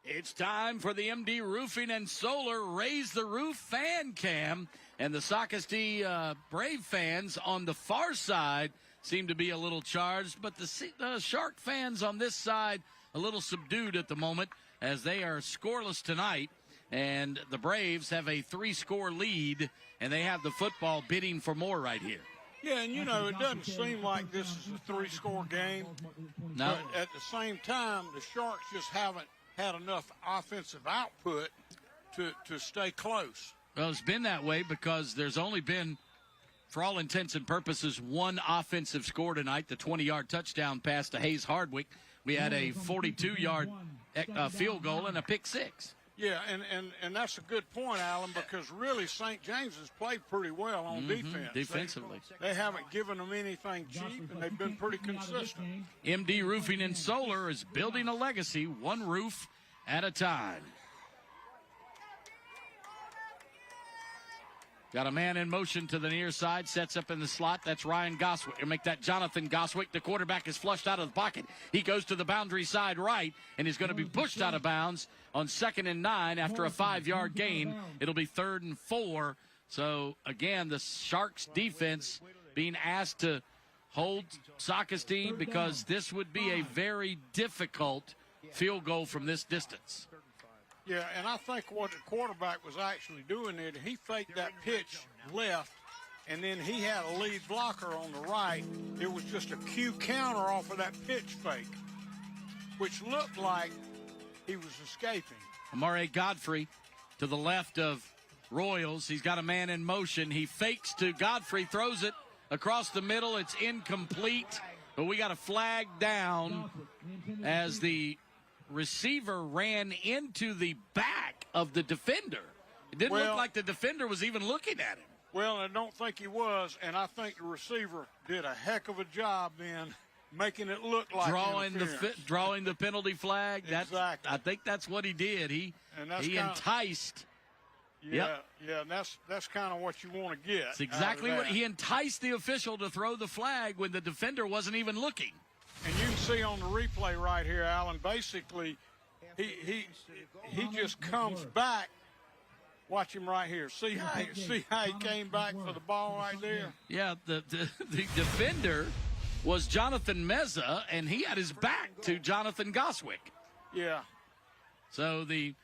It's time for the MD Roofing and Solar Raise the Roof fan cam. And the Socastee Brave fans on the far side seem to be a little charged, but the Shark fans on this side a little subdued at the moment as they are scoreless tonight. And the Braves have a 3-score lead, and they have the football bidding for more right here. Yeah, and it doesn't seem like this is a 3-score game. No. But at the same time, the Sharks just haven't had enough offensive output to stay close. Well, it's been that way because there's only been, for all intents and purposes, one offensive score tonight, the 20-yard touchdown pass to Hayes Hardwick. We had a 42-yard field goal and a pick six. Yeah, and that's a good point, Alan, because really St. James has played pretty well on defense. Defensively. They haven't given them anything cheap, and they've been pretty consistent. MD Roofing and Solar is building a legacy, one roof at a time. Got a man in motion to the near side, sets up in the slot. That's Ryan Goswick. Make that Jonathan Goswick. The quarterback is flushed out of the pocket. He goes to the boundary side right, and he's going to be pushed out of bounds on 2nd and 9 after a 5-yard gain. It'll be 3rd and 4. So, again, the Sharks defense being asked to hold Socastee because this would be a very difficult field goal from this distance. Yeah, and I think what the quarterback was actually doing there, he faked that pitch left, and then he had a lead blocker on the right. It was just a cue counter off of that pitch fake, which looked like he was escaping. Amare Godfrey to the left of Royals. He's got a man in motion. He fakes to Godfrey, throws it across the middle. It's incomplete, but we got a flag down as the receiver ran into the back of the defender. It didn't look like the defender was even looking at him. Well, I don't think he was, and I think the receiver did a heck of a job then making it look like drawing the penalty flag. Exactly. I think that's what he did. He enticed. Yeah, and that's kind of what you want to get. That's exactly what he enticed the official to throw the flag when the defender wasn't even looking. And you can see on the replay right here, Alan, basically he just comes back. Watch him right here. See how he came back for the ball right there? Yeah, the defender was Jonathan Meza, and he had his back to Jonathan Goswick. Yeah. So the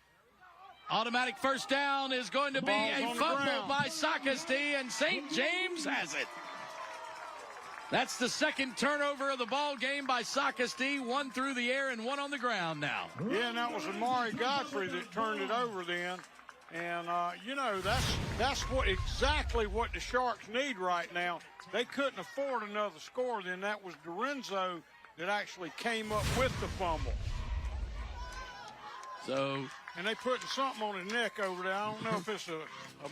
automatic first down is going to be a fumble by Socastee, and St. James has it. That's the second turnover of the ball game by Socastee. One through the air and one on the ground now. Yeah, and that was Amari Godfrey that turned it over then. And, that's exactly what the Sharks need right now. They couldn't afford another score. Then that was Dorenzo that actually came up with the fumble. And they putting something on his neck over there. I don't know if it's a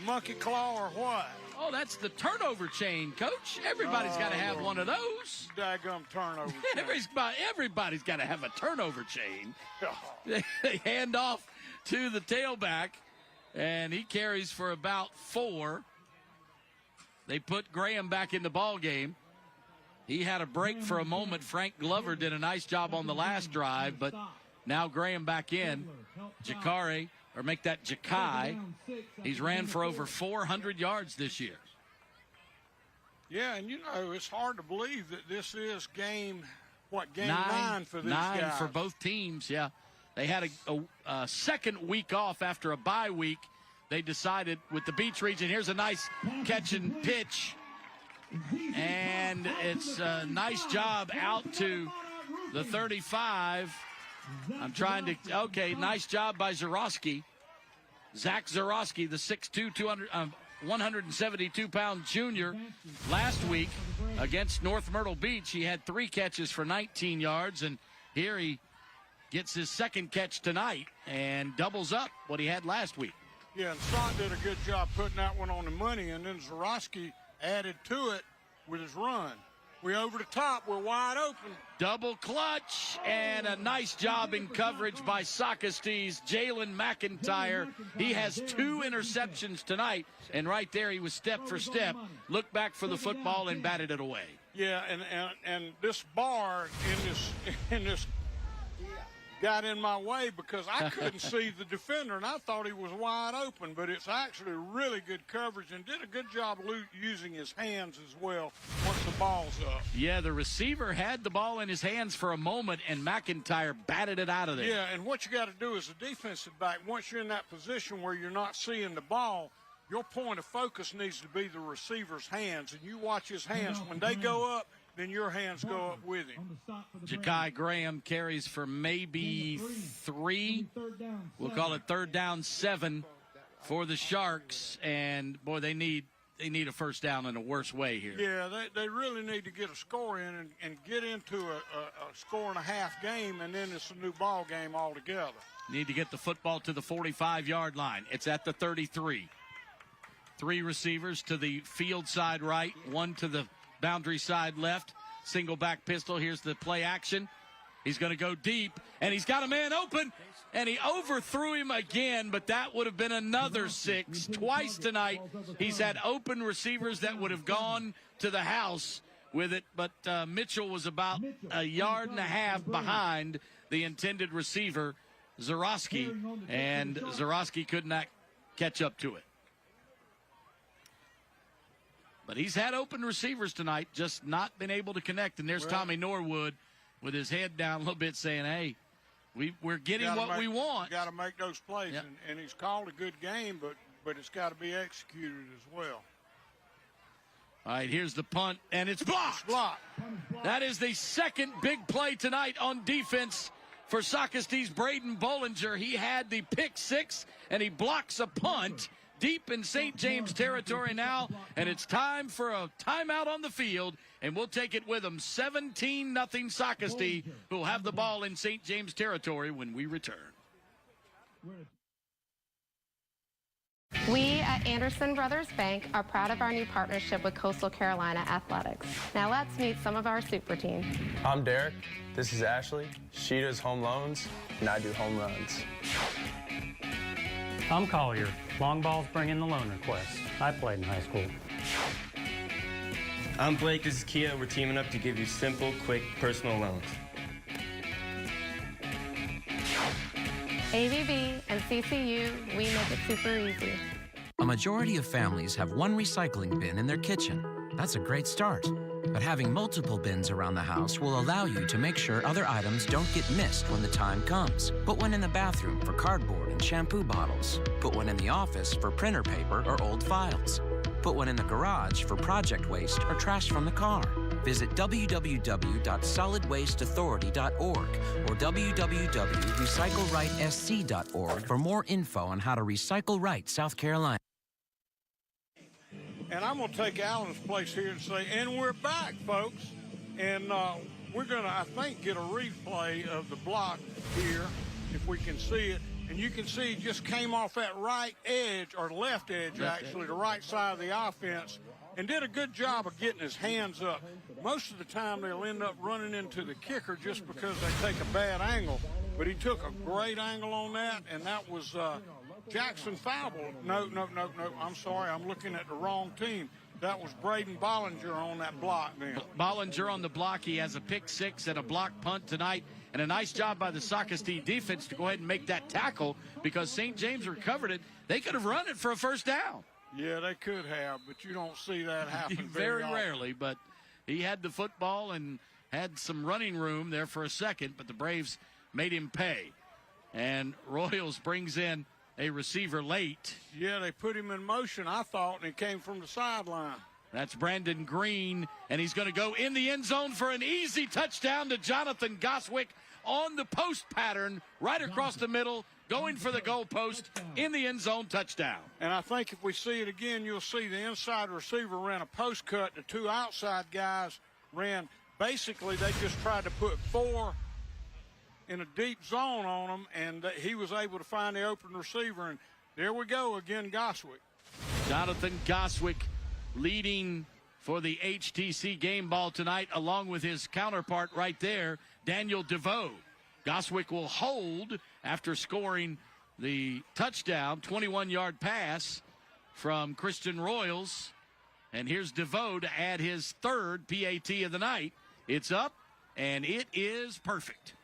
monkey claw or what. Oh, that's the turnover chain, Coach. Everybody's got to have one of those. Daggum turnover chain. Everybody's got to have a turnover chain. They hand off to the tailback, and he carries for about 4. They put Graham back in the ball game. He had a break for a moment. Frank Glover did a nice job on the last drive, but now Graham back in. Jakai. He's ran for over 400 yards this year. Yeah, and it's hard to believe that this is game 9 for these guys. 9 for both teams, yeah. They had a second week off after a bye week. They decided with the Beach region, here's a nice catch and pitch. And it's a nice job out to the 35. Nice job by Zarowski. Zach Zarowski, the 6'2", 172-pound junior. Last week against North Myrtle Beach, he had 3 catches for 19 yards, and here he gets his second catch tonight and doubles up what he had last week. Yeah, and Scott did a good job putting that one on the money, and then Zarowski added to it with his run. We over the top. We're wide open. Double clutch and a nice job in coverage by Socastee's Jalen McIntyre. He has 2 interceptions tonight, and right there he was step for step, looked back for the football and batted it away. Yeah, and this bar in this got in my way because I couldn't see the defender, and I thought he was wide open, but it's actually really good coverage and did a good job using his hands as well once the ball's up. Yeah, the receiver had the ball in his hands for a moment, and McIntyre batted it out of there. Yeah, and what you got to do as a defensive back, once you're in that position where you're not seeing the ball, your point of focus needs to be the receiver's hands, and you watch his hands. When they go up, then your hands go up with him. Ja'Kai Graham carries for maybe 3. We'll call it 3rd down 7 for the Sharks. And, boy, they need a first down in a worse way here. Yeah, they really need to get a score in and get into a score-and-a-half game, and then it's a new ball game altogether. Need to get the football to the 45-yard line. It's at the 33. 3 receivers to the field side right, 1 to the boundary side left. Single back pistol. Here's the play action. He's going to go deep, and he's got a man open, and he overthrew him again, but that would have been another 6. Twice tonight he's had open receivers that would have gone to the house with it, but Mitchell was about 1.5 yards behind the intended receiver, Zarowski, and Zarowski could not catch up to it. But he's had open receivers tonight, just not been able to connect. And there's Tommy Norwood with his head down a little bit saying, hey, we're getting what we want. Got to make those plays. Yep. And he's called a good game, but it's got to be executed as well. All right, here's the punt, and it's blocked. It's blocked. That is the second big play tonight on defense for Socastee's Braden Bollinger. He had the pick 6, and he blocks a punt deep in St. James territory now, and it's time for a timeout on the field, and we'll take it with them. 17-0 Socastee, who will have the ball in St. James territory when we return. We at Anderson Brothers Bank are proud of our new partnership with Coastal Carolina Athletics. Now let's meet some of our super team. I'm Derek. This is Ashley. She does home loans, and I do home runs. I'm Collier. Long balls bring in the loan requests. I played in high school. I'm Blake. This is Kia. We're teaming up to give you simple, quick, personal loans. AVB and CCU, we make it super easy. A majority of families have one recycling bin in their kitchen. That's a great start. But having multiple bins around the house will allow you to make sure other items don't get missed when the time comes. Put one in the bathroom for cardboard and shampoo bottles. Put one in the office for printer paper or old files. Put one in the garage for project waste or trash from the car. Visit www.solidwasteauthority.org or www.recyclerightsc.org for more info on how to recycle right South Carolina. And I'm going to take Alan's place here and say, and we're back, folks. And we're going to, I think, get a replay of the block here, if we can see it. And you can see he just came off that right edge, or left edge, actually, the right side of the offense, and did a good job of getting his hands up. Most of the time, they'll end up running into the kicker just because they take a bad angle. But he took a great angle on that, and that was Jackson Fowle. No. I'm sorry. I'm looking at the wrong team. That was Braden Bollinger on that block then. Bollinger on the block. He has a pick 6 and a block punt tonight. And a nice job by the Socastee defense to go ahead and make that tackle because St. James recovered it. They could have run it for a first down. Yeah, they could have, but you don't see that happen very often. rarely. But he had the football and had some running room there for a second, but the Braves made him pay. And Royals brings in a receiver late. Yeah, they put him in motion, I thought, and it came from the sideline. That's Brandon Green, and he's going to go in the end zone for an easy touchdown to Jonathan Goswick on the post pattern, right across the middle, going for the goal post in the end zone, touchdown. And I think if we see it again, you'll see the inside receiver ran a post cut. The 2 outside guys ran. Basically, they just tried to put 4 in a deep zone on him, and he was able to find the open receiver. And there we go again, Goswick. Jonathan Goswick leading for the HTC game ball tonight, along with his counterpart right there, Daniel DeVoe. Goswick will hold after scoring the touchdown, 21-yard pass from Christian Royals. And here's DeVoe to add his third PAT of the night. It's up, and it is perfect.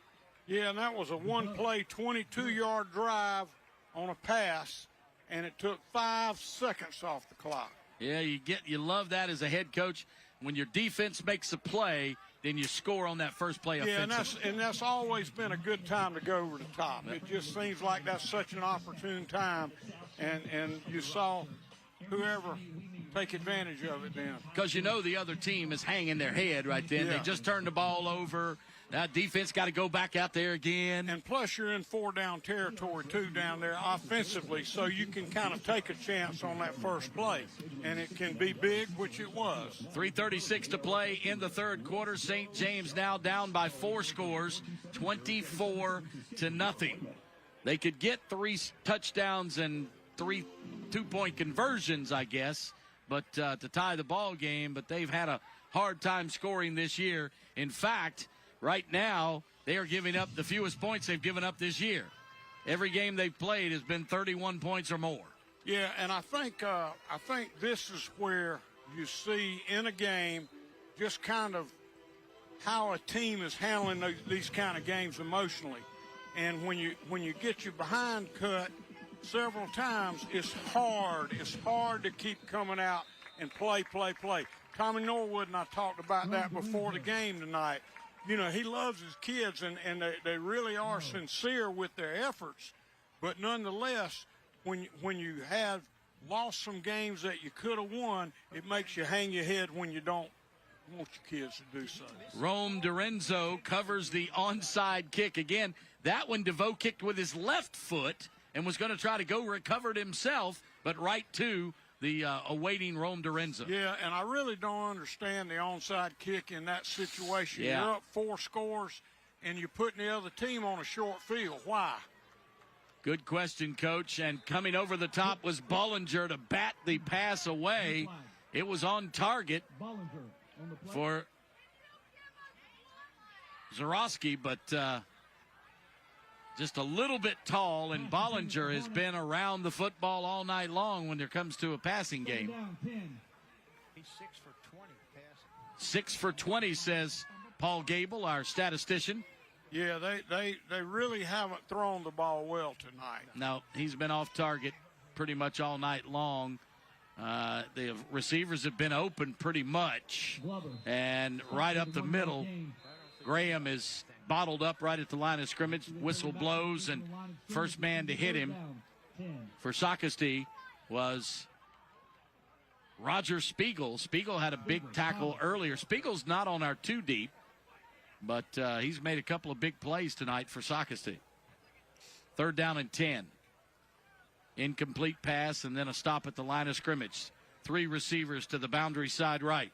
Yeah, and that was a one-play, 22-yard drive on a pass, and it took 5 seconds off the clock. Yeah, you love that as a head coach. When your defense makes a play, then you score on that first play offensively. Yeah, and that's always been a good time to go over the top. It just seems like that's such an opportune time, and you saw whoever take advantage of it then. Because you know the other team is hanging their head right then. Yeah. They just turned the ball over. That defense got to go back out there again. And plus you're in 4-down territory, too, down there offensively, so you can kind of take a chance on that first play. And it can be big, which it was. 3:36 to play in the third quarter. St. James now down by 4 scores, 24-0. They could get 3 touchdowns and 3 two-point conversions, I guess, but to tie the ball game. But they've had a hard time scoring this year. In fact, right now, they are giving up the fewest points they've given up this year. Every game they've played has been 31 points or more. Yeah, and I think this is where you see in a game just kind of how a team is handling these kind of games emotionally. And when you get your behind cut several times, it's hard. It's hard to keep coming out and play. Tommy Norwood and I talked about that before the game tonight. You know, he loves his kids, and they really are sincere with their efforts. But nonetheless, when you have lost some games that you could have won, it makes you hang your head when you don't want your kids to do so. Rome Dorenzo covers the onside kick. Again, that one DeVoe kicked with his left foot and was going to try to go recover it himself, but right to the awaiting Rome Dorenzo. Yeah, and I really don't understand the onside kick in that situation. Yeah. You're up 4 scores, and you're putting the other team on a short field. Why? Good question, Coach. And coming over the top was Bollinger to bat the pass away. It was on target for Zarowski, but just a little bit tall, and Bollinger has been around the football all night long when it comes to a passing game. He's 6 for 20 passing. 6 for 20, says Paul Gable, our statistician. Yeah, they really haven't thrown the ball well tonight. No, he's been off target pretty much all night long. The receivers have been open pretty much. And right up the middle, Graham is bottled up right at the line of scrimmage. Whistle blows, and first man to hit him for Socastee was Roger Spiegel. Spiegel had a big tackle earlier. Spiegel's not on our 2 deep, but he's made a couple of big plays tonight for Socastee. 3rd down and 10. Incomplete pass, and then a stop at the line of scrimmage. 3 receivers to the boundary side right.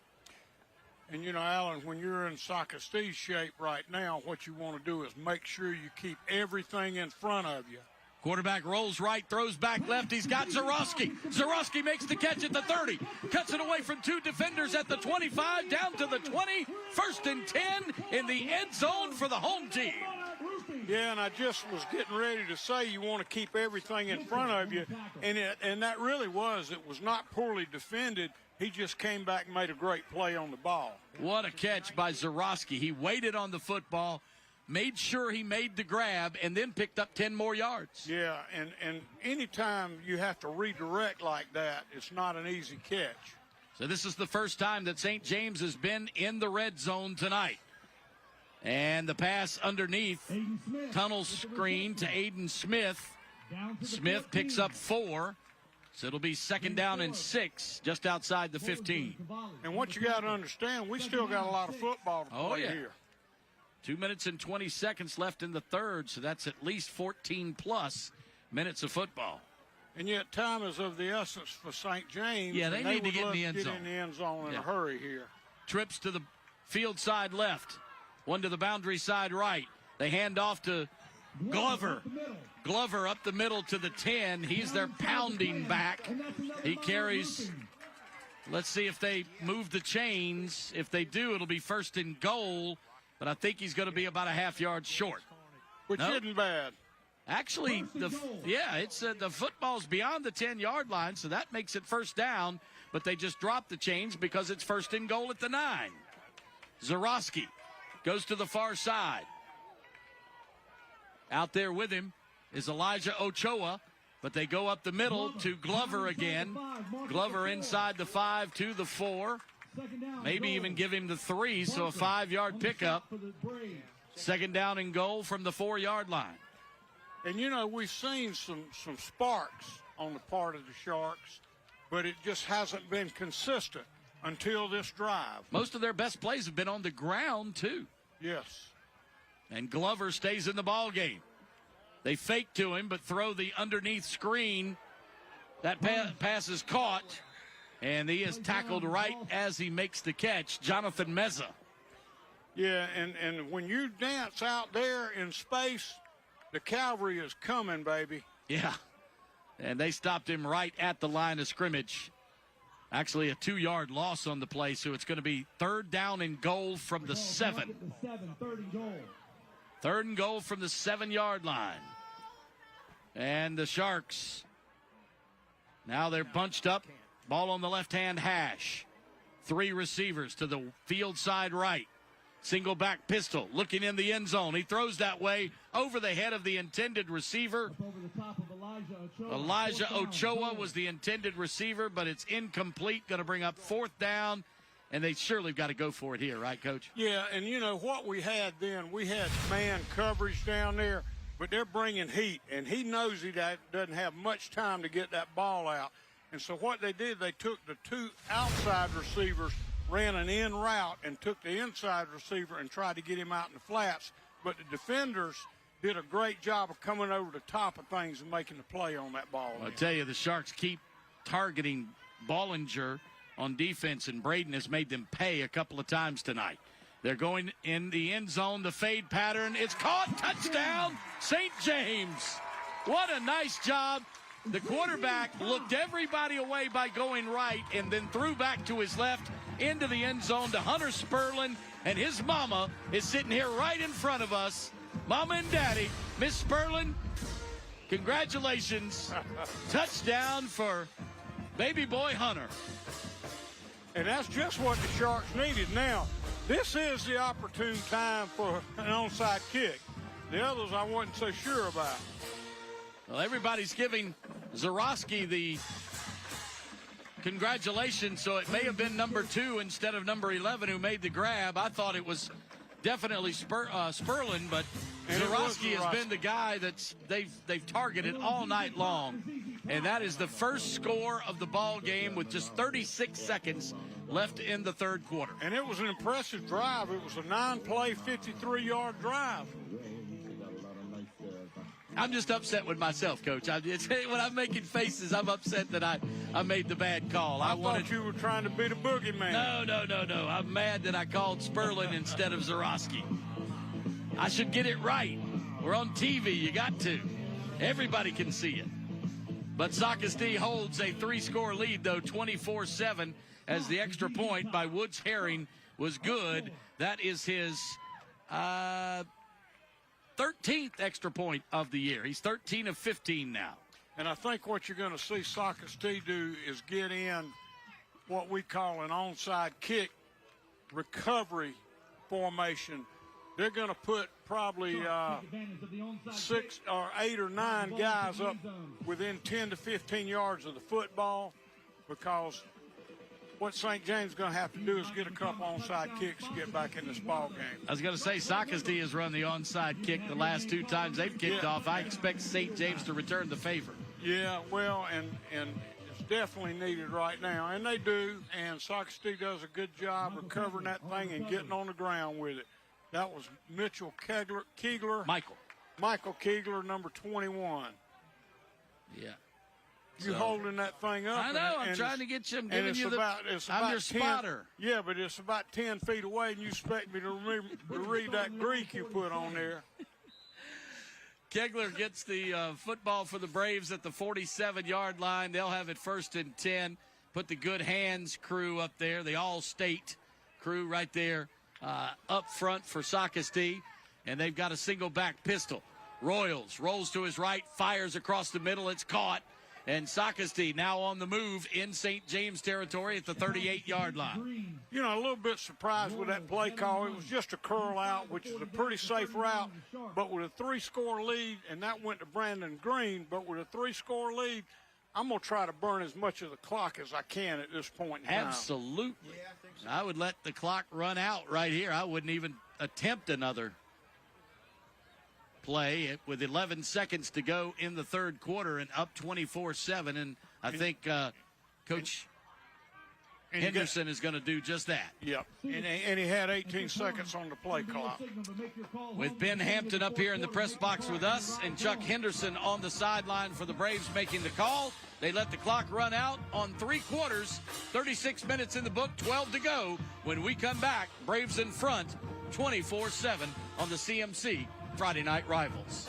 And, you know, Alan, when you're in Socastee's shape right now, what you want to do is make sure you keep everything in front of you. Quarterback rolls right, throws back left. He's got Zarowski. Zarowski makes the catch at the 30. Cuts it away from 2 defenders at the 25, down to the 20. 1st and 10 in the end zone for the home team. Yeah, and I just was getting ready to say you want to keep everything in front of you, and that really was. It was not poorly defended. He just came back and made a great play on the ball. What a catch by Zarowski. He waited on the football, made sure he made the grab, and then picked up 10 more yards. Yeah, and anytime you have to redirect like that, it's not an easy catch. So this is the first time that St. James has been in the red zone tonight. And the pass underneath, tunnel screen to Aiden Smith. Smith picks up 4. So it'll be 2nd down and 6, just outside the 15. And what you got to understand, we still got a lot of football to play here. 2 minutes and 20 seconds left in the third, so that's at least 14-plus minutes of football. And yet time is of the essence for St. James. Yeah, they need to get in the end zone. Get in the end zone in a hurry here. Trips to the field side left, one to the boundary side right. They hand off to Glover. Glover up the middle to the 10. He's their pounding back. He carries Let's see if they move the chains. If they do, it'll be 1st and goal. But I think he's going to be about a half-yard short. Which isn't bad. Actually, the football's beyond the 10-yard line, so that makes it 1st down. But they just dropped the chains because it's 1st and goal at the 9. Zarowski goes to the far side. Out there with him is Elijah Ochoa, but they go up the middle to Glover again. Glover inside the 5 to the 4. Maybe even give him the 3, so a 5-yard pickup. 2nd down and goal from the 4-yard line. And, you know, we've seen some sparks on the part of the Sharks, but it just hasn't been consistent until this drive. Most of their best plays have been on the ground, too. Yes. And Glover stays in the ball game. They fake to him, but throw the underneath screen. That pass is caught, and he is tackled right as he makes the catch. Jonathan Meza. Yeah, and when you dance out there in space, the cavalry is coming, baby. Yeah, and they stopped him right at the line of scrimmage. Actually, a 2-yard loss on the play, so it's going to be 3rd down and goal from the 7. 3rd and goal from the 7-yard line. And the Sharks, now they're bunched up. Ball on the left-hand hash. 3 receivers to the field side right. Single back pistol, looking in the end zone. He throws that way over the head of the intended receiver. Elijah Ochoa was the intended receiver, but it's incomplete. Going to bring up 4th down, and they surely got to go for it here, right, Coach? Yeah, and you know what we had then? We had man coverage down there, but they're bringing heat, and he knows he doesn't have much time to get that ball out. And so what they did, they took the 2 outside receivers, ran an in route, and took the inside receiver and tried to get him out in the flats. But the defenders did a great job of coming over the top of things and making the play on that ball. I'll tell you, the Sharks keep targeting Bollinger on defense, and Braden has made them pay a couple of times tonight. They're going in the end zone, the fade pattern. It's caught, touchdown, St. James. What a nice job. The quarterback looked everybody away by going right and then threw back to his left into the end zone to Hunter Sperlin, and his mama is sitting here right in front of us. Mama and Daddy, Miss Sperlin, congratulations. Touchdown for baby boy Hunter. And that's just what the Sharks needed. Now, this is the opportune time for an onside kick. The others I wasn't so sure about. Well, everybody's giving Zarowski the congratulations, so it may have been number 2 instead of number 11 who made the grab. I thought it was definitely Sperlin, but Zarowski has been the guy that they've targeted all night long. And that is the first score of the ball game with just 36 seconds left in the 3rd quarter. And it was an impressive drive. It was a 9-play, 53-yard drive. I'm just upset with myself, Coach. When I'm making faces, I'm upset that I made the bad call. I thought you were trying to be the boogeyman. No. I'm mad that I called Sperlin instead of Zarowski. I should get it right. We're on TV. You got to. Everybody can see it. But Socastee holds a 3-score lead, though, 24-7, as the extra point by Woods Herring was good. That is his 13th extra point of the year. He's 13 of 15 now. And I think what you're going to see Socastee do is get in what we call an onside kick recovery formation. They're going to put probably 6 or 8 or 9 guys up within 10 to 15 yards of the football, because what St. James is going to have to do is get a couple onside kicks to get back in this ball game. I was going to say, Socastee has run the onside kick the last 2 times they've kicked off. I expect St. James to return the favor. Yeah, well, and it's definitely needed right now, and they do, and Socastee does a good job recovering that thing and getting on the ground with it. That was Michael Kegler, number 21. Yeah. You holding that thing up. I know. I'm trying to get you. I'm giving you I'm your spotter. Yeah, but it's about 10 feet away, and you expect me to read that Greek you put on there. Kegler gets the football for the Braves at the 47-yard line. They'll have it 1st and 10. put the Good Hands crew up there, the All-State crew right there up front for Socastee, and they've got a single back pistol. Royals rolls to his right, fires across the middle. It's caught. And Socastee now on the move in St. James territory at the 38-yard line. You know, a little bit surprised with that play call. It was just a curl out, which is a pretty safe route. But with a 3-score lead, and that went to Brandon Green, but with a 3-score lead, I'm going to try to burn as much of the clock as I can at this point in time. Absolutely. I would let the clock run out right here. I wouldn't even attempt another play with 11 seconds to go in the third quarter and up 24-7. And I think Coach Henderson is going to do just that. Yep. And he had 18 seconds on the play clock. With Ben Hampton up here in the press box with us and Chuck Henderson on the sideline for the Braves making the call. They let the clock run out on 3 quarters, 36 minutes in the book, 12 to go. When we come back, Braves in front, 24-7 on the CMC Friday Night Rivals.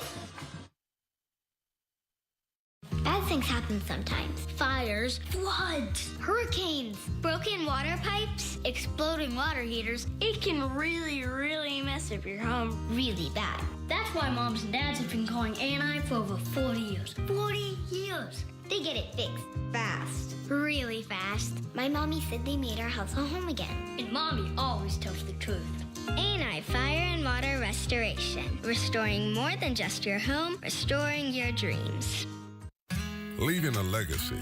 Bad things happen sometimes. Fires, floods, hurricanes, broken water pipes, exploding water heaters. It can really mess up your home really bad. That's why moms and dads have been calling A&I for over 40 years. 40 years! They get it fixed. Fast. Really fast. My mommy said they made our house a home again. And mommy always tells the truth. A&I Fire and Water Restoration. Restoring more than just your home, restoring your dreams. Leaving a legacy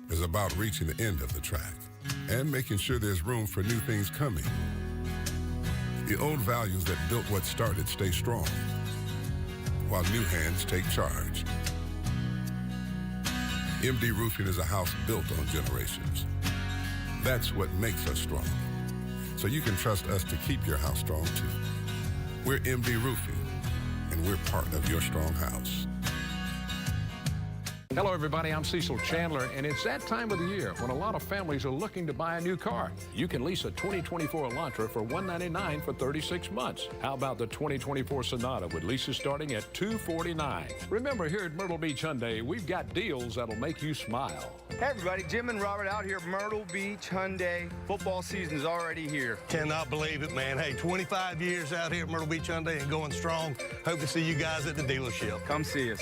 is about reaching the end of the track and making sure there's room for new things coming. The old values that built what started stay strong, while new hands take charge. MD Roofing is a house built on generations. That's what makes us strong. So you can trust us to keep your house strong too. We're MD Roofing, and we're part of your strong house. Hello, everybody. I'm Cecil Chandler, and it's that time of the year when a lot of families are looking to buy a new car. You can lease a 2024 Elantra for $199 for 36 months. How about the 2024 Sonata with leases starting at $249? Remember, here at Myrtle Beach Hyundai, we've got deals that'll make you smile. Hey, everybody. Jim and Robert out here at Myrtle Beach Hyundai. Football season's already here. Cannot believe it, man. Hey, 25 years out here at Myrtle Beach Hyundai and going strong. Hope to see you guys at the dealership. Come see us.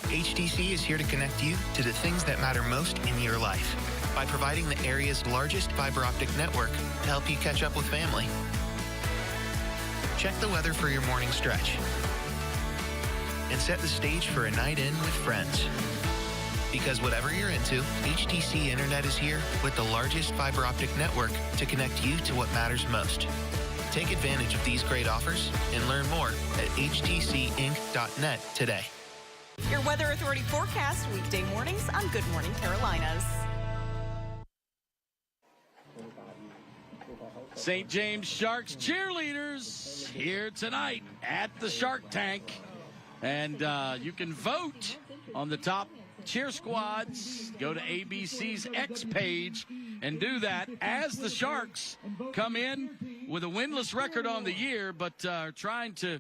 HTC is here to connect you to the things that matter most in your life by providing the area's largest fiber optic network to help you catch up with family. Check the weather for your morning stretch and set the stage for a night in with friends. Because whatever you're into, HTC Internet is here with the largest fiber optic network to connect you to what matters most. Take advantage of these great offers and learn more at htcinc.net today. Your Weather Authority forecast weekday mornings on Good Morning Carolinas. St. James Sharks cheerleaders here tonight at the Shark Tank. And you can vote on the top cheer squads. Go to ABC's X page and do that as the Sharks come in with a winless record on the year, but are trying to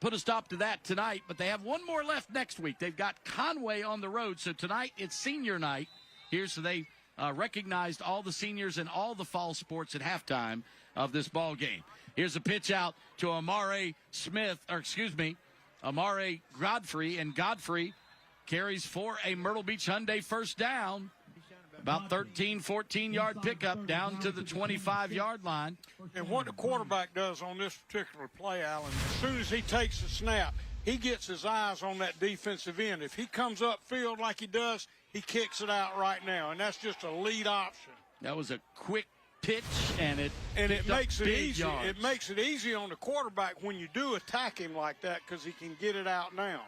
put a stop to that tonight. But they have one more left next week. They've got Conway on the road. So tonight it's senior night here. So they recognized all the seniors and all the fall sports at halftime of this ball game. Here's a pitch out to Amare Godfrey, and Godfrey carries for a Myrtle Beach Hyundai first down. About 13, 14-yard pickup down to the 25-yard line. And what the quarterback does on this particular play, Alan, as soon as he takes the snap, he gets his eyes on that defensive end. If he comes upfield like he does, he kicks it out right now, and that's just a lead option. That was a quick pitch, and it makes it easy. Yards. It makes it easy on the quarterback when you do attack him like that because he can get it out now.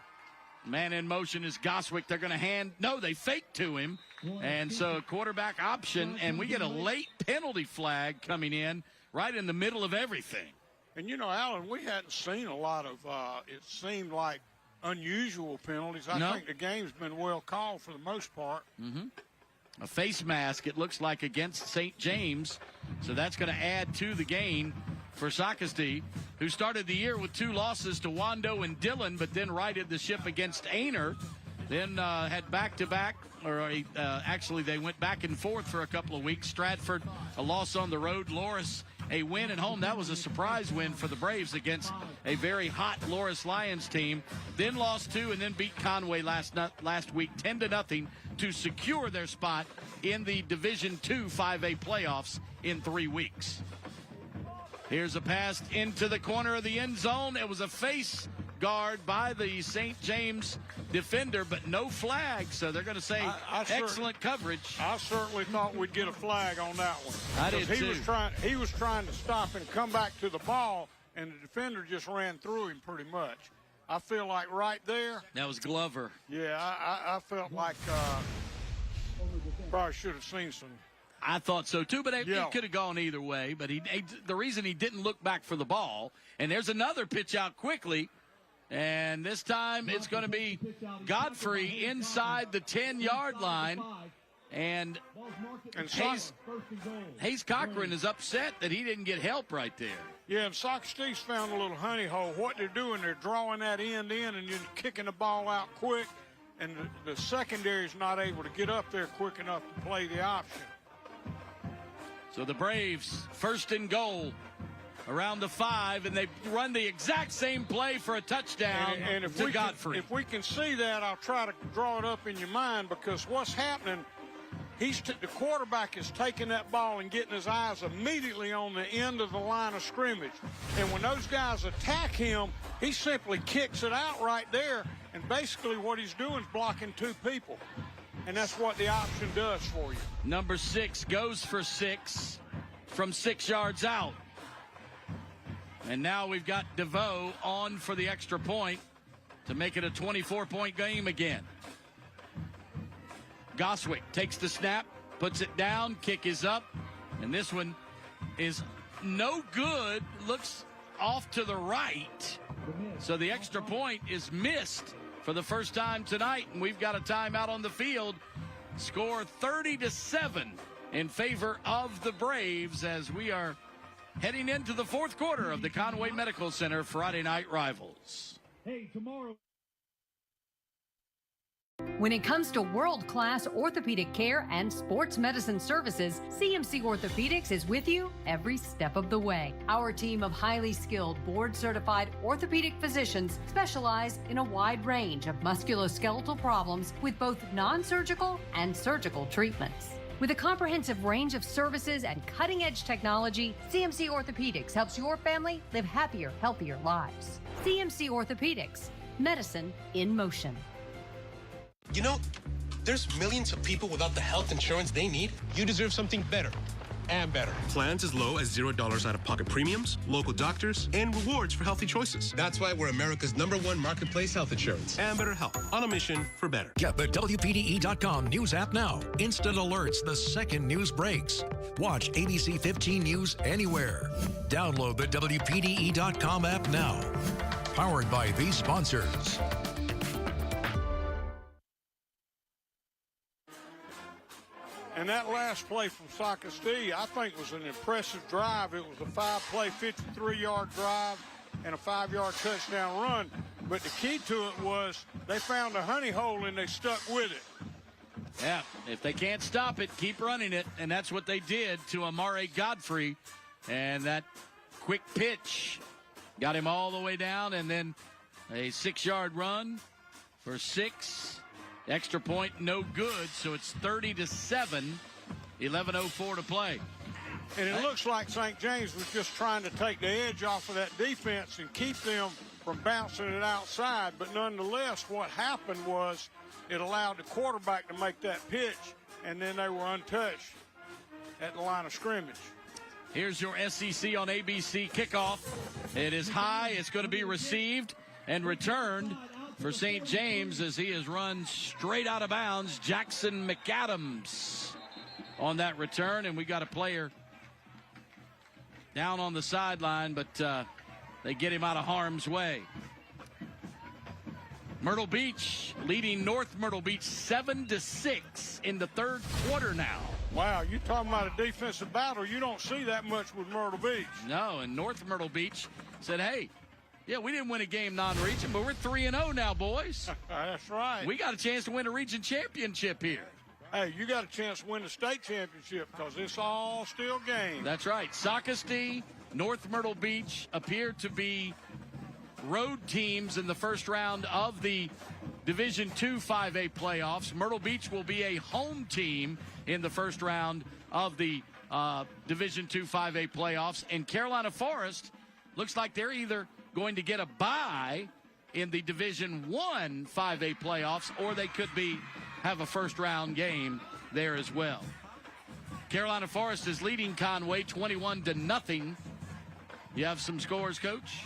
Man in motion is Goswick. They're going to they fake to him. And so quarterback option, and we get a late penalty flag coming in right in the middle of everything. And, you know, Alan, we hadn't seen a lot of, it seemed like, unusual penalties. I think the game's been well called for the most part. Mm-hmm. A face mask, it looks like, against St. James. So that's going to add to the gain for Socastee, who started the year with 2 losses to Wando and Dillon, but then righted the ship against Ainer. Then had back-to-back actually they went back and forth for a couple of weeks. Stratford, a loss on the road. Loris, a win at home. That was a surprise win for the Braves against a very hot Loris Lions team. Then lost 2 and then beat Conway last week 10-0 to secure their spot in the Division II 5A playoffs in 3 weeks. Here's a pass into the corner of the end zone. It was a face guard by the St. James defender, but no flag, so they're going to say excellent coverage. I certainly thought we'd get a flag on that one. I did too. He was trying to stop and come back to the ball, and the defender just ran through him pretty much. I feel like right there. That was Glover. Yeah, I felt like probably should have seen some. I thought so too, but it could have gone either way. But the reason he didn't look back for the ball, and there's another pitch out quickly, and this time it's going to be Godfrey inside the 10-yard line, and Hayes Cochran is upset that he didn't get help right there. Yeah, and Socastee's found a little honey hole. What they're doing, they're drawing that end in and just kicking the ball out quick, and the secondary is not able to get up there quick enough to play the option. So the Braves, first and goal, around the 5, and they run the exact same play for a touchdown to Godfrey. If we can see that, I'll try to draw it up in your mind, because what's happening, the quarterback is taking that ball and getting his eyes immediately on the end of the line of scrimmage. And when those guys attack him, he simply kicks it out right there, and basically what he's doing is blocking 2 people. And that's what the option does for you. Number 6 goes for 6 from 6 yards out. And now we've got DeVoe on for the extra point to make it a 24-point game again. Goswick takes the snap, puts it down, kick is up, and this one is no good, looks off to the right. So the extra point is missed for the first time tonight, and we've got a timeout on the field. Score 30-7 in favor of the Braves as we are heading into the 4th quarter of the Conway Medical Center Friday Night Rivals. Hey, tomorrow. When it comes to world-class orthopedic care and sports medicine services, CMC Orthopedics is with you every step of the way. Our team of highly skilled, board-certified orthopedic physicians specialize in a wide range of musculoskeletal problems with both non-surgical and surgical treatments. With a comprehensive range of services and cutting-edge technology, CMC Orthopedics helps your family live happier, healthier lives. CMC Orthopedics, medicine in motion. You know, there's millions of people without the health insurance they need. You deserve something better and better. Plans as low as $0 out-of-pocket premiums, local doctors, and rewards for healthy choices. That's why we're America's #1 marketplace health insurance. And better health, on a mission for better. Get the WPDE.com news app now. Instant alerts the second news breaks. Watch ABC 15 News anywhere. Download the WPDE.com app now. Powered by these sponsors. And that last play from Socastee, I think, was an impressive drive. It was a 5-play, 53-yard drive and a 5-yard touchdown run. But the key to it was they found a honey hole and they stuck with it. Yeah, if they can't stop it, keep running it. And that's what they did to Amare Godfrey. And that quick pitch got him all the way down. And then a 6-yard run for 6. Extra point, no good, so it's 30-7, 11:04 to play. And it looks like St. James was just trying to take the edge off of that defense and keep them from bouncing it outside. But nonetheless, what happened was it allowed the quarterback to make that pitch, and then they were untouched at the line of scrimmage. Here's your SEC on ABC kickoff. It is high. It's going to be received and returned for St. James as he has run straight out of bounds. Jackson McAdams on that return, and we got a player down on the sideline, but they get him out of harm's way. Myrtle Beach leading North Myrtle Beach 7-6 in the 3rd quarter now. Wow, you're talking about a defensive battle. You don't see that much with Myrtle Beach. No, and North Myrtle Beach said, hey, Yeah, we didn't win a game non-region, but we're 3-0 now, boys. That's right. We got a chance to win a region championship here. Hey, you got a chance to win the state championship because it's all still game. That's right. Socastee, North Myrtle Beach appear to be road teams in the first round of the Division II 5A playoffs. Myrtle Beach will be a home team in the first round of the Division II 5A playoffs. And Carolina Forest looks like they're either going to get a bye in the Division I 5A playoffs, or they could have a first-round game there as well. Carolina Forest is leading Conway 21-0. You have some scores, Coach?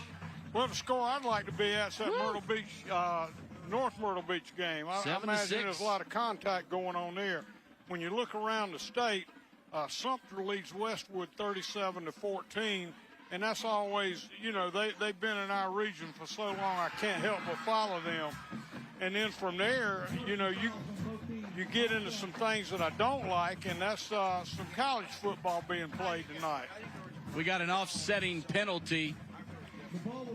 Well, the score I'd like to be at's that Myrtle Beach, North Myrtle Beach game. I imagine there's a lot of contact going on there. When you look around the state, Sumter leads Westwood 37-14. And that's always, they've been in our region for so long, I can't help but follow them. And then from there, you get into some things that I don't like, and that's some college football being played tonight. We got an offsetting penalty,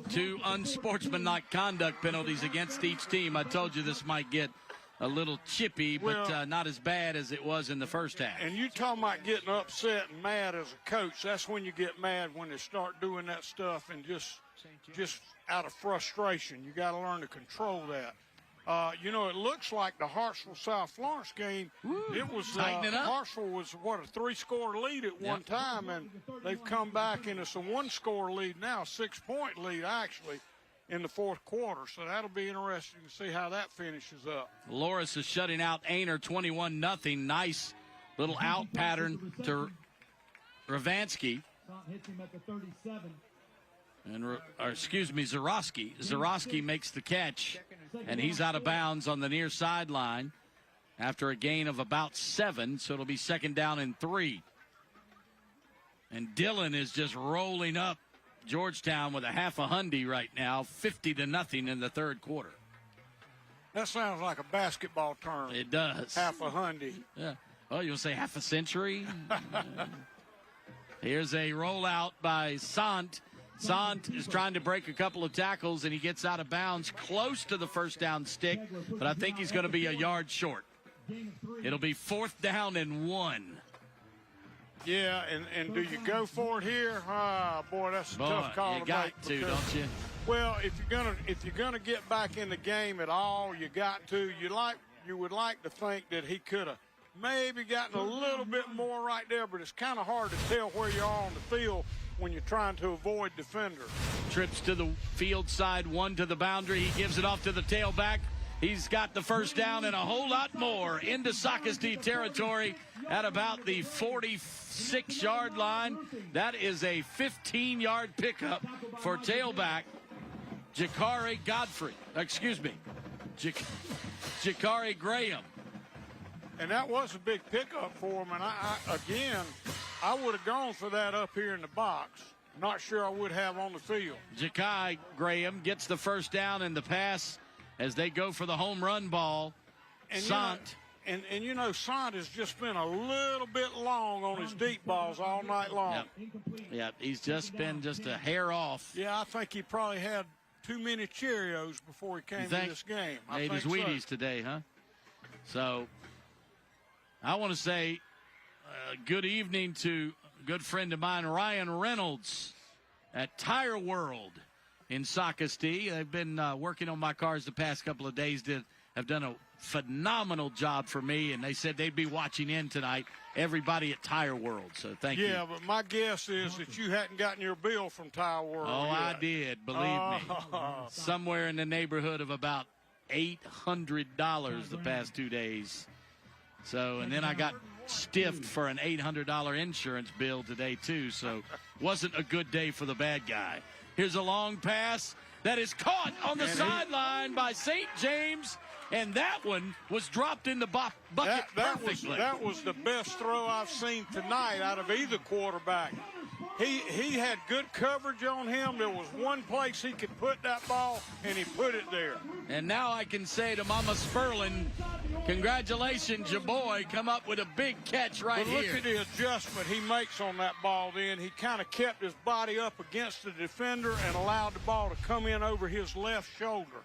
2 unsportsmanlike conduct penalties against each team. I told you this might get a little chippy, but not as bad as it was in the first half. And you talking about getting upset and mad as a coach. That's when you get mad, when they start doing that stuff and just out of frustration. You got to learn to control that. It looks like the Hartsville-South Florence game, it was Hartsville was, a 3-score lead at one time, and they've come back, and it's a 1-score lead now, 6-point lead, actually, in the fourth quarter. So that'll be interesting to see how that finishes up. Loris is shutting out Ainer 21-0. Nice little out pattern to Ravansky. Zarowski. Zarowski makes the catch, and he's out of bounds on the near sideline after a gain of about 7, so it'll be 2nd down and 3. And Dillon is just rolling up Georgetown with a half a hundy right now, 50-0 in the third quarter. That sounds like a basketball term. It does. Half a hundy. Yeah. Oh, you'll say half a century? Here's a rollout by Sant. Sant is trying to break a couple of tackles, and he gets out of bounds close to the first down stick, but I think he's going to be a yard short. It'll be 4th down and 1. Yeah, and do you go for it here? Boy, that's a tough call to make. You got to, don't you? Well, if you're gonna get back in the game at all, you got to. You would like to think that he could have maybe gotten a little bit more right there, but it's kind of hard to tell where you are on the field when you're trying to avoid defenders. Trips to the field side, 1 to the boundary. He gives it off to the tailback. He's got the first down and a whole lot more into Socastee territory at about the 46-yard line. That is a 15-yard pickup for tailback Jakari Graham. And that was a big pickup for him. And I would have gone for that up here in the box. Not sure I would have on the field. Jakari Graham gets the first down and the pass as they go for the home run ball. And Sant. Sant has just been a little bit long on his deep balls all night long. Yep, he's just been a hair off. Yeah, I think he probably had too many Cheerios before he came to this game. Ate his Wheaties today, huh? So I want to say good evening to a good friend of mine, Ryan Reynolds at Tire World in Socastee. They've been working on my cars the past couple of days. Have done a phenomenal job for me, and they said they'd be watching in tonight. Everybody at Tire World, so thank you. Yeah, but my guess is that you hadn't gotten your bill from Tire World Oh, yet. I did, believe me. Somewhere in the neighborhood of about $800 the past 2 days. So, and then I got stiffed for an $800 insurance bill today, too, so wasn't a good day for the bad guy. Here's a long pass that is caught on the sideline by St. James, and that one was dropped in the bucket perfectly. That was the best throw I've seen tonight out of either quarterback. He had good coverage on him. There was one place he could put that ball, and he put it there. And now I can say to Mama Sperlin, Congratulations, your boy. Come up with a big catch right but look here. Look at the adjustment he makes on that ball then. He kind of kept his body up against the defender and allowed the ball to come in over his left shoulder.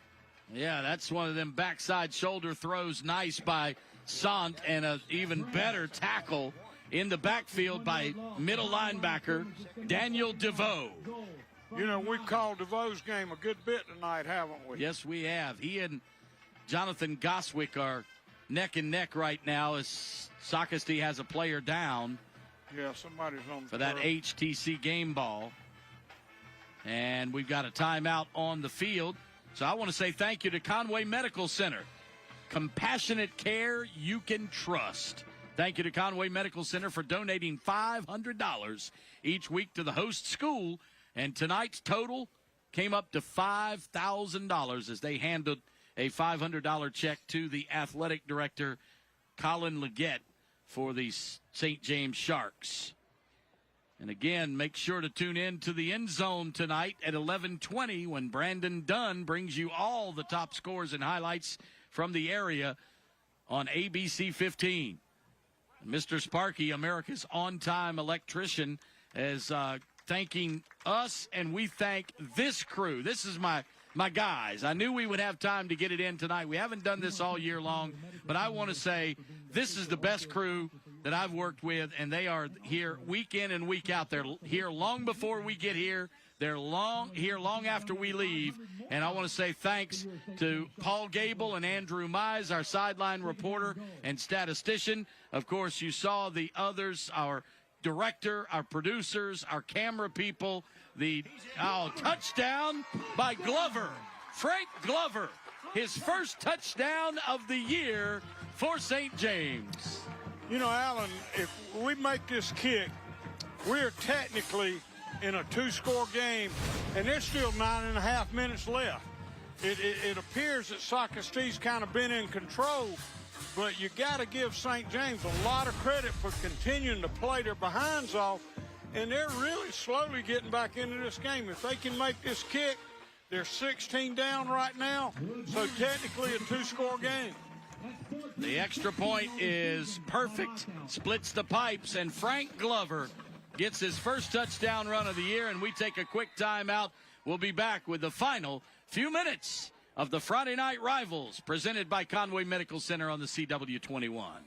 Yeah, that's one of them backside shoulder throws. Nice by Sant, and an even better tackle in the backfield by middle linebacker Daniel DeVoe. You know, we've called DeVoe's game a good bit tonight, haven't we? Yes, we have. He and Jonathan Goswick are neck and neck right now as Socastee has a player down. Yeah, somebody's on for that HTC game ball. And we've got a timeout on the field. So I want to say thank you to Conway Medical Center. Compassionate care you can trust. Thank you to Conway Medical Center for donating $500 each week to the host school. And tonight's total came up to $5,000 as they handled a $500 check to the athletic director, Colin Leggett, for the St. James Sharks. And again, make sure to tune in to the End Zone tonight at 11:20 when Brandon Dunn brings you all the top scores and highlights from the area on ABC 15. Mr. Sparky, America's on-time electrician, is thanking us, and we thank this crew. This is my guys. I knew we would have time to get it in tonight. We haven't done this all year long, but I want to say this is the best crew that I've worked with, and they are here week in and week out. They're here long before we get here. They're here long after we leave. And I want to say thanks to Paul Gable and Andrew Mize, our sideline reporter and statistician. Of course, you saw the others, our director, our producers, our camera people. The touchdown by Glover, Frank Glover, his first touchdown of the year for St. James. You know, Alan, if we make this kick, we're technically in a two-score game, and there's still 9.5 minutes left. It appears that Socastee's kind of been in control, but you got to give St. James a lot of credit for continuing to play their behinds off, and they're really slowly getting back into this game. If they can make this kick, they're 16 down right now, so technically a two-score game. The extra point is perfect, splits the pipes, and Frank Glover gets his first touchdown run of the year, and we take a quick timeout. We'll be back with the final few minutes of the Friday Night Rivals, presented by Conway Medical Center on the CW21.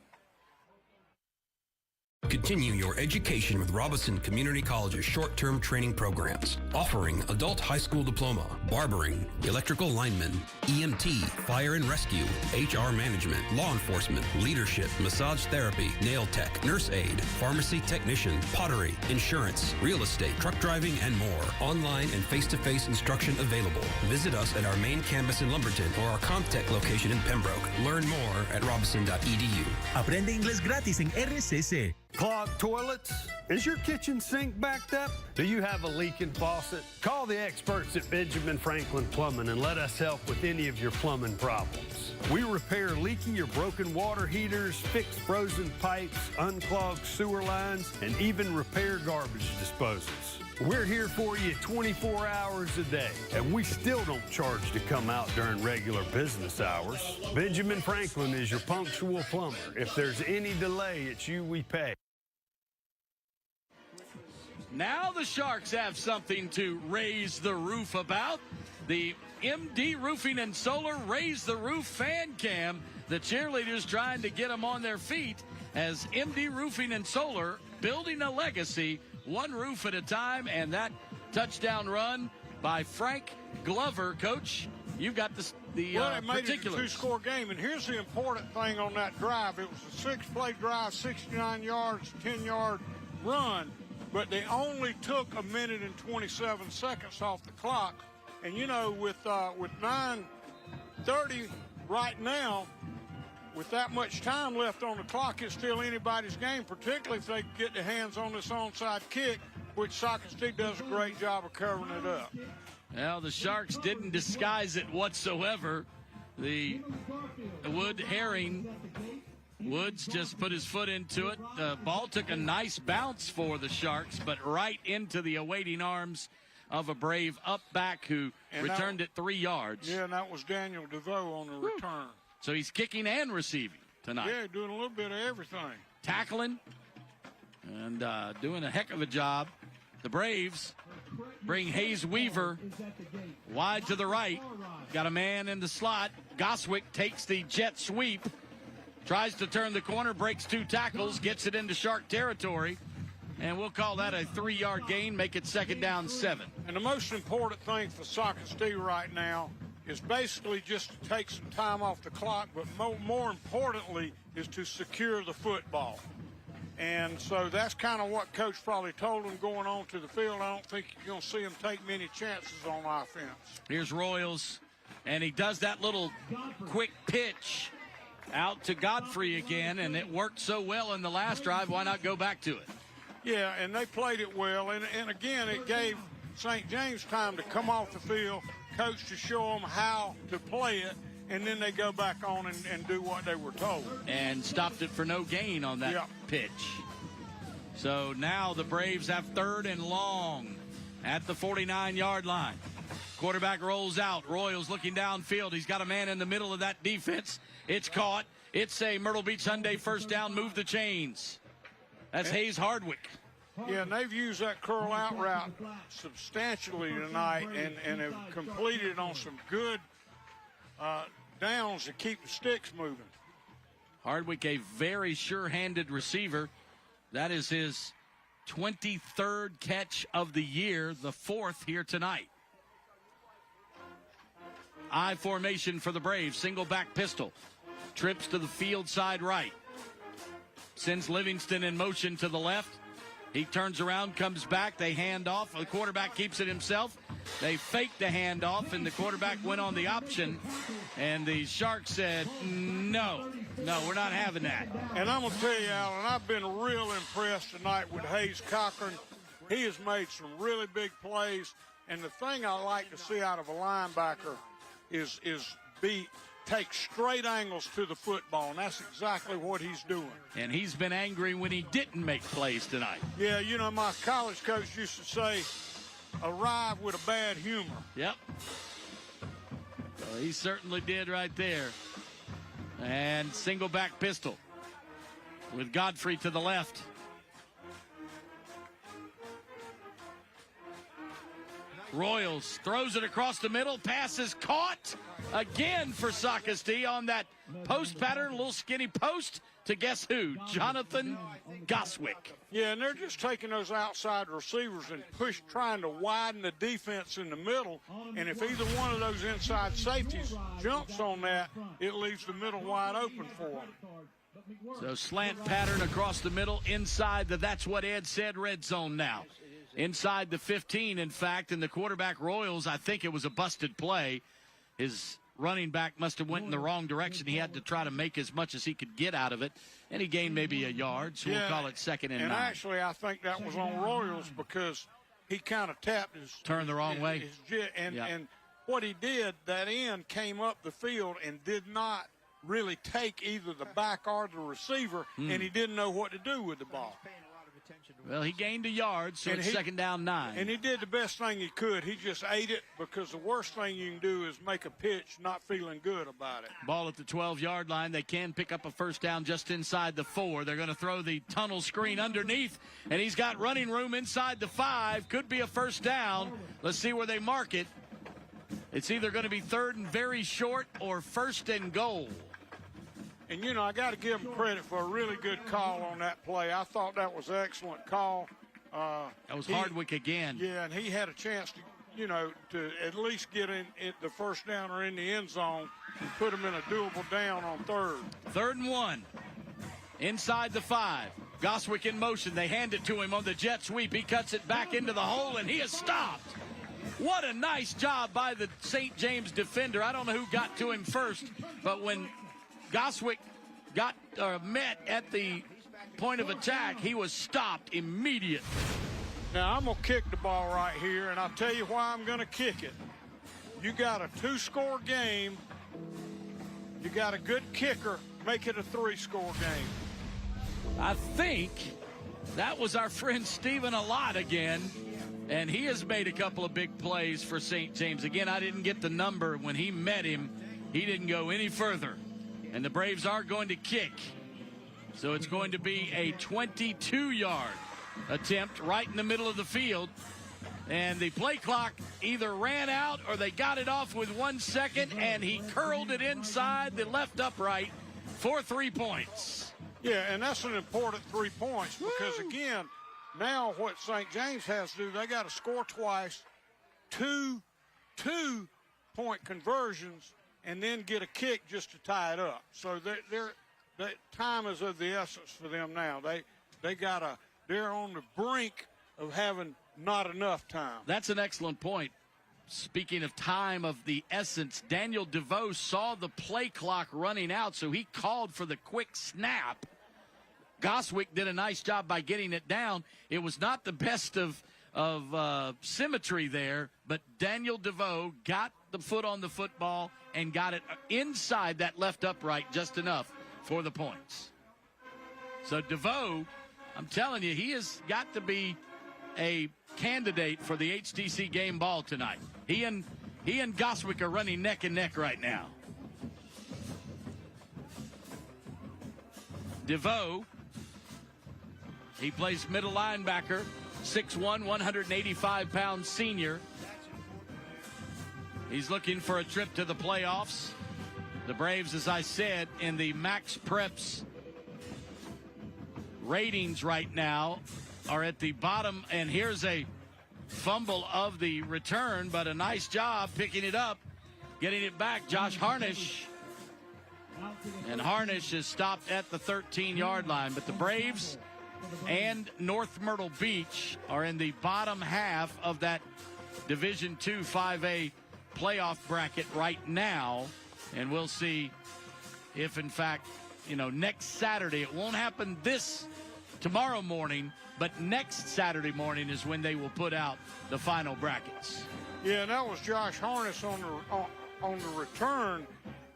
Continue your education with Robinson Community College's short-term training programs, offering adult high school diploma, barbering, electrical lineman, EMT, fire and rescue, HR management, law enforcement, leadership, massage therapy, nail tech, nurse aide, pharmacy technician, pottery, insurance, real estate, truck driving, and more. Online and face-to-face instruction available. Visit us at our main campus in Lumberton or our Comtech location in Pembroke. Learn more at robinson.edu. Aprende inglés gratis en RCC. Clogged toilets? Is your kitchen sink backed up? Do you have a leaking faucet? Call the experts at Benjamin Franklin Plumbing and let us help with any of your plumbing problems. We repair leaky or broken water heaters, fix frozen pipes, unclog sewer lines, and even repair garbage disposals. We're here for you 24 hours a day, and we still don't charge to come out during regular business hours. Benjamin Franklin is your punctual plumber. If there's any delay, it's you we pay. Now the Sharks have something to raise the roof about. The MD Roofing and Solar Raise the Roof fan cam. The cheerleaders trying to get them on their feet as MD Roofing and Solar building a legacy one roof at a time, and that touchdown run by Frank Glover. Coach, you've got the it made particulars. It a two-score game, and here's the important thing on that drive. It was a 6-play drive, 69 yards, 10-yard run, but they only took 1 minute and 27 seconds off the clock. And, you know, with 9:30 right now, with that much time left on the clock, it's still anybody's game, particularly if they get their hands on this onside kick, which Socastee does a great job of covering it up. Well, the Sharks didn't disguise it whatsoever. The Woods just put his foot into it. The ball took a nice bounce for the Sharks, but right into the awaiting arms of a brave up back who returned it 3 yards. Yeah, and that was Daniel DeVoe on the return. So he's kicking and receiving tonight. Yeah, doing a little bit of everything. Tackling and doing a heck of a job. The Braves bring Hayes Weaver wide to the right. Got a man in the slot. Goswick takes the jet sweep, tries to turn the corner, breaks 2 tackles, gets it into Shark territory, and we'll call that a 3-yard gain, make it 2nd down 7. And the most important thing for Socastee right now is basically just to take some time off the clock, but more importantly is to secure the football. And so that's kind of what Coach probably told them going on to the field. I don't think you're going to see them take many chances on offense. Here's Royals, and he does that little quick pitch out to Godfrey again, and it worked so well in the last drive. Why not go back to it? Yeah, and they played it well. And again, it gave St. James time to come off the field, coach to show them how to play it, and then they go back on and do what they were told. And stopped it for no gain on that pitch. So now the Braves have 3rd and long at the 49-yard line. Quarterback rolls out. Royals looking downfield. He's got a man in the middle of that defense. It's caught. It's a Myrtle Beach Hyundai first down. Move the chains. That's Hayes Hardwick. Yeah, and they've used that curl out route substantially tonight and have completed on some good downs to keep the sticks moving. Hardwick, a very sure-handed receiver. That is his 23rd catch of the year, the 4th here tonight. I formation for the Braves. Single back pistol. Trips to the field side right. Sends Livingston in motion to the left. He turns around, comes back. They hand off. The quarterback keeps it himself. They fake the handoff, and the quarterback went on the option. And the Sharks said, no, we're not having that. And I'm going to tell you, Alan, I've been real impressed tonight with Hayes Cochran. He has made some really big plays. And the thing I like to see out of a linebacker is take straight angles to the football, and that's exactly what he's doing. And he's been angry when he didn't make plays tonight. Yeah, you know, my college coach used to say, arrive with a bad humor. Yep. Well, he certainly did right there. And single back pistol with Godfrey to the left. Royals throws it across the middle. Pass is caught again for Socastee on that post pattern, little skinny post to guess who? Jonathan Goswick. Yeah, and they're just taking those outside receivers and trying to widen the defense in the middle. And if either one of those inside safeties jumps on that, it leaves the middle wide open for them. So slant pattern across the middle inside the That's What Ed Said red zone now. Inside the 15, in fact, and the quarterback Royals, I think it was a busted play. His running back must have went in the wrong direction. He had to try to make as much as he could get out of it, and he gained maybe a yard, so we'll call it 2nd and 9. And actually, I think that was on Royals because he kind of tapped his... Turned the wrong way. And what he did, that end came up the field and did not really take either the back or the receiver, and he didn't know what to do with the ball. Well, he gained a yard, so it's 2nd down 9. And he did the best thing he could. He just ate it because the worst thing you can do is make a pitch not feeling good about it. Ball at the 12-yard line. They can pick up a first down just inside the 4. They're going to throw the tunnel screen underneath, and he's got running room inside the 5. Could be a first down. Let's see where they mark it. It's either going to be 3rd and very short or 1st and goal. And, you know, I got to give him credit for a really good call on that play. I thought that was an excellent call. That was Hardwick again. Yeah, and he had a chance to, you know, to at least get in the first down or in the end zone and put him in a doable down on 3rd. 3rd and 1. Inside the 5. Goswick in motion. They hand it to him on the jet sweep. He cuts it back into the hole, and he is stopped. What a nice job by the St. James defender. I don't know who got to him first, but when Goswick got met at the point of attack, he was stopped immediately. Now, I'm going to kick the ball right here, and I'll tell you why I'm going to kick it. You got a 2-score game. You got a good kicker. Make it a 3-score game. I think that was our friend Stephen Alott again, and he has made a couple of big plays for St. James. Again, I didn't get the number. When he met him, he didn't go any further. And the Braves are going to kick. So it's going to be a 22-yard attempt right in the middle of the field. And the play clock either ran out or they got it off with 1 second, and he curled it inside the left upright for 3 points. Yeah, and that's an important 3 points because, again, now what St. James has to do, they got to score twice, two point conversions, and then get a kick just to tie it up. So that time is of the essence for them now. They're on the brink of having not enough time. That's an excellent point. Speaking of time of the essence, Daniel DeVoe saw the play clock running out, so he called for the quick snap. Goswick did a nice job by getting it down. It was not the best of symmetry there, but Daniel DeVoe got the foot on the football and got it inside that left upright just enough for the points. So DeVoe, I'm telling you, he has got to be a candidate for the HTC game ball tonight. He and Goswick are running neck and neck right now. DeVoe, he plays middle linebacker, 6'1", 185-pound senior. He's looking for a trip to the playoffs. The Braves, as I said, in the Max Preps ratings right now are at the bottom, and here's a fumble of the return, but a nice job picking it up, getting it back, Josh Harnish. And Harnish is stopped at the 13-yard line, but the Braves and North Myrtle Beach are in the bottom half of that Division II 5A playoff bracket right now, and we'll see if, in fact, next Saturday, it won't happen tomorrow morning, but next Saturday morning is when they will put out the final brackets. Yeah, that was Josh Harness on the return.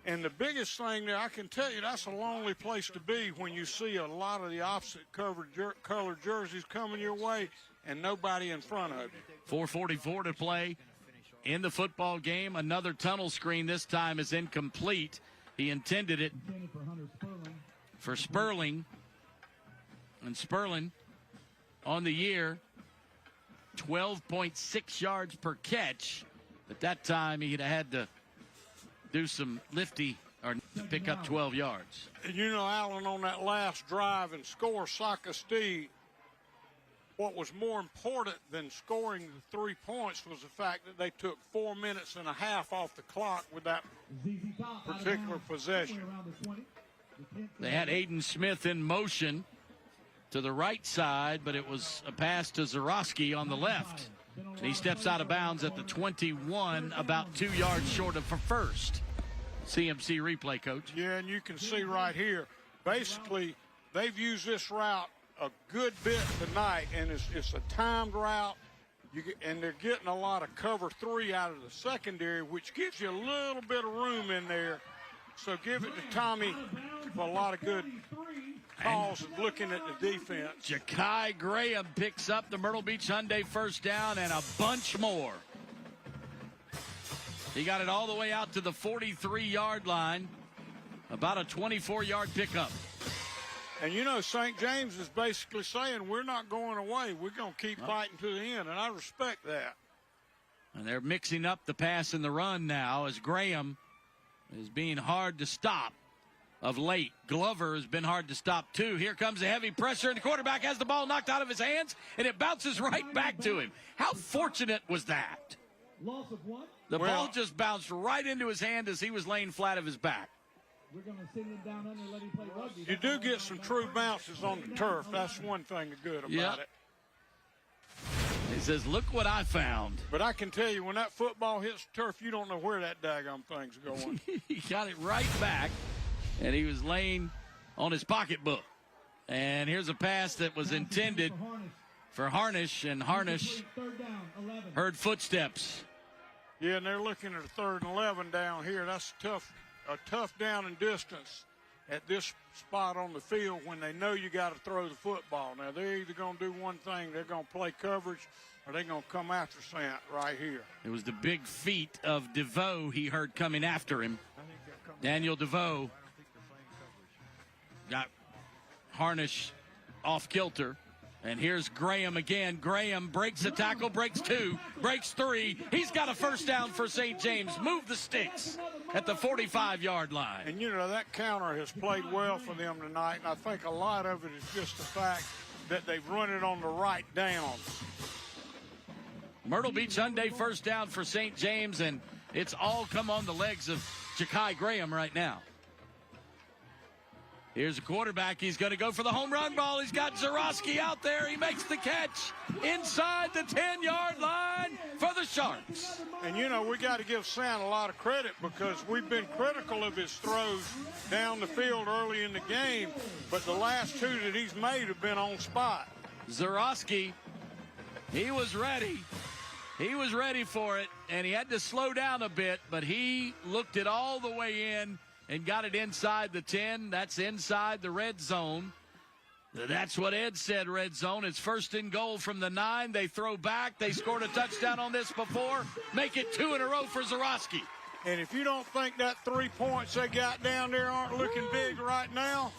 And the biggest thing there, I can tell you, that's a lonely place to be when you see a lot of the opposite colored jerseys coming your way and nobody in front of you. 4:44 to play in the football game. Another tunnel screen this time is incomplete. He intended it for Sperling. And Sperling on the year, 12.6 yards per catch. At that time, he'd have had to do some lifty or pick up 12 yards. And Alan, on that last drive and score, Socastee, what was more important than scoring the 3 points was the fact that they took 4 minutes and a half off the clock with that particular possession. They had Aiden Smith in motion to the right side, but it was a pass to Zarowski on the left. And he steps out of bounds at the 21, about 2 yards short of for first. CMC replay, Coach. Yeah, and you can see right here, basically, they've used this route a good bit tonight, and it's a timed route, and they're getting a lot of cover 3 out of the secondary, which gives you a little bit of room in there. So give it to Tommy for a lot of good calls and looking at the defense. Ja'Kai Graham picks up the Myrtle Beach Hyundai first down and a bunch more. He got it all the way out to the 43-yard line, about a 24-yard pickup. And St. James is basically saying, we're not going away. We're going to keep fighting to the end, and I respect that. And they're mixing up the pass and the run now as Graham is being hard to stop of late. Glover has been hard to stop, too. Here comes a heavy pressure, and the quarterback has the ball knocked out of his hands, and it bounces right back to him. How fortunate was that? Loss of what? The ball just bounced right into his hand as he was laying flat of his back. We're going to send him down under and let him play rugby. You do get some true bounces on the turf. That's one thing good about it. He says, look what I found. But I can tell you, when that football hits the turf, you don't know where that daggum thing's going. He got it right back, and he was laying on his pocketbook. And here's a pass that was intended for Harnish, and Harnish heard footsteps. Yeah, and they're looking at a 3rd and 11 down here. That's a tough down and distance at this spot on the field when they know you got to throw the football. Now, they're either going to do one thing. They're going to play coverage, or they're going to come after Sant right here. It was the big feet of DeVoe he heard coming after him. Daniel DeVoe got Harnish off kilter. And here's Graham again. Graham breaks a tackle, breaks 2, breaks 3. He's got a first down for St. James. Move the sticks at the 45-yard line. And, you know, that counter has played well for them tonight, and I think a lot of it is just the fact that they've run it on the right downs. Myrtle Beach Hyundai first down for St. James, and it's all come on the legs of Ja'Kai Graham right now. Here's a quarterback. He's going to go for the home run ball. He's got Zarowski out there. He makes the catch inside the 10-yard line for the Sharks. And, you know, we got to give Sam a lot of credit because we've been critical of his throws down the field early in the game, but the last 2 that he's made have been on spot. Zarowski, he was ready. He was ready for it, and he had to slow down a bit, but he looked it all the way in and got it inside the 10. That's inside the red zone. That's what Ed said, red zone. It's first and goal from the 9. They throw back. They scored a touchdown on this before. Make it 2 in a row for Zarowski. And if you don't think that 3 points they got down there aren't looking big right now,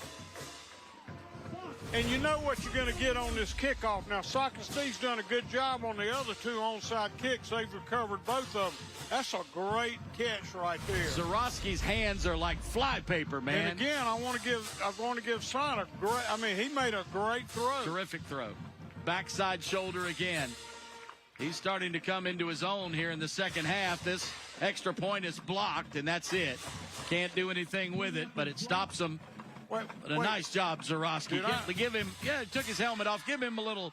and you know what you're going to get on this kickoff. Now, Socastee's done a good job on the other 2 onside kicks. They've recovered both of them. That's a great catch right there. Zarowski's hands are like flypaper, man. And again, I want to give Son a great. I mean, he made a great throw. Terrific throw. Backside shoulder again. He's starting to come into his own here in the second half. This extra point is blocked, and that's it. Can't do anything with it, but it stops him. But a nice job, Zarowski. Give him, took his helmet off. Give him a little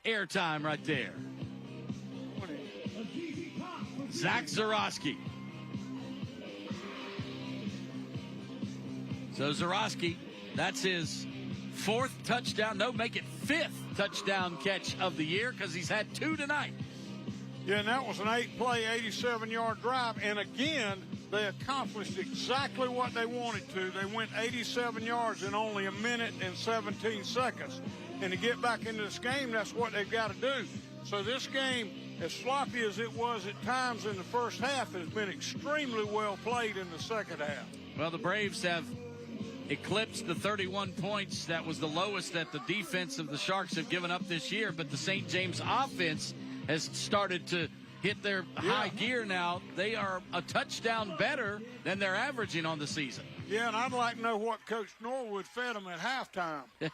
air time right there. Zach Zarowski. So Zarowski, that's his 4th touchdown. No, make it 5th touchdown catch of the year because he's had 2 tonight. Yeah, and that was an 8-play, 87-yard drive. And again, they accomplished exactly what they wanted to. They went 87 yards in only a minute and 17 seconds. And to get back into this game, that's what they've got to do. So this game, as sloppy as it was at times in the first half, has been extremely well played in the second half. Well, the Braves have eclipsed the 31 points. That was the lowest that the defense of the Sharks have given up this year. But the St. James offense has started to hit their high gear now. They are a touchdown better than they're averaging on the season. Yeah, and I'd like to know what Coach Norwood fed them at halftime.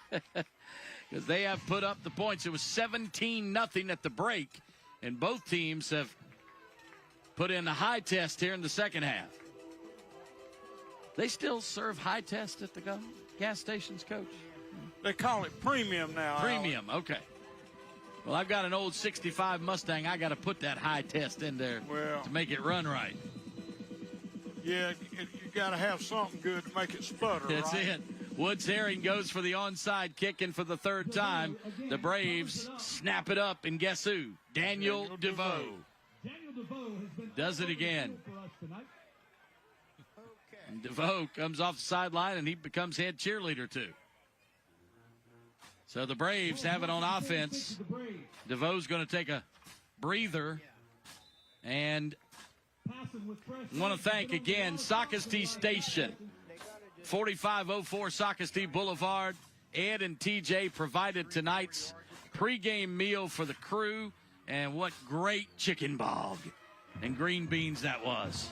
Because they have put up the points. It was 17-0 at the break, and both teams have put in a high test here in the second half. They still serve high test at the gas stations, Coach? They call it premium now. Premium, okay. Well, I've got an old 65 Mustang. I got to put that high test in there to make it run right. Yeah, you got to have something good to make it sputter. That's it. Woods Herring goes for the onside kick, and for the 3rd time, the Braves snap it up, and guess who? Daniel DeVoe. Does it again. And DeVoe comes off the sideline, and he becomes head cheerleader, too. So the Braves have it on offense. DeVoe's going to take a breather. And I want to thank again Socastee Station, 4504 Socastee Boulevard. Ed and TJ provided tonight's pregame meal for the crew. And what great chicken bog and green beans that was.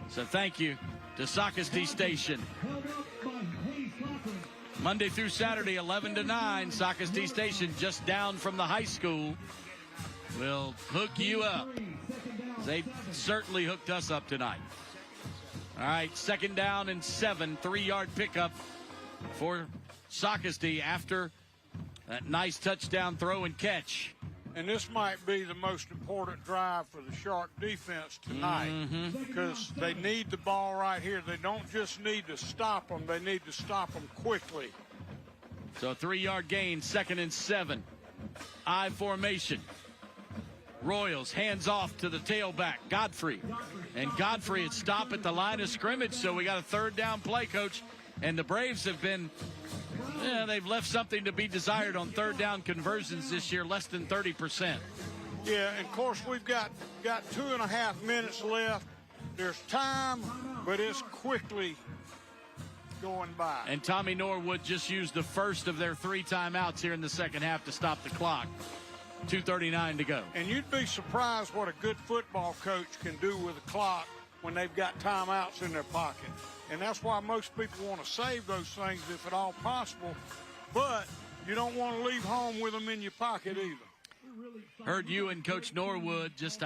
So thank you to Socastee Station. Monday through Saturday, 11 to 9, Socastee Station, just down from the high school, will hook you up. They certainly hooked us up tonight. All right, 2nd down and 7, 3-yard pickup for Socastee after that nice touchdown throw and catch. And this might be the most important drive for the Shark defense tonight because they need the ball right here. They don't just need to stop them. They need to stop them quickly. So a 3-yard gain, 2nd and 7. I formation. Royals hands off to the tailback, Godfrey. And Godfrey had stopped at the line of scrimmage, so we got a 3rd down play, Coach. And the Braves have been... they've left something to be desired on 3rd down conversions this year, less than 30%. Yeah, and of course we've got 2.5 minutes left. There's time, but it's quickly going by. And Tommy Norwood just used the first of their 3 timeouts here in the second half to stop the clock. 2:39 to go. And you'd be surprised what a good football coach can do with a clock when they've got timeouts in their pocket. And that's why most people want to save those things if at all possible. But you don't want to leave home with them in your pocket either. Heard you and Coach Norwood just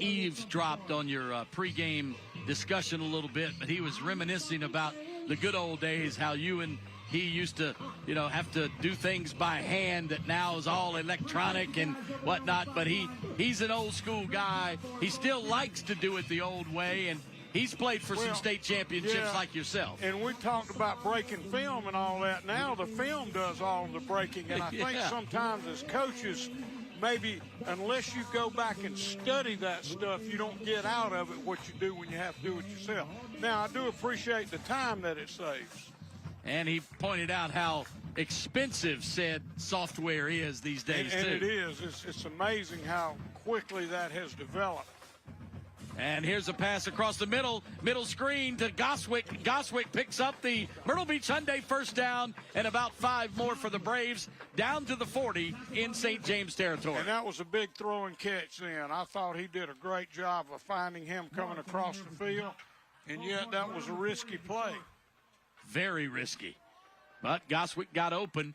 eavesdropped on your pregame discussion a little bit, but he was reminiscing about the good old days, how you and he used to, have to do things by hand that now is all electronic and whatnot. But he's an old school guy. He still likes to do it the old way, and he's played for some state championships like yourself. And we talked about breaking film and all that. Now the film does all of the breaking. And I think sometimes as coaches, maybe unless you go back and study that stuff, you don't get out of it what you do when you have to do it yourself. Now, I do appreciate the time that it saves. And he pointed out how expensive said software is these days, and too. It is. It's amazing how quickly that has developed. And here's a pass across the middle screen to Goswick. Goswick picks up the Myrtle Beach Hyundai first down and about 5 more for the Braves down to the 40 in St. James territory. And that was a big throw and catch then. I thought he did a great job of finding him coming across the field, and yet that was a risky play. Very risky. But Goswick got open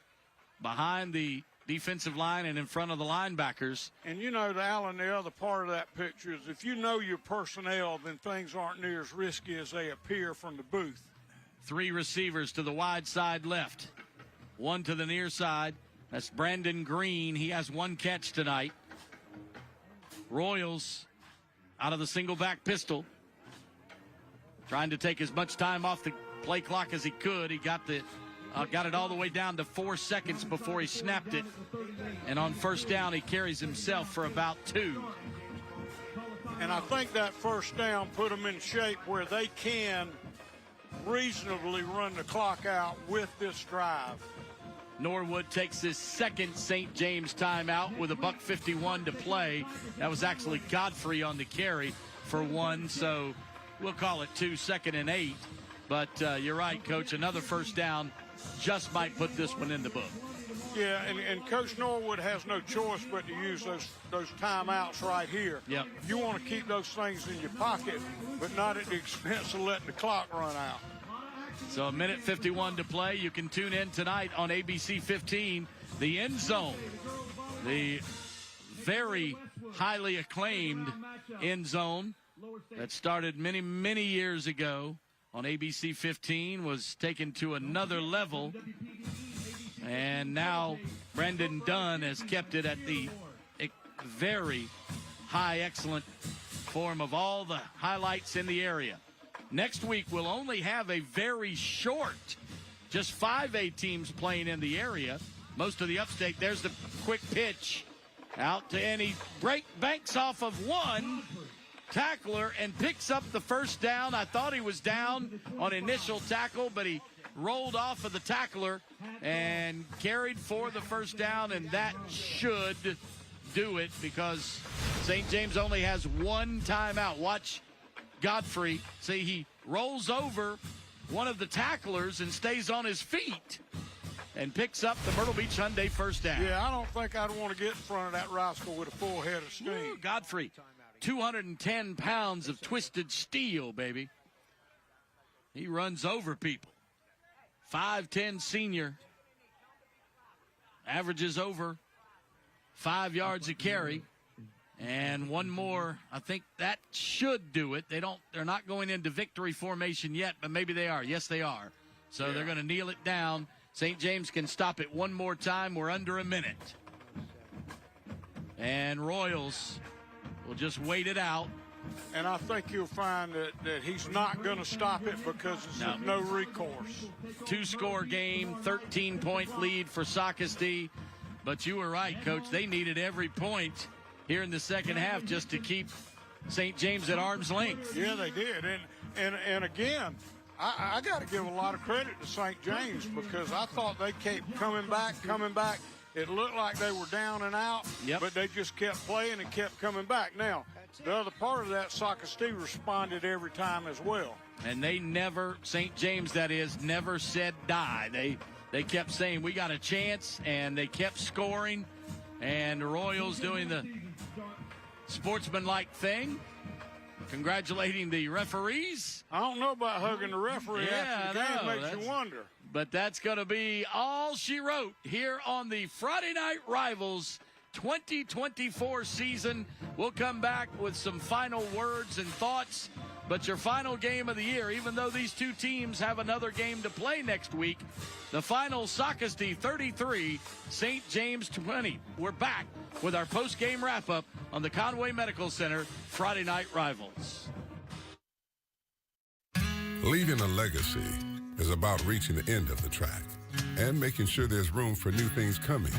behind the defensive line and in front of the linebackers. And Alan, the other part of that picture is if you know your personnel, then things aren't near as risky as they appear from the booth. 3 receivers to the wide side left. 1 to the near side. That's Brandon Green. He has 1 catch tonight. Royals out of the single back pistol. Trying to take as much time off the play clock as he could. He got it all the way down to 4 seconds before he snapped it. And on first down, he carries himself for about 2. And I think that first down put them in shape where they can reasonably run the clock out with this drive. Norwood takes his second St. James timeout with $1:51 to play. That was actually Godfrey on the carry for 1, so we'll call it 2, 2nd and 8. But you're right, Coach. Another first down just might put this one in the book. Yeah, and Coach Norwood has no choice but to use those timeouts right here. Yep. You want to keep those things in your pocket, but not at the expense of letting the clock run out. So 1:51 to play. You can tune in tonight on ABC 15, The End Zone. The very highly acclaimed End Zone that started many, many years ago on ABC 15 was taken to another level. And now Brendan Dunn has kept it at the very high, excellent form of all the highlights in the area. Next week, we'll only have a very short, just 5A teams playing in the area. Most of the upstate. There's the quick pitch out to, and he banks off of 1 tackler and picks up the first down. I thought he was down on initial tackle, but he rolled off of the tackler and carried for the first down, and that should do it because St. James only has 1 timeout. Watch Godfrey. See, he rolls over one of the tacklers and stays on his feet and picks up the Myrtle Beach Hyundai first down. Yeah, I don't think I'd want to get in front of that rascal with a full head of steam. Ooh, Godfrey, 210 pounds of twisted steel, baby. He runs over people. 5'10" senior. Averages over 5 yards a carry. And 1 more, I think that should do it. They're not going into victory formation yet, but maybe they are. Yes, they are. So they're going to kneel it down. St. James can stop it 1 more time. We're under a minute. And Royals will just wait it out. And I think you'll find that he's not going to stop it because there's no recourse. 2-score game, 13-point lead for Socastee. But you were right, Coach. They needed every point here in the second half just to keep St. James at arm's length. Yeah, they did. And again, I got to give a lot of credit to St. James because I thought they kept coming back. It looked like they were down and out, but they just kept playing and kept coming back. Now, the other part of that, Socastee responded every time as well. And they never, St. James that is, never said die. They kept saying, we got a chance, and they kept scoring. And the Royals doing the sportsmanlike thing, congratulating the referees. I don't know about hugging the referee after the game. Makes you wonder. But that's going to be all she wrote here on the Friday Night Rivals 2024 season. We'll come back with some final words and thoughts. But your final game of the year, even though these two teams have another game to play next week, the final Socastee 33, St. James 20. We're back with our post-game wrap-up on the Conway Medical Center Friday Night Rivals. Leaving a legacy is about reaching the end of the track and making sure there's room for new things coming.